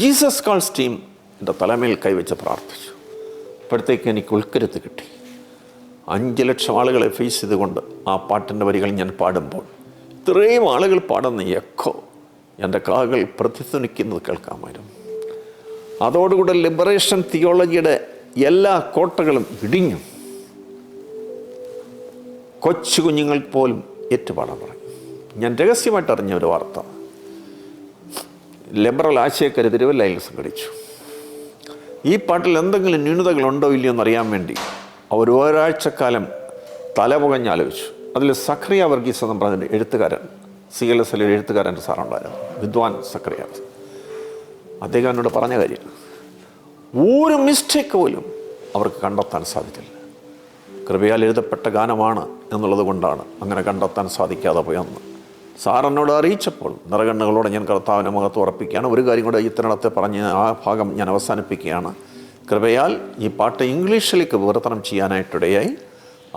ജീസസ് കാൾസ് ടീം എൻ്റെ തലമേൽ കൈവച്ച് പ്രാർത്ഥിച്ചു. അപ്പോഴത്തേക്ക് എനിക്ക് ഉൾക്കരുത്ത് കിട്ടി. 5 ലക്ഷം ആളുകളെ ഫേസ് ചെയ്തുകൊണ്ട് ആ പാട്ടിൻ്റെ വരികൾ ഞാൻ പാടുമ്പോൾ ഇത്രയും ആളുകൾ പാടുന്ന എക്കോ എൻ്റെ കാതുകൾ പ്രതിധ്വനിക്കുന്നത് കേൾക്കാമായിരുന്നു. അതോടുകൂടെ ലിബറേഷൻ തിയോളജിയുടെ എല്ലാ കോട്ടകളും ഇടിഞ്ഞു. കൊച്ചു കുഞ്ഞുങ്ങൾക്ക് പോലും ഏറ്റുപാടാൻ തുടങ്ങി. ഞാൻ രഹസ്യമായിട്ട് അറിഞ്ഞ ഒരു വാർത്ത, ലിബറൽ ആശയക്കാർ തിരുവല്ലയിൽ സംഘടിച്ചു. ഈ പാട്ടിൽ എന്തെങ്കിലും ന്യൂനതകളുണ്ടോ ഇല്ലയോ എന്നറിയാൻ വേണ്ടി അവർ ഒരാഴ്ചക്കാലം തലപുകഞ്ഞാലോചിച്ചു. അതിൽ സഖറിയ വർഗീസ് എന്ന് പറഞ്ഞ എഴുത്തുകാരൻ, CLS എഴുത്തുകാരൻ്റെ സാറുണ്ടായിരുന്നു, വിദ്വാൻ സഖറിയ. അദ്ദേഹം എന്നോട് പറഞ്ഞ കാര്യം, ഒരു മിസ്റ്റേക്ക് പോലും അവർക്ക് കണ്ടെത്താൻ സാധിച്ചില്ല. കൃപയാൽ എഴുതപ്പെട്ട ഗാനമാണ് എന്നുള്ളത് കൊണ്ടാണ് അങ്ങനെ കണ്ടെത്താൻ സാധിക്കാതെ പോയെന്ന് സാറെന്നോട് അറിയിച്ചപ്പോൾ നിറകണ്ണുകളോടെ ഞാൻ കർത്താവിനെ മുഖത്ത് ഉറപ്പിക്കുകയാണ്. ഒരു കാര്യം കൂടെ ഇത്തരണത്തെ പറഞ്ഞ് ആ ഭാഗം ഞാൻ അവസാനിപ്പിക്കുകയാണ്. കൃപയാൽ ഈ പാട്ട് ഇംഗ്ലീഷിലേക്ക് വിവർത്തനം ചെയ്യാനായിട്ടിടയായി.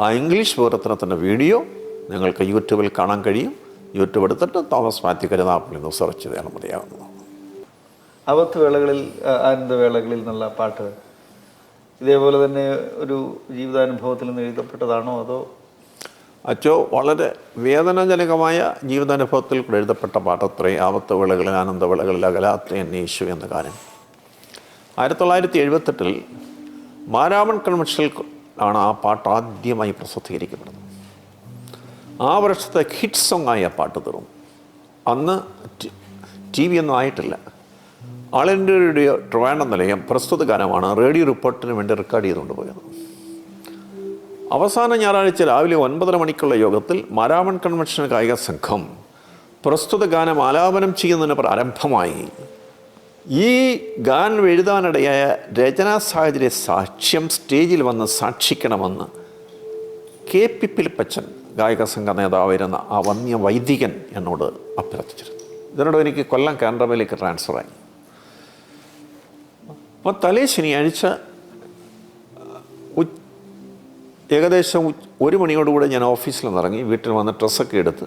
ആ ഇംഗ്ലീഷ് വിവർത്തനത്തിൻ്റെ വീഡിയോ നിങ്ങൾക്ക് യൂട്യൂബിൽ കാണാൻ കഴിയും. യൂട്യൂബ് എടുത്തിട്ട് തോമസ് മാത്യു കരുനാഗപ്പള്ളി എന്ന് സെർച്ച് ചെയ്താണ് മതിയാകുന്നത്. അവത്ത് വേളകളിൽ ആനന്ദവേളകളിൽ എന്നുള്ള പാട്ട് ഇതേപോലെ തന്നെ ഒരു ജീവിതാനുഭവത്തിൽ നിന്ന് എഴുതപ്പെട്ടതാണോ അതോ? അച്ചോ, വളരെ വേദനാജനകമായ ജീവിതാനുഭവത്തിൽ കൂടെ എഴുതപ്പെട്ട പാട്ടത്രേ ആപത്ത് വേളകളിൽ ആനന്ദവേളകളിൽ അകലാത്ത എന്നേശു എന്ന ഗാനം. 1978 മാരാമൺ കൺവെൻഷനിൽ ആണ് ആ പാട്ട് ആദ്യമായി പ്രസിദ്ധീകരിക്കപ്പെടുന്നത്. ആ വർഷത്തെ ഹിറ്റ് സോങ് ആയ പാട്ട് തീർന്നു. അന്ന് TV ഒന്നും ആയിട്ടില്ല. ആൾ ഇന്ത്യ റേഡിയോ ട്രിവാൻഡ്രം നിലയം പ്രസ്തുത ഗാനമാണ് റേഡിയോ റിപ്പോർട്ടിന് വേണ്ടി റെക്കോർഡ് ചെയ്തുകൊണ്ട് പോയത്. അവസാന ഞായറാഴ്ച രാവിലെ 9:30 മണിക്കുള്ള യോഗത്തിൽ മാരാമൺ കൺവെൻഷൻ ഗായക സംഘം പ്രസ്തുത ഗാനം ആലാപനം ചെയ്യുന്നതിന് പ്രാരംഭമായി. ഈ ഗാനം എഴുതാനിടയായ രചനാ സാഹചര്യ സാക്ഷ്യം സ്റ്റേജിൽ വന്ന് സാക്ഷിക്കണമെന്ന് KP പിലിപ്പച്ചൻ ഗായക സംഘ നേതാവായിരുന്ന ആ വന്യ വൈദികൻ എന്നോട് അഭ്യർത്ഥിച്ചിരുന്നു. ഇതിനോട് എനിക്ക് കൊല്ലം കാനറയിലേക്ക് ട്രാൻസ്ഫറായി. അപ്പോൾ തലേ ശനിയാഴ്ച ഏകദേശം 1 മണിയോടുകൂടെ ഞാൻ ഓഫീസിൽ നിന്നിറങ്ങി. വീട്ടിൽ വന്ന് ഡ്രസ്സൊക്കെ എടുത്ത്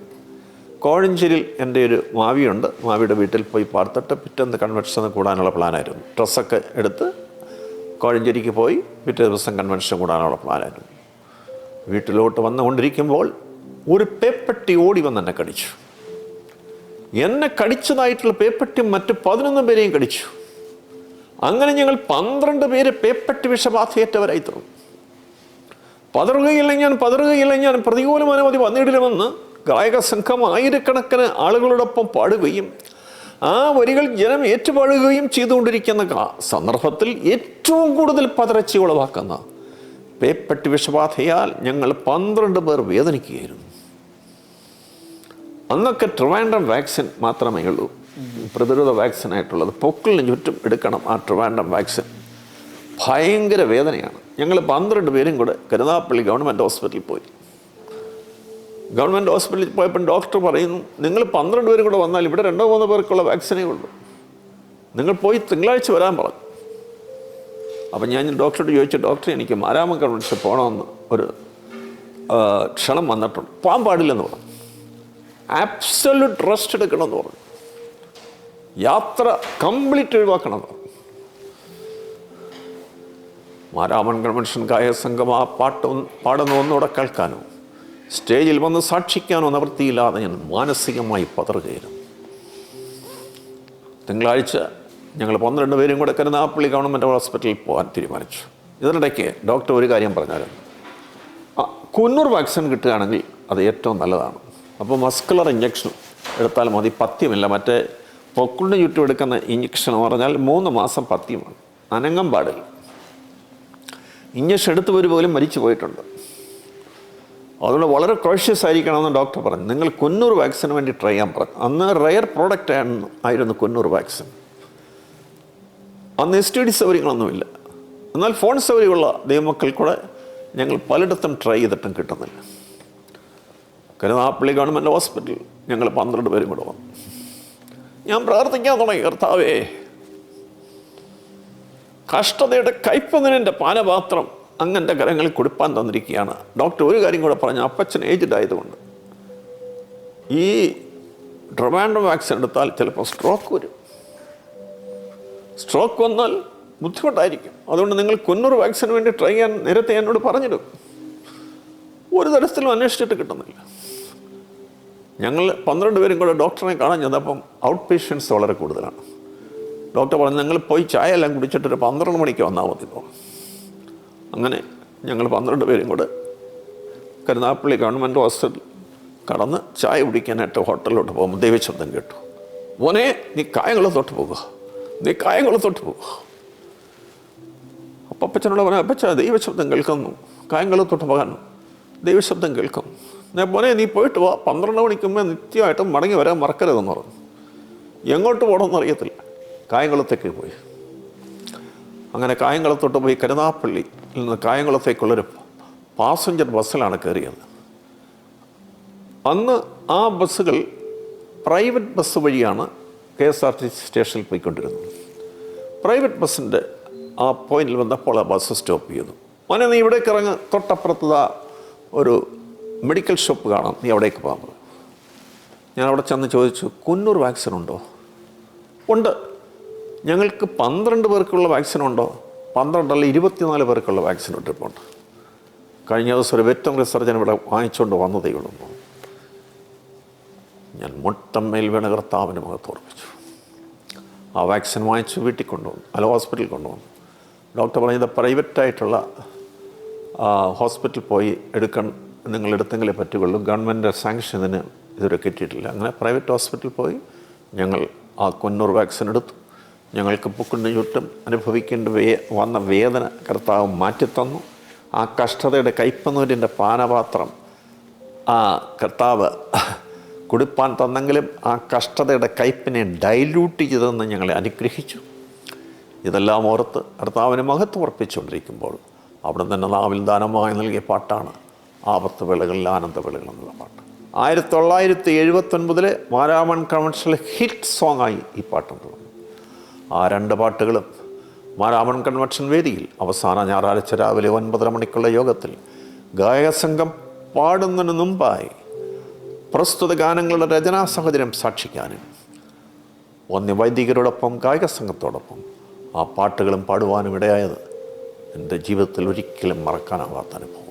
കോഴഞ്ചേരിയിൽ എൻ്റെ ഒരു മാവിയുണ്ട്, മാവിയുടെ വീട്ടിൽ പോയി പാർത്തിട്ട് പിറ്റേന്ന് കൺവെൻഷന് കൂടാനുള്ള പ്ലാനായിരുന്നു. ഡ്രസ്സൊക്കെ എടുത്ത് കോഴഞ്ചേരിക്ക് പോയി പിറ്റേ ദിവസം കൺവെൻഷൻ കൂടാനുള്ള പ്ലാനായിരുന്നു. വീട്ടിലോട്ട് വന്നുകൊണ്ടിരിക്കുമ്പോൾ ഒരു പേപ്പട്ടി ഓടി വന്ന് എന്നെ കടിച്ചു. എന്നെ കടിച്ചതായിട്ടുള്ള പേപ്പട്ടി മറ്റ് 11 പേരെയും കടിച്ചു. അങ്ങനെ ഞങ്ങൾ 12 പേര് പേപ്പട്ടി വിഷബാധയേറ്റവരായി തീർന്നു. പതറുകയില്ല ഞാൻ പ്രതികൂല അനുമതി വന്നിടിലുമെന്ന് ഗായക സംഘം ആയിരക്കണക്കിന് ആളുകളോടൊപ്പം പാടുകയും ആ വരികൾ ജനം ഏറ്റുപാടുകയും ചെയ്തുകൊണ്ടിരിക്കുന്ന സന്ദർഭത്തിൽ ഏറ്റവും കൂടുതൽ പതറച്ചി ഉളവാക്കുന്ന പേപ്പട്ടി വിഷബാധയാൽ ഞങ്ങൾ 12 പേർ വേദനിക്കുകയായിരുന്നു. അന്നൊക്കെ ട്രിവാൻഡ്രം വാക്സിൻ മാത്രമേ ഉള്ളൂ പ്രതിരോധ വാക്സിനായിട്ടുള്ളത്. പൊക്കിളിന് ചുറ്റും എടുക്കണം ആ ട്രിവാൻഡ്രം വാക്സിൻ. ഭയങ്കര വേദനയാണ്. ഞങ്ങൾ 12 പേരും കൂടെ കരുനാഗപ്പള്ളി ഗവൺമെൻറ് ഹോസ്പിറ്റലിൽ പോയി. ഗവൺമെൻറ് ഹോസ്പിറ്റലിൽ പോയപ്പോൾ ഡോക്ടർ പറയുന്നു, നിങ്ങൾ 12 പേരും കൂടെ വന്നാൽ ഇവിടെ 2-3 പേർക്കുള്ള വാക്സിനേ ഉള്ളൂ, നിങ്ങൾ പോയി തിങ്കളാഴ്ച വരാൻ പറഞ്ഞു. അപ്പം ഞാൻ ഡോക്ടറോട് ചോദിച്ചു, ഡോക്ടർ എനിക്ക് മാരാമൻ കൺവെൻഷൻ പോകണമെന്ന് ഒരു ക്ഷണം വന്നിട്ടുണ്ട്, പോകാൻ പാടില്ലെന്ന് പറഞ്ഞു. ആബ്സല്യൂട്ട് റെസ്റ്റ് എടുക്കണമെന്ന് പറഞ്ഞു. യാത്ര കംപ്ലീറ്റ് ഒഴിവാക്കണമെന്ന് പറഞ്ഞു. മാരാമൻ കൺവെൻഷൻ ഗായക സംഘം ആ പാട്ട് പാടുന്ന ഒന്നുകൂടെ കേൾക്കാനോ സ്റ്റേജിൽ വന്ന് സാക്ഷിക്കാനോ നിവൃത്തിയില്ലാതെ ഞാൻ മാനസികമായി പതറുകയായിരുന്നു. തിങ്കളാഴ്ച ഞങ്ങൾ 12 പേരും കൂടെ കരുനാഗപ്പള്ളി ഗവൺമെൻറ് ഹോസ്പിറ്റലിൽ പോകാൻ തീരുമാനിച്ചു. ഇതിനിടയ്ക്ക് ഡോക്ടർ ഒരു കാര്യം പറഞ്ഞായിരുന്നു, കുന്നൂർ വാക്സിൻ കിട്ടുകയാണെങ്കിൽ അത് ഏറ്റവും നല്ലതാണ്. അപ്പോൾ മസ്കുലർ ഇഞ്ചക്ഷൻ എടുത്താൽ മതി, പഥ്യമില്ല. മറ്റേ പൊക്കിളിന് ചുറ്റും എടുക്കുന്ന ഇഞ്ചക്ഷൻ എന്ന് പറഞ്ഞാൽ 3 മാസം പഥ്യമാണ്, അനങ്ങം പാടില്ല. ഇഞ്ചക്ഷൻ എടുത്തവർ പോലും മരിച്ചു പോയിട്ടുണ്ട്. അതുകൊണ്ട് വളരെ കോഷ്യസ് ആയിരിക്കണമെന്ന് ഡോക്ടർ പറഞ്ഞു. നിങ്ങൾ കുന്നൂർ വാക്സിന് വേണ്ടി ട്രൈ ചെയ്യാൻ പറഞ്ഞു. അന്ന് റെയർ പ്രോഡക്റ്റ് ആയിരുന്നു കുന്നൂർ വാക്സിൻ. അന്ന് STD സൗകര്യങ്ങളൊന്നുമില്ല. എന്നാൽ ഫോൺ സൗകര്യമുള്ള ദൈവമക്കൾ കൂടെ ഞങ്ങൾ പലയിടത്തും ട്രൈ ചെയ്തിട്ടും കിട്ടുന്നില്ല. കരുനാഗപ്പള്ളി ഗവൺമെൻറ് ഹോസ്പിറ്റലിൽ ഞങ്ങൾ 12 പേരും കൂടെ വന്നു. ഞാൻ പ്രാർത്ഥിക്കാൻ തുടങ്ങി, കർത്താവേ, കഷ്ടതയുടെ കയ്പതിൻ്റെ പാനപാത്രം അങ്ങൻ്റെ കരങ്ങളിൽ കൊടുപ്പാൻ തന്നിരിക്കുകയാണ്. ഡോക്ടർ ഒരു കാര്യം കൂടെ പറഞ്ഞു, അപ്പച്ചൻ ഏജ്ഡ് ആയതുകൊണ്ട് ഈ ട്രിവാൻഡ്രം വാക്സിൻ എടുത്താൽ ചിലപ്പോൾ സ്ട്രോക്ക് വരും. സ്ട്രോക്ക് വന്നാൽ ബുദ്ധിമുട്ടായിരിക്കും. അതുകൊണ്ട് നിങ്ങൾ കുന്നൂർ വാക്സിന് വേണ്ടി ട്രൈ ചെയ്യാൻ നേരത്തെ എന്നോട് പറഞ്ഞിടും. ഒരു തരത്തിലും അന്വേഷിച്ചിട്ട് കിട്ടുന്നില്ല. ഞങ്ങൾ 12 പേരും കൂടെ ഡോക്ടറെ കാണാൻ ചെന്നപ്പം ഔട്ട് പേഷ്യൻസ് വളരെ കൂടുതലാണ്. ഡോക്ടർ പറഞ്ഞു, നിങ്ങൾ പോയി ചായ എല്ലാം കുടിച്ചിട്ടൊരു 12 മണിക്ക് വന്നാൽ മതി. അങ്ങനെ ഞങ്ങൾ 12 പേരും കൂടെ കരുനാഗപ്പള്ളി ഗവൺമെൻറ് ഹോസ്പിറ്റൽ കടന്ന് ചായ കുടിക്കാനായിട്ട് ഹോട്ടലിലോട്ട് പോകുമ്പോൾ ദൈവശബ്ദം കേട്ടു, മോനെ നീ കായംകുളത്തോട്ട് പോകുക, നീ കായംകുളത്തോട്ട് പോകുക. അപ്പം അപ്പച്ചനോട് പറഞ്ഞു, അപ്പച്ച ദൈവശബ്ദം കേൾക്കുന്നു, കായംകുളത്തോട്ട് പോകാൻ ദൈവശബ്ദം കേൾക്കും. ഞാൻ മോനെ നീ പോയിട്ട് വാ, 12 മണിക്ക് മുമ്പേ നിത്യമായിട്ടും മടങ്ങി വരാൻ മറക്കരുതെന്ന് പറഞ്ഞു. എങ്ങോട്ട് പോകണമെന്ന് അറിയത്തില്ല. കായംകുളത്തേക്ക് പോയി. അങ്ങനെ കായംകുളത്തോട്ട് പോയി കരുനാഗപ്പള്ളിയിൽ നിന്ന് കായംകുളത്തേക്കുള്ളൊരു പാസഞ്ചർ ബസ്സിലാണ് കയറിയത്. അന്ന് ആ ബസ്സുകൾ പ്രൈവറ്റ് ബസ് വഴിയാണ് KSRTC സ്റ്റേഷനിൽ പോയിക്കൊണ്ടിരുന്നത്. പ്രൈവറ്റ് ബസ്സിൻ്റെ ആ പോയിന്റിൽ വന്നപ്പോൾ ആ ബസ് സ്റ്റോപ്പ് ചെയ്തു. മോനെ നീ ഇവിടേക്ക് ഇറങ്ങ്, തൊട്ടപ്പുറത്ത് ഒരു മെഡിക്കൽ ഷോപ്പ് കാണാം, നീ അവിടേക്ക് പോകാൻ. ഞാൻ അവിടെ ചെന്ന് ചോദിച്ചു, കുന്നൂർ വാക്സിൻ ഉണ്ടോ? ഉണ്ട്. ഞങ്ങൾക്ക് 12 പേർക്കുള്ള വാക്സിൻ ഉണ്ടോ? 12 അല്ല 24 പേർക്കുള്ള വാക്സിൻ ഇട്ടിട്ടുണ്ട്. കഴിഞ്ഞ ദിവസം ഒരു വെറ്ററിനറി സർജൻ ഇവിടെ വാങ്ങിച്ചുകൊണ്ട് വന്നതേ ഉള്ളൂ. ഞാൻ മുട്ടമ്മയിൽ വീണ കർത്താവിന് മുഖത്ത് ഓർപ്പിച്ചു. ആ വാക്സിൻ വാങ്ങിച്ച് വീട്ടിൽ കൊണ്ടുവന്നു, അല്ല ഹോസ്പിറ്റലിൽ കൊണ്ടുവന്നു. ഡോക്ടർ പറഞ്ഞത് പ്രൈവറ്റായിട്ടുള്ള ഹോസ്പിറ്റലിൽ പോയി നിങ്ങൾ എടുത്തെങ്കിലേ പറ്റുകയുള്ളൂ, ഗവൺമെൻറ് സാങ്ഷൻ ഇതിന് ഇതുവരെ കിട്ടിയിട്ടില്ല. അങ്ങനെ പ്രൈവറ്റ് ഹോസ്പിറ്റലിൽ പോയി ഞങ്ങൾ ആ കുന്നൂർ വാക്സിൻ എടുത്തു. ഞങ്ങൾക്ക് പൊക്കിളിന് ചുറ്റും അനുഭവിക്കേണ്ട വന്ന വേദന കർത്താവ് മാറ്റിത്തന്നു. ആ കഷ്ടതയുടെ കയ്പനൂരിൻ്റെ പാനപാത്രം ആ കർത്താവ് കുടിപ്പാൻ തന്നെങ്കിലും ആ കഷ്ടതയുടെ കയ്പിനെ ഡൈല്യൂട്ട് ചെയ്തെന്ന് ഞങ്ങളെ അനുഗ്രഹിച്ചു. ഇതെല്ലാം ഓർത്ത് കർത്താവിന് മഹത്വം അർപ്പിച്ചുകൊണ്ടിരിക്കുമ്പോൾ അവിടെ തന്നെ നാവിൽ ദാനമായി നൽകിയ പാട്ടാണ് ആപത്ത് വേളകളിൽ ആനന്ദവേളകൾ എന്നുള്ള പാട്ട്. 1979 മാരാമൺ കൺവെൻഷനിലെ ഹിറ്റ് സോങ്ങായി ഈ പാട്ടുണ്ട്. ആ 2 പാട്ടുകളും മാരാമൺ കൺവെൻഷൻ വേദിയിൽ അവസാന ഞായറാഴ്ച രാവിലെ 9:30 മണിക്കുള്ള യോഗത്തിൽ ഗായകസംഘം പാടുന്നതിന് മുമ്പായി പ്രസ്തുത ഗാനങ്ങളുടെ രചനാ സാഹചര്യം സാക്ഷിക്കാനും വൈദികരോടൊപ്പം ഗായക സംഘത്തോടൊപ്പം ആ പാട്ടുകളും പാടുവാനും ഇടയായത് എൻ്റെ ജീവിതത്തിൽ ഒരിക്കലും മറക്കാനാവാത്ത അനുഭവമാണ്.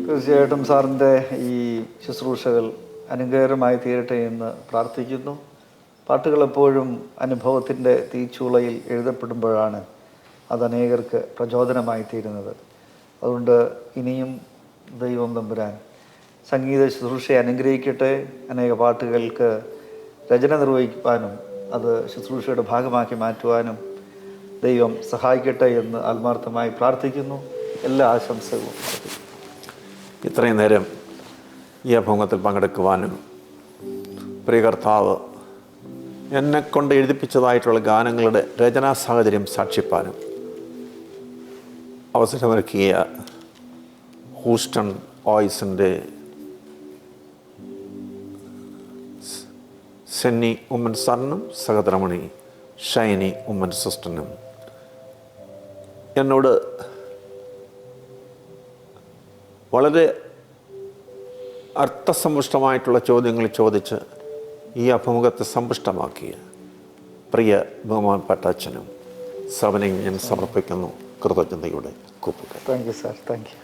തീർച്ചയായിട്ടും സാറിൻ്റെ ഈ ശുശ്രൂഷകൾ അനുഗ്രഹകരമായി തീരട്ടെ എന്ന് പ്രാർത്ഥിക്കുന്നു. പാട്ടുകൾ എപ്പോഴും അനുഭവത്തിൻ്റെ തീച്ചൂളയിൽ എഴുതപ്പെടുമ്പോഴാണ് അത് അനേകർക്ക് പ്രചോദനമായി തീരുന്നത്. അതുകൊണ്ട് ഇനിയും ദൈവം തമ്പുരാൻ സംഗീത ശുശ്രൂഷയെ അനുഗ്രഹിക്കട്ടെ. അനേക പാട്ടുകൾക്ക് രചന നിർവഹിക്കാനും അത് ശുശ്രൂഷയുടെ ഭാഗമാക്കി മാറ്റുവാനും ദൈവം സഹായിക്കട്ടെ എന്ന് ആത്മാർത്ഥമായി പ്രാർത്ഥിക്കുന്നു. എല്ലാ ആശംസകളും. ഇത്രയും നേരം ഈ അഭിമുഖത്തിൽ പങ്കെടുക്കുവാനും പ്രിയ കർത്താവ് എന്നെക്കൊണ്ട് എഴുതിപ്പിച്ചതായിട്ടുള്ള ഗാനങ്ങളുടെ രചനാ സാഹചര്യം സാക്ഷിപ്പാനും അവസരമൊരുക്കിയ ഹൂസ്റ്റൺ വോയിസിൻ്റെ സെന്നി ഉമ്മൻ സാറിനും സഹധർമ്മിണി ഷൈനി ഉമ്മൻ സിസ്റ്ററിനും എന്നോട് വളരെ അർത്ഥസമ്പുഷ്ടമായിട്ടുള്ള ചോദ്യങ്ങൾ ചോദിച്ച് ഈ അഭിമുഖത്തെ സമ്പുഷ്ടമാക്കിയ പ്രിയ ബഹുമാനപ്പെട്ട അച്ഛനും സഭനെ ഞാൻ സമർപ്പിക്കുന്നു കൃതജ്ഞതയുടെ കൂപ്പുകൾ. Thank you sir, thank U.